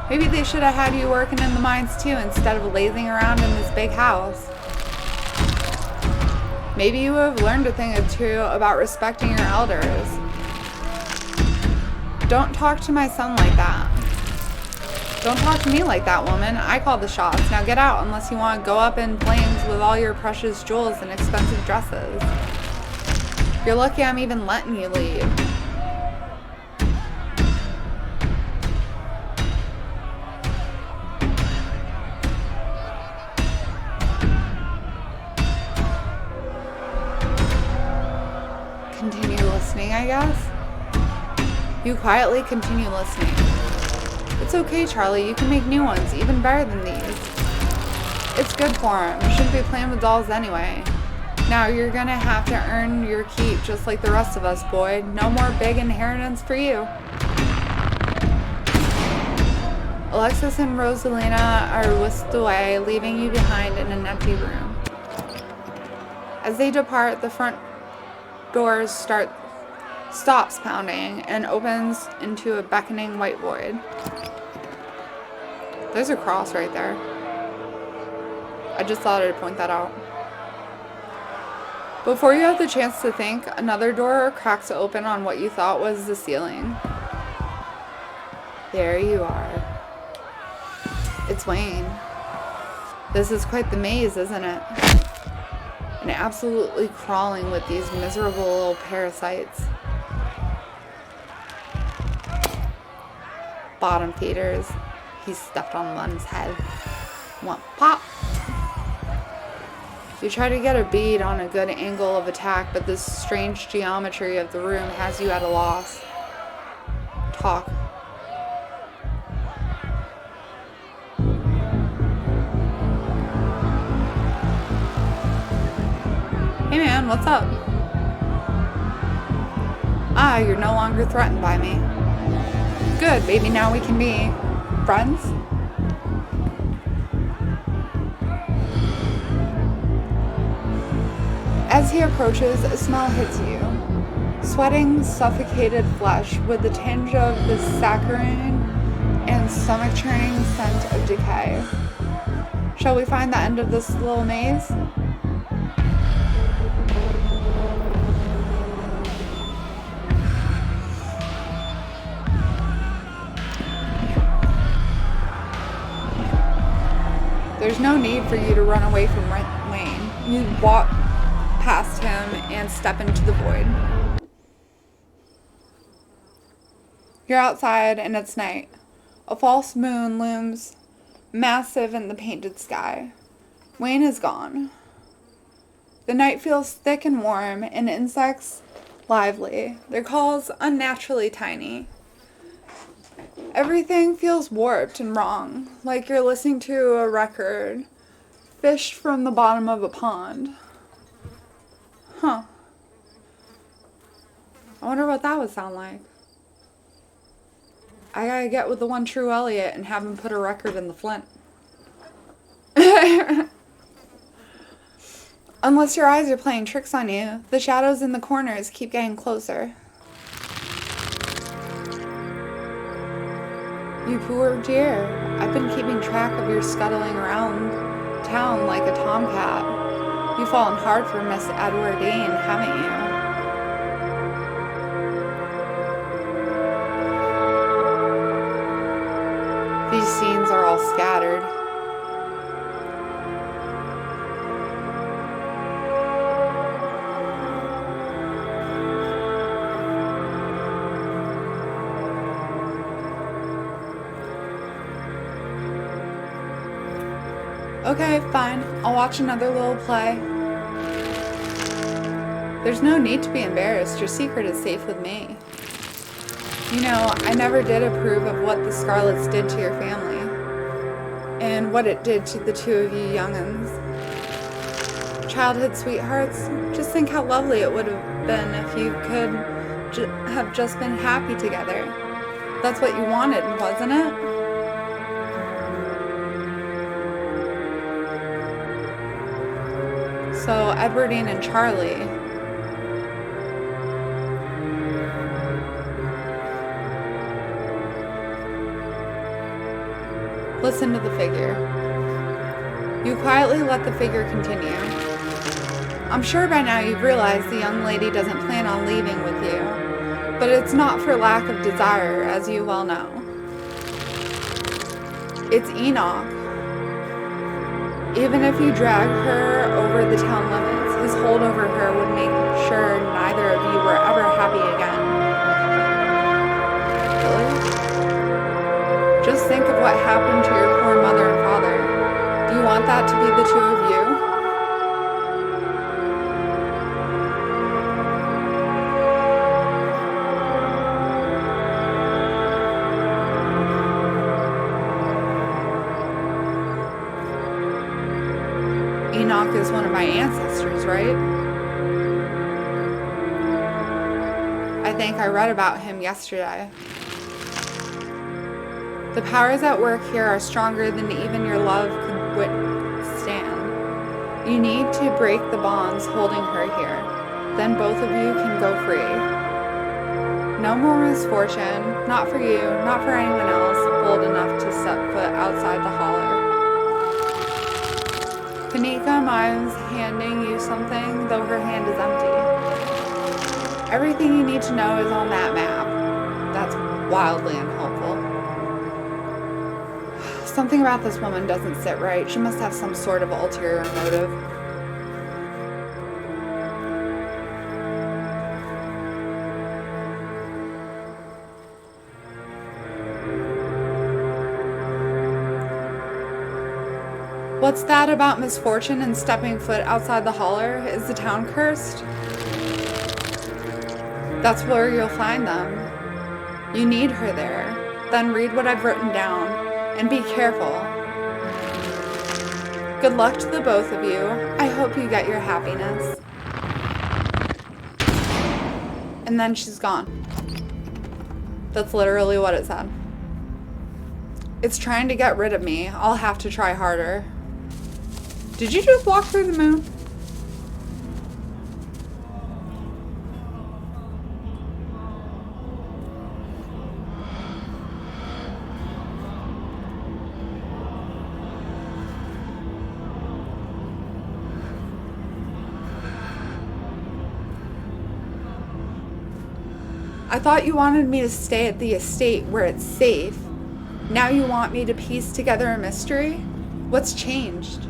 Maybe they should have had you working in the mines too instead of lazing around in this big house. Maybe you would have learned a thing or two about respecting your elders. Don't talk to my son like that. Don't talk to me like that, woman. I call the shots. Now get out unless you want to go up in flames with all your precious jewels and expensive dresses. You're lucky I'm even letting you leave. Continue listening, I guess? You quietly continue listening. It's okay, Charlie. You can make new ones, even better than these. It's good for him. You shouldn't be playing with dolls anyway. Now you're gonna have to earn your keep just like the rest of us, boy. No more big inheritance for you. Alexis and Rosalina are whisked away, leaving you behind in an empty room. As they depart, the front doors stops pounding and opens into a beckoning white void. There's a cross right there. I just thought I'd point that out. Before you have the chance to think, another door cracks open on what you thought was the ceiling. There you are. It's Wayne. This is quite the maze, isn't it? And absolutely crawling with these miserable little parasites. Bottom feeders. He stepped on one's head. One pop. You try to get a bead on a good angle of attack, but this strange geometry of the room has you at a loss. Talk. Hey man, what's up? Ah, you're no longer threatened by me. Good, maybe now we can be friends? As he approaches, a smell hits you. Sweating, suffocated flesh with the tinge of the saccharine and stomach-churning scent of decay. Shall we find the end of this little maze? There's no need for you to run away from Wayne. You walk past him and step into the void. You're outside and it's night. A false moon looms massive in the painted sky. Wayne is gone. The night feels thick and warm and insects lively, their calls unnaturally tiny. Everything feels warped and wrong, like you're listening to a record fished from the bottom of a pond. Huh. I wonder what that would sound like. I gotta get with the one true Elliot and have him put a record in the Flint. Unless your eyes are playing tricks on you, the shadows in the corners keep getting closer. You poor dear, I've been keeping track of your scuttling around town like a tomcat. You've fallen hard for Miss Edwardine, haven't you? These scenes are all scattered. Okay, fine. I'll watch another little play. There's no need to be embarrassed. Your secret is safe with me. You know, I never did approve of what the Scarlets did to your family. And what it did to the two of you young'uns. Childhood sweethearts, just think how lovely it would have been if you could have just been happy together. That's what you wanted, wasn't it? So, Edwardine and Charlie. Listen to the figure. You quietly let the figure continue. I'm sure by now you've realized the young lady doesn't plan on leaving with you, but it's not for lack of desire, as you well know. It's Enoch. Even if you drag her over the town limits, his hold over her would make sure neither of you were ever happy again. Really? Just think of what happened to your poor mother and father. Do you want that to be the two of you? Enoch is one of my ancestors, right? I think I read about him yesterday. The powers at work here are stronger than even your love could withstand. You need to break the bonds holding her here. Then both of you can go free. No more misfortune, not for you, not for anyone else bold enough to set foot outside the holler. Kanika mimes handing you something, though her hand is empty. Everything you need to know is on that map. That's wildly unhelpful. Something about this woman doesn't sit right. She must have some sort of ulterior motive. What's that about misfortune and stepping foot outside the holler? Is the town cursed? That's where you'll find them. You need her there. Then read what I've written down, and be careful. Good luck to the both of you. I hope you get your happiness. And then she's gone. That's literally what it said. It's trying to get rid of me. I'll have to try harder. Did you just walk through the moon? I thought you wanted me to stay at the estate where it's safe. Now you want me to piece together a mystery? What's changed?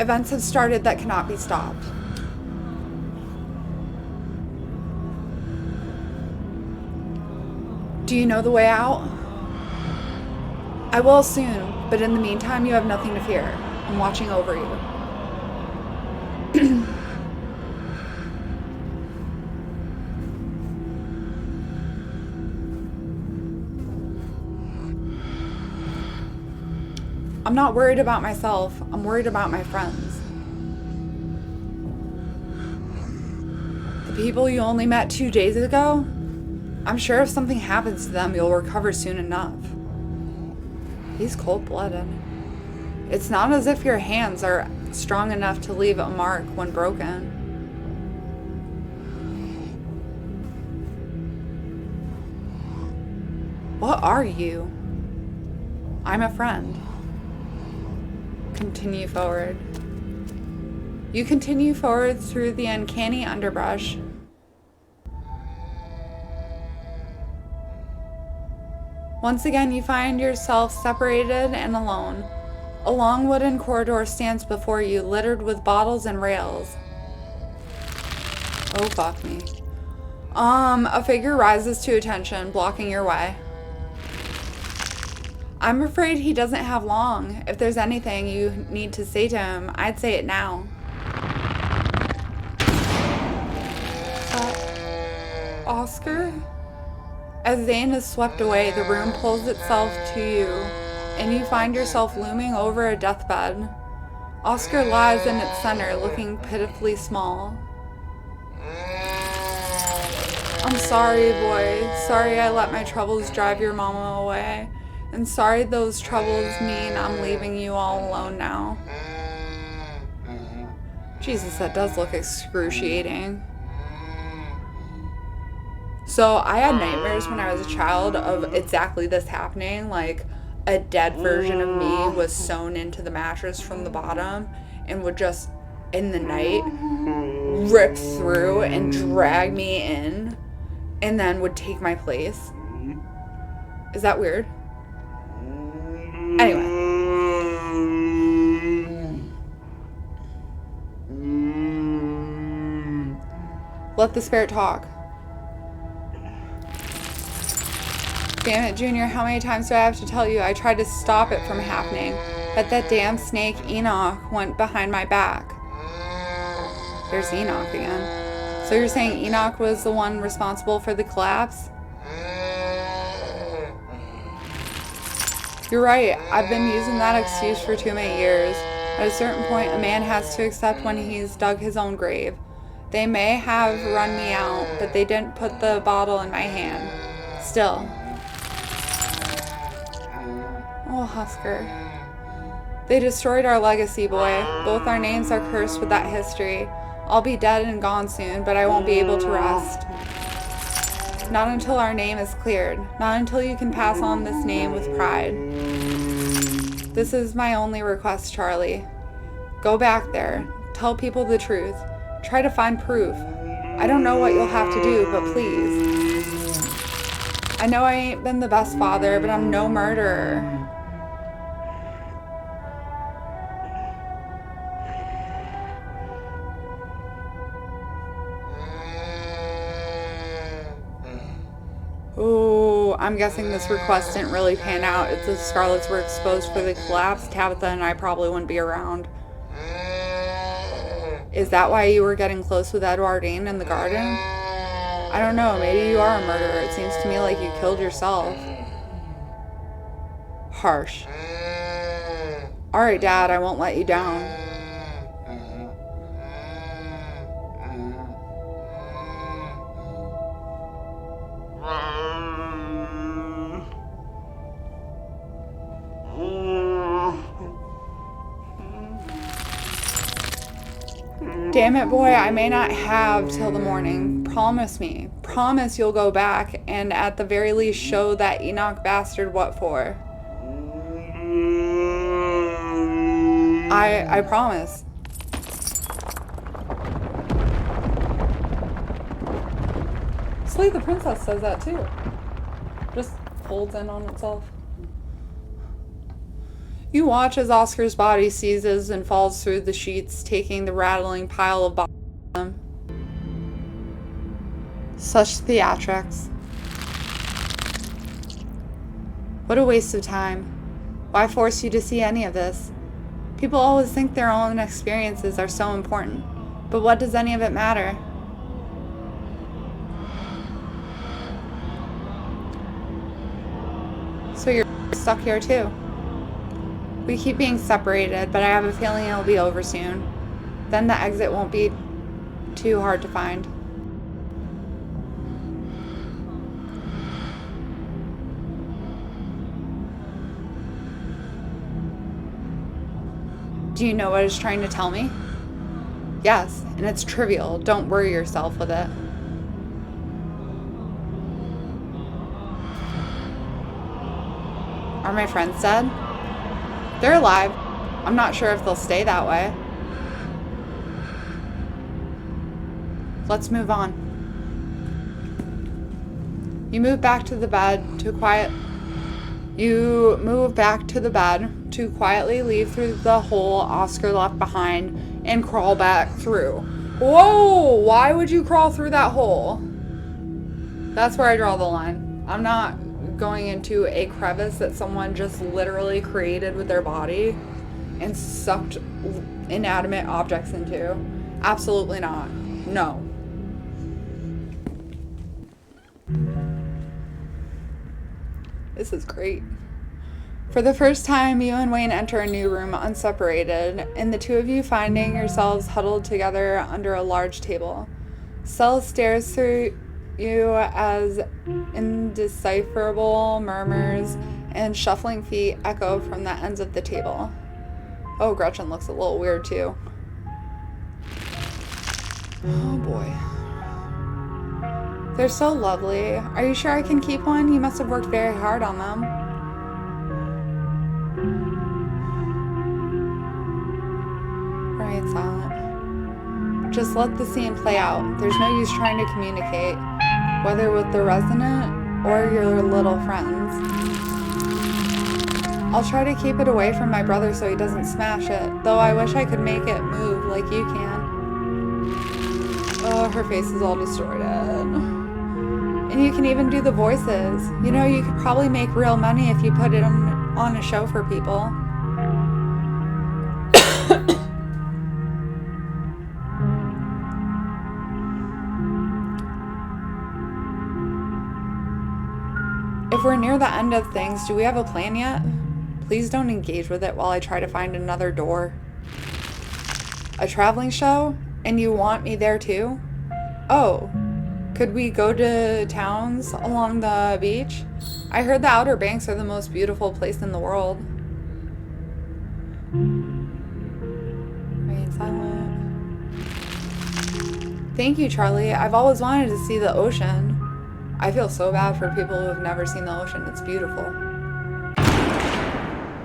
Events have started that cannot be stopped. Do you know the way out? I will soon, but in the meantime, you have nothing to fear. I'm watching over you. I'm not worried about myself. I'm worried about my friends. The people you only met 2 days ago? I'm sure if something happens to them, you'll recover soon enough. He's cold-blooded. It's not as if your hands are strong enough to leave a mark when broken. What are you? I'm a friend. Continue forward. You continue forward through the uncanny underbrush. Once again, you find yourself separated and alone. A long wooden corridor stands before you, littered with bottles and rails. Oh, fuck me. A figure rises to attention, blocking your way. I'm afraid he doesn't have long. If there's anything you need to say to him, I'd say it now. Oscar? As Zane is swept away, the room pulls itself to you, and you find yourself looming over a deathbed. Oscar lies in its center, looking pitifully small. I'm sorry, boy. Sorry I let my troubles drive your mama away. And sorry those troubles mean I'm leaving you all alone now. Jesus, that does look excruciating. So I had nightmares when I was a child of exactly this happening. Like a dead version of me was sewn into the mattress from the bottom and would just, in the night, rip through and drag me in and then would take my place. Is that weird? Anyway. Let the spirit talk. Damn it, Junior, how many times do I have to tell you? I tried to stop it from happening, but that damn snake Enoch went behind my back. There's Enoch again. So you're saying Enoch was the one responsible for the collapse? You're right. I've been using that excuse for too many years. At a certain point, a man has to accept when he's dug his own grave. They may have run me out, but they didn't put the bottle in my hand. Still. Oh, Husker. They destroyed our legacy, boy. Both our names are cursed with that history. I'll be dead and gone soon, but I won't be able to rest. Not until our name is cleared. Not until you can pass on this name with pride. This is my only request, Charlie. Go back there. Tell people the truth. Try to find proof. I don't know what you'll have to do, but please. I know I ain't been the best father, but I'm no murderer. Ooh, I'm guessing this request didn't really pan out. If the Scarlets were exposed for the collapse, Tabitha and I probably wouldn't be around. Is that why you were getting close with Edwardine in the garden? I don't know, maybe you are a murderer. It seems to me like you killed yourself. Harsh. Alright, Dad, I won't let you down. Damn it, boy, I may not have till the morning. Promise me. Promise you'll go back and at the very least show that Enoch bastard what for. I promise. Slay the Princess says that too. Just folds in on itself. You watch as Oscar's body seizes and falls through the sheets, taking the rattling pile of bodies with them. Such theatrics. What a waste of time. Why force you to see any of this? People always think their own experiences are so important, but what does any of it matter? So you're stuck here too. We keep being separated, but I have a feeling it'll be over soon. Then the exit won't be too hard to find. Do you know what it's trying to tell me? Yes, and it's trivial. Don't worry yourself with it. Are my friends dead? They're alive. I'm not sure if they'll stay that way. Let's move on. You move back to the bed to quietly leave through the hole Oscar left behind and crawl back through. Whoa! Why would you crawl through that hole? That's where I draw the line. I'm not going into a crevice that someone just literally created with their body and sucked inanimate objects into. Absolutely not. No. This is great. For the first time, you and Wayne enter a new room unseparated, and the two of you finding yourselves huddled together under a large table. Sel stares through you as indecipherable murmurs and shuffling feet echo from the ends of the table. Oh, Gretchen looks a little weird too. Oh boy. They're so lovely. Are you sure I can keep one? You must have worked very hard on them. Right, silent. Just let the scene play out. There's no use trying to communicate, whether with the resident or your little friends. I'll try to keep it away from my brother so he doesn't smash it, though I wish I could make it move like you can. Oh, her face is all distorted. And you can even do the voices. You know, you could probably make real money if you put it on a show for people. If we're near the end of things, do we have a plan yet? Please don't engage with it while I try to find another door. A traveling show? And you want me there too? Oh, could we go to towns along the beach? I heard the Outer Banks are the most beautiful place in the world. Remain silent. Thank you, Charlie. I've always wanted to see the ocean. I feel so bad for people who have never seen the ocean. It's beautiful.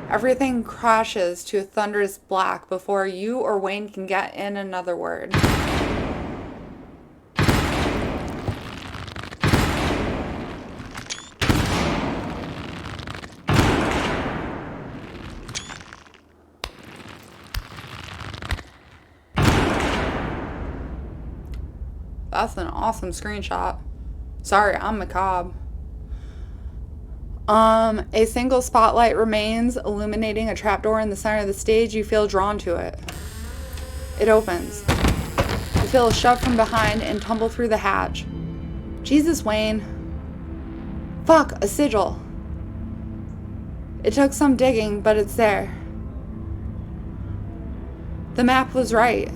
Everything crashes to a thunderous black before you or Wayne can get in another word. That's an awesome screenshot. Sorry, I'm macabre. A single spotlight remains, illuminating a trapdoor in the center of the stage. You feel drawn to it. It opens. You feel shoved from behind and tumble through the hatch. Jesus, Wayne. Fuck, a sigil. It took some digging, but it's there. The map was right.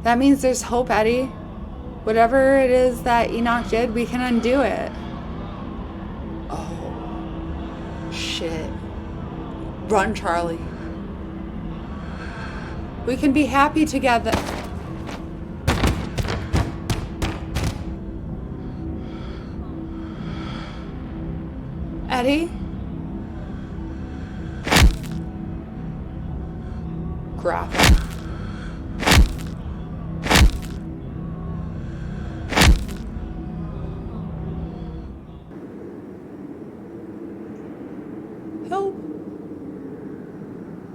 That means there's hope, Eddie. Whatever it is that Enoch did, we can undo it. Oh, shit. Run, Charlie. We can be happy together. Eddie? Graphic. Help.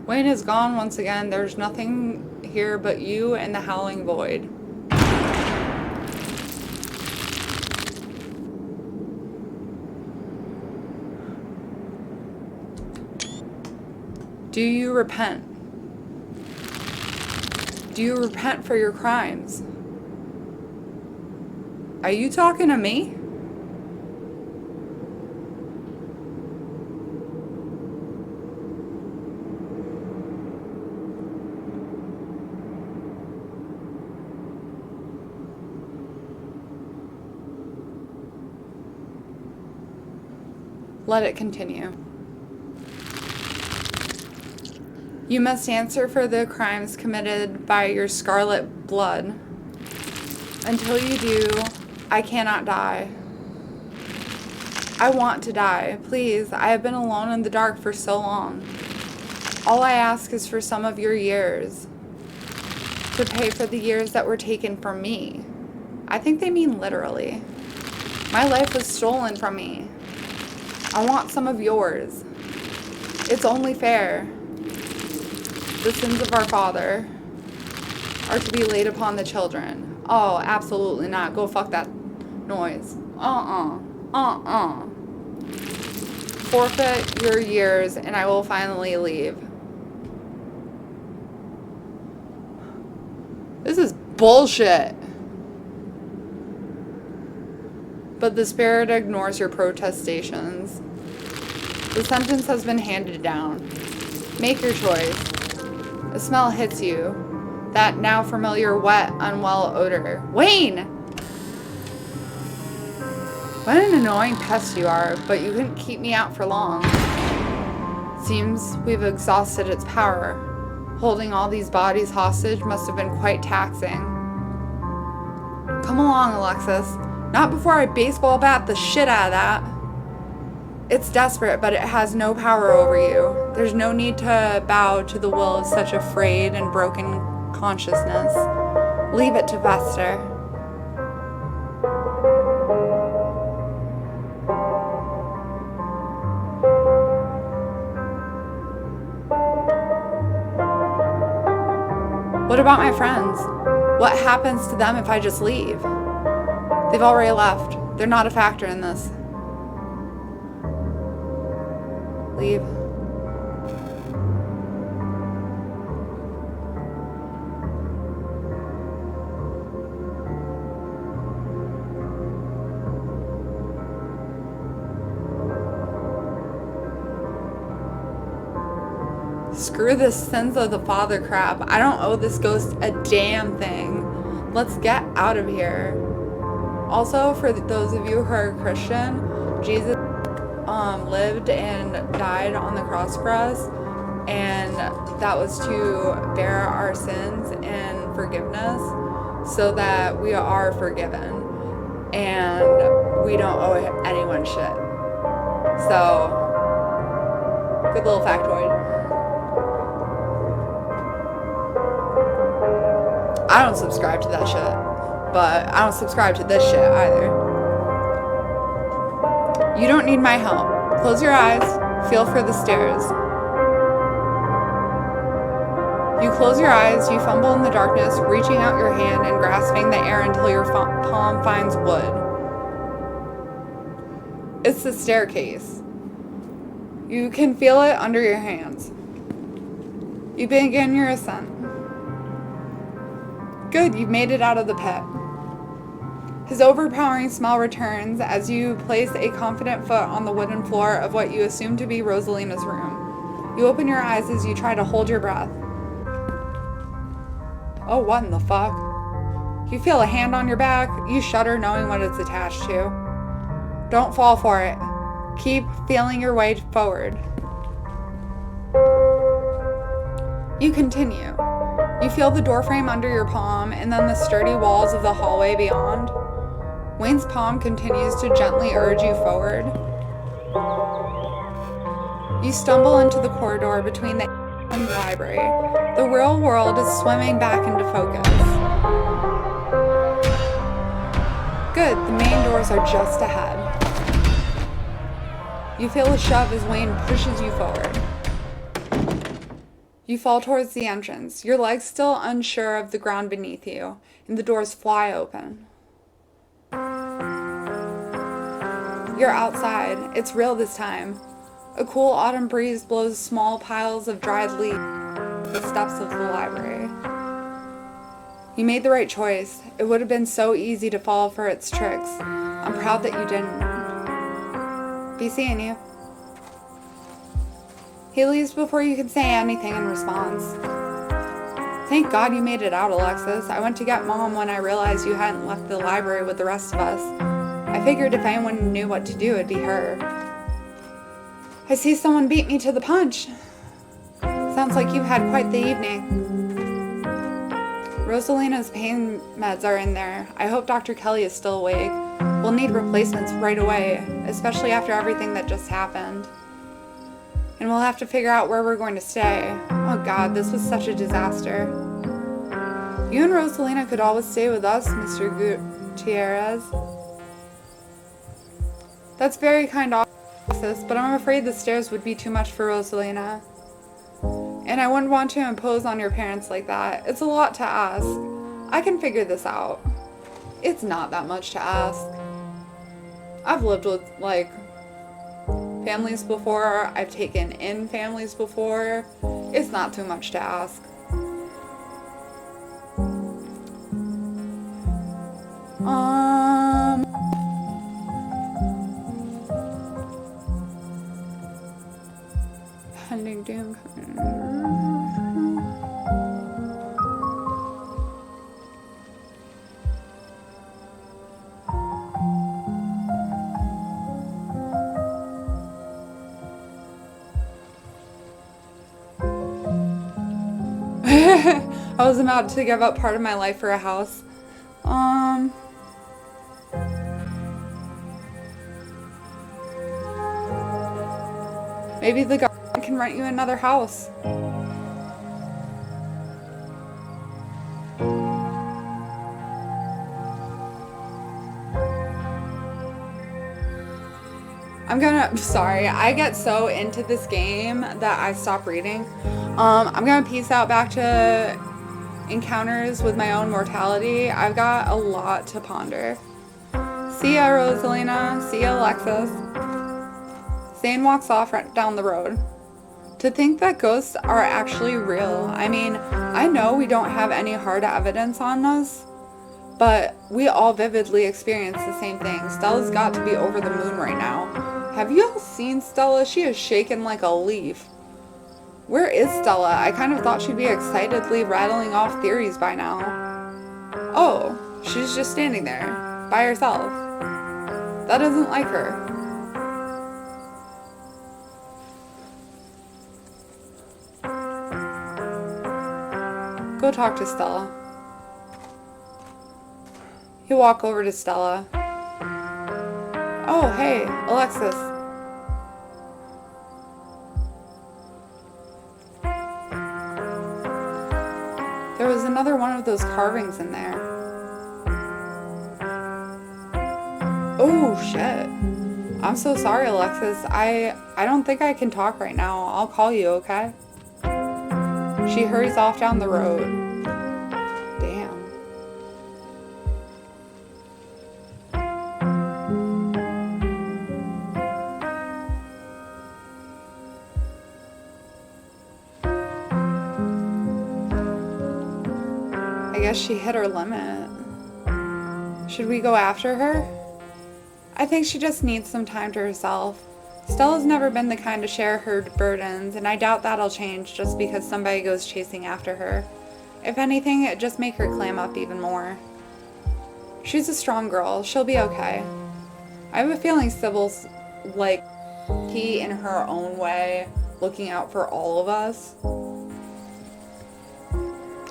Wayne is gone once again. There's nothing here but you and the howling void. Do you repent? Do you repent for your crimes? Are you talking to me? Let it continue. You must answer for the crimes committed by your scarlet blood. Until you do, I cannot die. I want to die. Please, I have been alone in the dark for so long. All I ask is for some of your years. To pay for the years that were taken from me. I think they mean literally. My life was stolen from me. I want some of yours. It's only fair. The sins of our father are to be laid upon the children. Oh, absolutely not. Go fuck that noise. Forfeit your years and I will finally leave. This is bullshit. But the spirit ignores your protestations. The sentence has been handed down. Make your choice. A smell hits you. That now familiar wet, unwell odor. Wayne! What an annoying pest you are, but you couldn't keep me out for long. Seems we've exhausted its power. Holding all these bodies hostage must have been quite taxing. Come along, Alexis. Not before I baseball bat the shit out of that. It's desperate, but it has no power over you. There's no need to bow to the will of such a frayed and broken consciousness. Leave it to fester. What about my friends? What happens to them if I just leave? They've already left. They're not a factor in this. Leave. Screw this sins of the father crap. I don't owe this ghost a damn thing. Let's get out of here. Also, for those of you who are Christian, Jesus lived and died on the cross for us, and that was to bear our sins and forgiveness so that we are forgiven and we don't owe anyone shit. So, good little factoid. I don't subscribe to that shit, but I don't subscribe to this shit either. You don't need my help. Close your eyes, feel for the stairs. You close your eyes, you fumble in the darkness, reaching out your hand and grasping the air until your palm finds wood. It's the staircase. You can feel it under your hands. You begin your ascent. Good, you've made it out of the pit. His overpowering smell returns as you place a confident foot on the wooden floor of what you assume to be Rosalina's room. You open your eyes as you try to hold your breath. Oh, what in the fuck? You feel a hand on your back. You shudder knowing what it's attached to. Don't fall for it. Keep feeling your way forward. You continue. You feel the doorframe under your palm and then the sturdy walls of the hallway beyond. Wayne's palm continues to gently urge you forward. You stumble into the corridor between the and the library. The real world is swimming back into focus. Good, the main doors are just ahead. You feel a shove as Wayne pushes you forward. You fall towards the entrance, your legs still unsure of the ground beneath you, and the doors fly open. You're outside. It's real this time. A cool autumn breeze blows small piles of dried leaves off the steps of the library. You made the right choice. It would have been so easy to fall for its tricks. I'm proud that you didn't. Be seeing you. He leaves before you can say anything in response. Thank God you made it out, Alexis. I went to get Mom when I realized you hadn't left the library with the rest of us. I figured if anyone knew what to do, it'd be her. I see someone beat me to the punch. Sounds like you've had quite the evening. Rosalina's pain meds are in there. I hope Dr. Kelly is still awake. We'll need replacements right away, especially after everything that just happened. And we'll have to figure out where we're going to stay. Oh God, this was such a disaster. You and Rosalina could always stay with us, Mr. Gutierrez. That's very kind of Alexis, but I'm afraid the stairs would be too much for Rosalina. And I wouldn't want to impose on your parents like that. It's a lot to ask. I can figure this out. It's not that much to ask. I've lived with, families before. I've taken in families before. It's not too much to ask. Pending doom. I was about to give up part of my life for a house. Maybe the government can rent you another house. Sorry, I get so into this game that I stop reading. I'm gonna peace out back to encounters with my own mortality. I've got a lot to ponder. See ya, Rosalina. See ya, Alexis. Zane walks off right down the road. To think that ghosts are actually real. I mean, I know we don't have any hard evidence on us, but we all vividly experience the same thing. Stella's got to be over the moon right now. Have you all seen Stella? She is shaking like a leaf. Where is Stella? I kind of thought she'd be excitedly rattling off theories by now. Oh, she's just standing there. by herself. That doesn't like her. Go talk to Stella. You walk over to Stella. Oh, hey, Alexis. There was another one of those carvings in there. Oh, shit. I'm so sorry, Alexis. I don't think I can talk right now. I'll call you, okay? She hurries off down the road. Damn. I guess she hit her limit. Should we go after her? I think she just needs some time to herself. Stella's never been the kind to share her burdens, and I doubt that'll change just because somebody goes chasing after her. If anything, it'd just make her clam up even more. She's a strong girl. She'll be okay. I have a feeling Sybil's like he in her own way, looking out for all of us.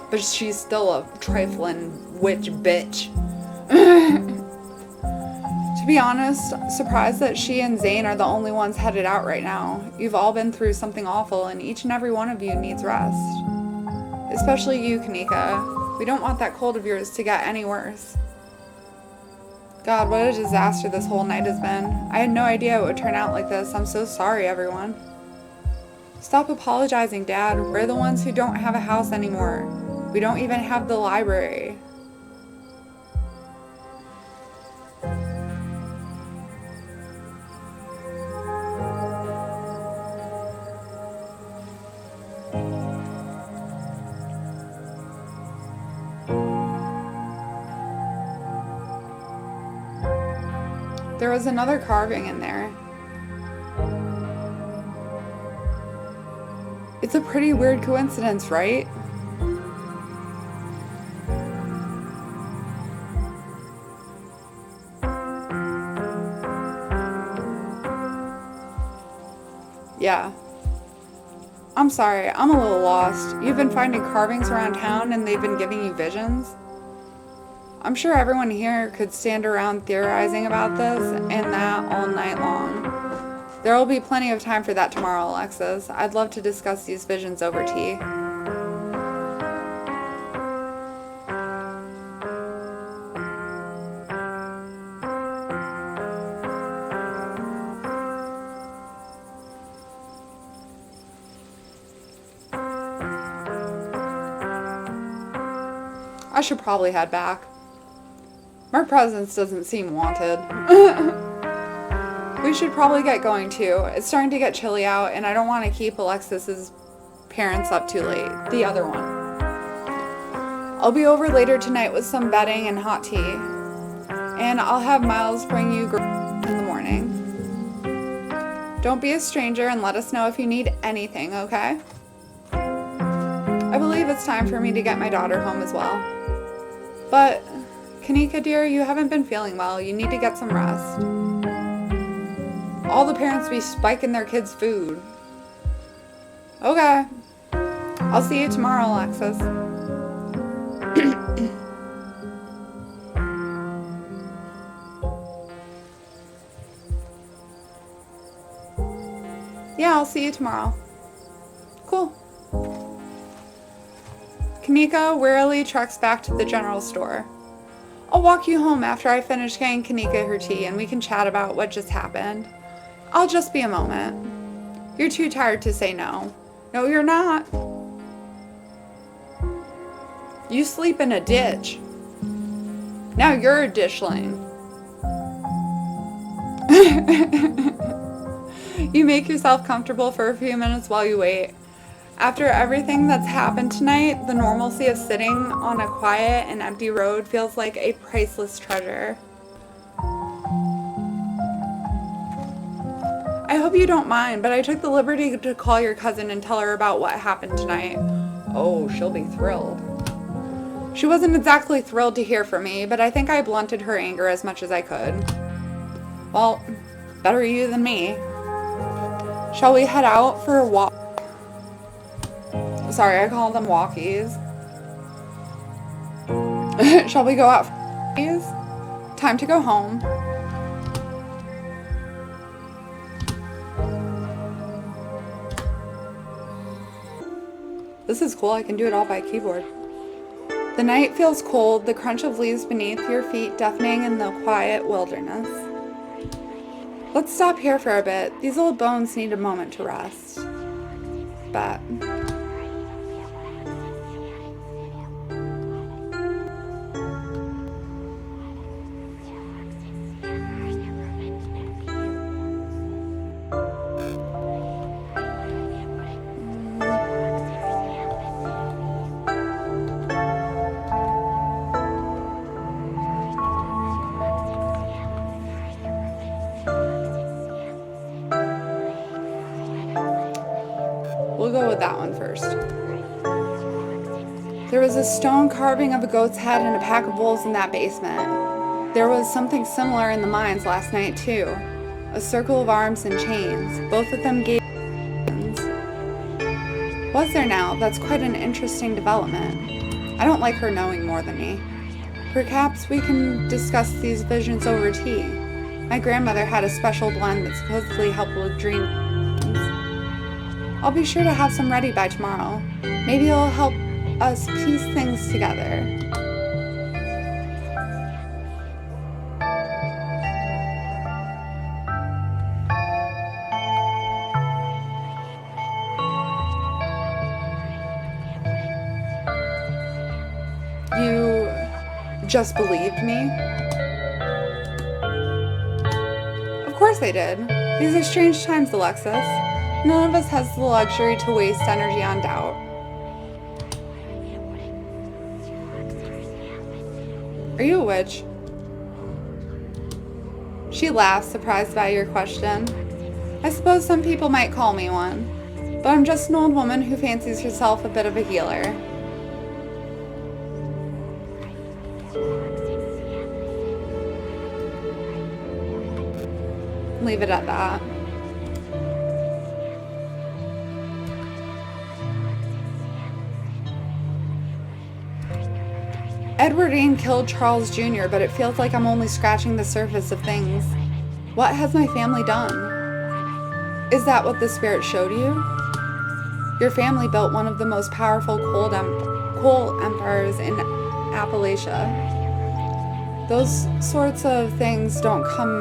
But she's still a trifling witch bitch. To be honest, surprised that she and Zane are the only ones headed out right now. You've all been through something awful, and each and every one of you needs rest. Especially you, Kanika. We don't want that cold of yours to get any worse. God, what a disaster this whole night has been. I had no idea it would turn out like this. I'm so sorry, everyone. Stop apologizing, Dad. We're the ones who don't have a house anymore. We don't even have the library. There was another carving in there. It's a pretty weird coincidence, right? Yeah. I'm sorry, I'm a little lost. You've been finding carvings around town and they've been giving you visions? I'm sure everyone here could stand around theorizing about this and that all night long. There will be plenty of time for that tomorrow, Alexis. I'd love to discuss these visions over tea. I should probably head back. My presence doesn't seem wanted. We should probably get going too. It's starting to get chilly out and I don't want to keep Alexis's parents up too late. The other one. I'll be over later tonight with some bedding and hot tea. And I'll have Miles bring you in the morning. Don't be a stranger and let us know if you need anything, okay? I believe it's time for me to get my daughter home as well. But, Kanika dear, you haven't been feeling well. You need to get some rest. All the parents be spiking their kids' food. Okay. I'll see you tomorrow, Alexis. Yeah, I'll see you tomorrow. Cool. Kanika wearily treks back to the general store. I'll walk you home after I finish getting Kanika her tea and we can chat about what just happened. I'll just be a moment. You're too tired to say no. No, you're not. You sleep in a ditch. Now you're a dishling. You make yourself comfortable for a few minutes while you wait. After everything that's happened tonight, the normalcy of sitting on a quiet and empty road feels like a priceless treasure. I hope you don't mind, but I took the liberty to call your cousin and tell her about what happened tonight. Oh, she'll be thrilled. She wasn't exactly thrilled to hear from me, but I think I blunted her anger as much as I could. Well, better you than me. Shall we head out for a walk? Sorry, I call them walkies. Shall we go out for walkies? Time to go home. This is cool, I can do it all by keyboard. The night feels cold, the crunch of leaves beneath your feet deafening in the quiet wilderness. Let's stop here for a bit. These old bones need a moment to rest. But... we'll go with that one first. There was a stone carving of a goat's head and a pack of wolves in that basement. There was something similar in the mines last night too. A circle of arms and chains, both of them gave visions. Was there now? That's quite an interesting development. I don't like her knowing more than me. Perhaps we can discuss these visions over tea. My grandmother had a special blend that supposedly helped with dreams. I'll be sure to have some ready by tomorrow. Maybe it'll help us piece things together. You just believed me? Of course I did. These are strange times, Alexis. None of us has the luxury to waste energy on doubt. Are you a witch? She laughed, surprised by your question. I suppose some people might call me one, but I'm just an old woman who fancies herself a bit of a healer. Leave it at that. Edward Dean killed Charles Jr., but it feels like I'm only scratching the surface of things. What has my family done? Is that what the spirit showed you? Your family built one of the most powerful coal empires in Appalachia. Those sorts of things don't come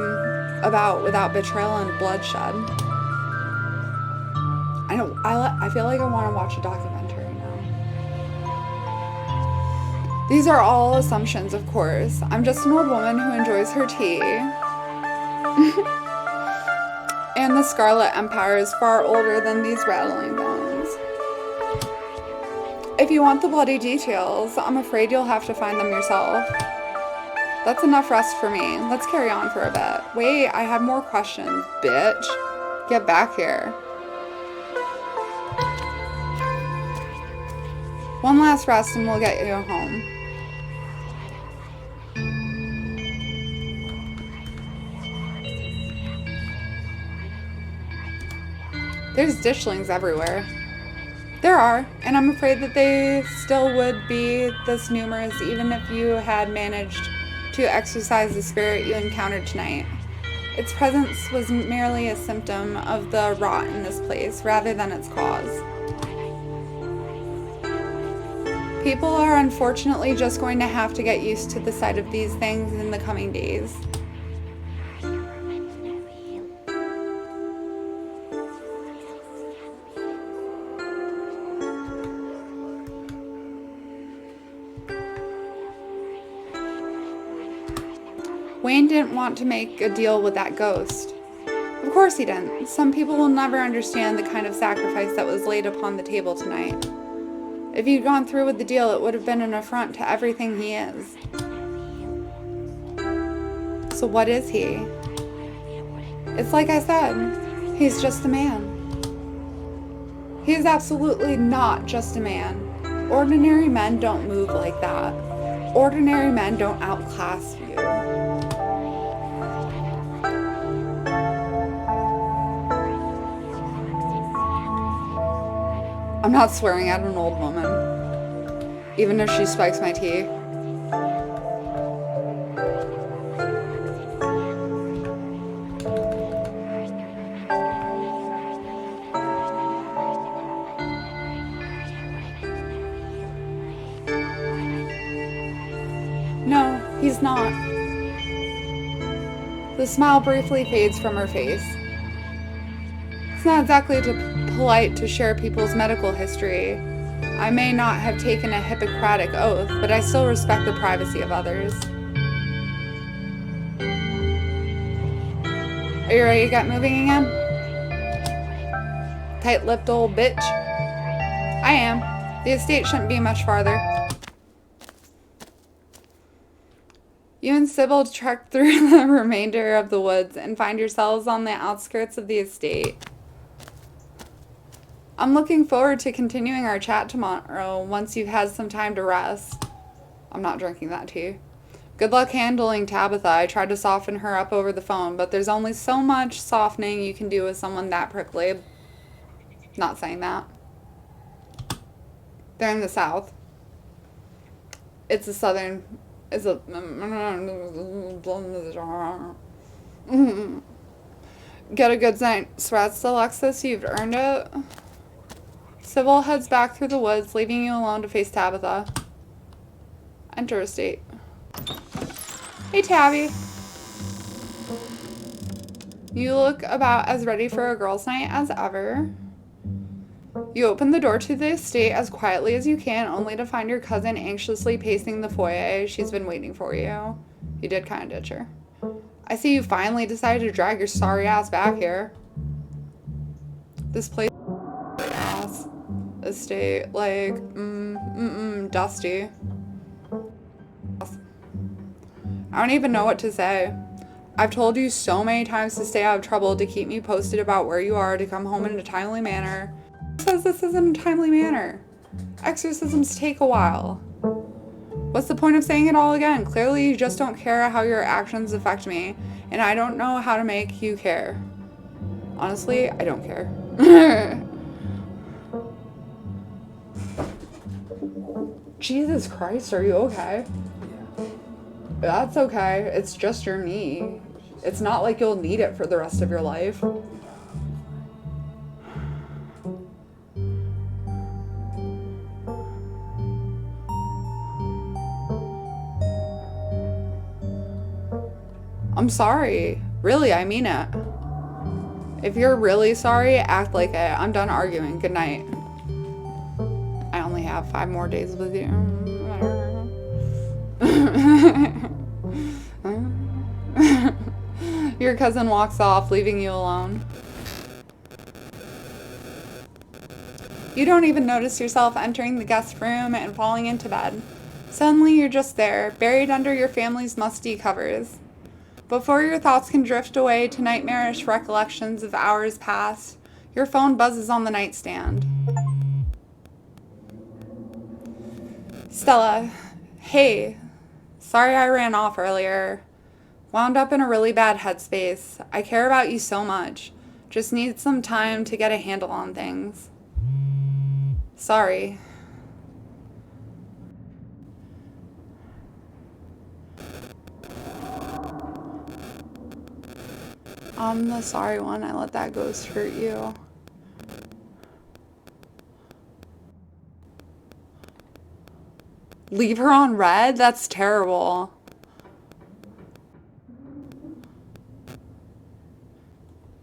about without betrayal and bloodshed. I feel like I want to watch a documentary now. These are all assumptions, of course. I'm just an old woman who enjoys her tea. And the Scarlet Empire is far older than these rattling bones. If you want the bloody details, I'm afraid you'll have to find them yourself. That's enough rest for me. Let's carry on for a bit. Wait, I have more questions, bitch. Get back here. One last rest and we'll get you home. There's ditchlings everywhere. There are, and I'm afraid that they still would be this numerous even if you had managed to exorcise the spirit you encountered tonight. Its presence was merely a symptom of the rot in this place, rather than its cause. People are unfortunately just going to have to get used to the sight of these things in the coming days. Wayne didn't want to make a deal with that ghost. Of course he didn't. Some people will never understand the kind of sacrifice that was laid upon the table tonight. If he'd gone through with the deal, it would have been an affront to everything he is. So what is he? It's like I said, he's just a man. He is absolutely not just a man. Ordinary men don't move like that. Ordinary men don't outclass you. I'm not swearing at an old woman, even if she spikes my tea. No, he's not. The smile briefly fades from her face. It's not exactly polite to share people's medical history. I may not have taken a Hippocratic oath, but I still respect the privacy of others. Are you ready to get moving again? Tight-lipped old bitch. I am. The estate shouldn't be much farther. You and Sybil trek through the remainder of the woods and find yourselves on the outskirts of the estate. I'm looking forward to continuing our chat tomorrow once you've had some time to rest. I'm not drinking that tea. Good luck handling Tabitha. I tried to soften her up over the phone, but there's only so much softening you can do with someone that prickly. Not saying that. They're in the south. It's a southern... It's a... Get a good night's rest, Alexis. You've earned it. Sybil heads back through the woods, leaving you alone to face Tabitha. Enter estate. Hey, Tabby. You look about as ready for a girls' night as ever. You open the door to the estate as quietly as you can, only to find your cousin anxiously pacing the foyer. She's been waiting for you. You did kind of ditch her. I see you finally decided to drag your sorry ass back here. This place ass estate, like, dusty. I don't even know what to say. I've told you so many times to stay out of trouble, to keep me posted about where you are, to come home in a timely manner. Who says this isn't a timely manner? Exorcisms take a while. What's the point of saying it all again? Clearly you just don't care how your actions affect me, and I don't know how to make you care. Honestly, I don't care. Jesus Christ, are you okay? Yeah. That's okay. It's just your knee. It's not like you'll need it for the rest of your life. I'm sorry. Really, I mean it. If you're really sorry, act like it. I'm done arguing. Good night. I only have 5 more days with you. Your cousin walks off, leaving you alone. You don't even notice yourself entering the guest room and falling into bed. Suddenly, you're just there, buried under your family's musty covers. Before your thoughts can drift away to nightmarish recollections of hours past, your phone buzzes on the nightstand. Stella, hey. Sorry I ran off earlier. Wound up in a really bad headspace. I care about you so much. Just need some time to get a handle on things. Sorry. I'm the sorry one. I let that ghost hurt you. Leave her on red? That's terrible.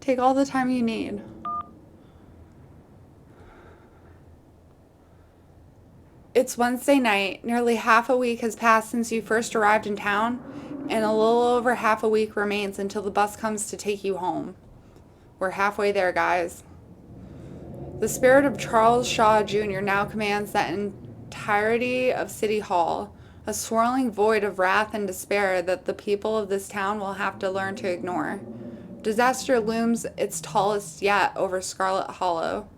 Take all the time you need. It's Wednesday night. Nearly half a week has passed since you first arrived in town, and a little over half a week remains until the bus comes to take you home. We're halfway there, guys. The spirit of Charles Shaw Jr. now commands the entirety of City Hall, a swirling void of wrath and despair that the people of this town will have to learn to ignore. Disaster looms its tallest yet over Scarlet Hollow.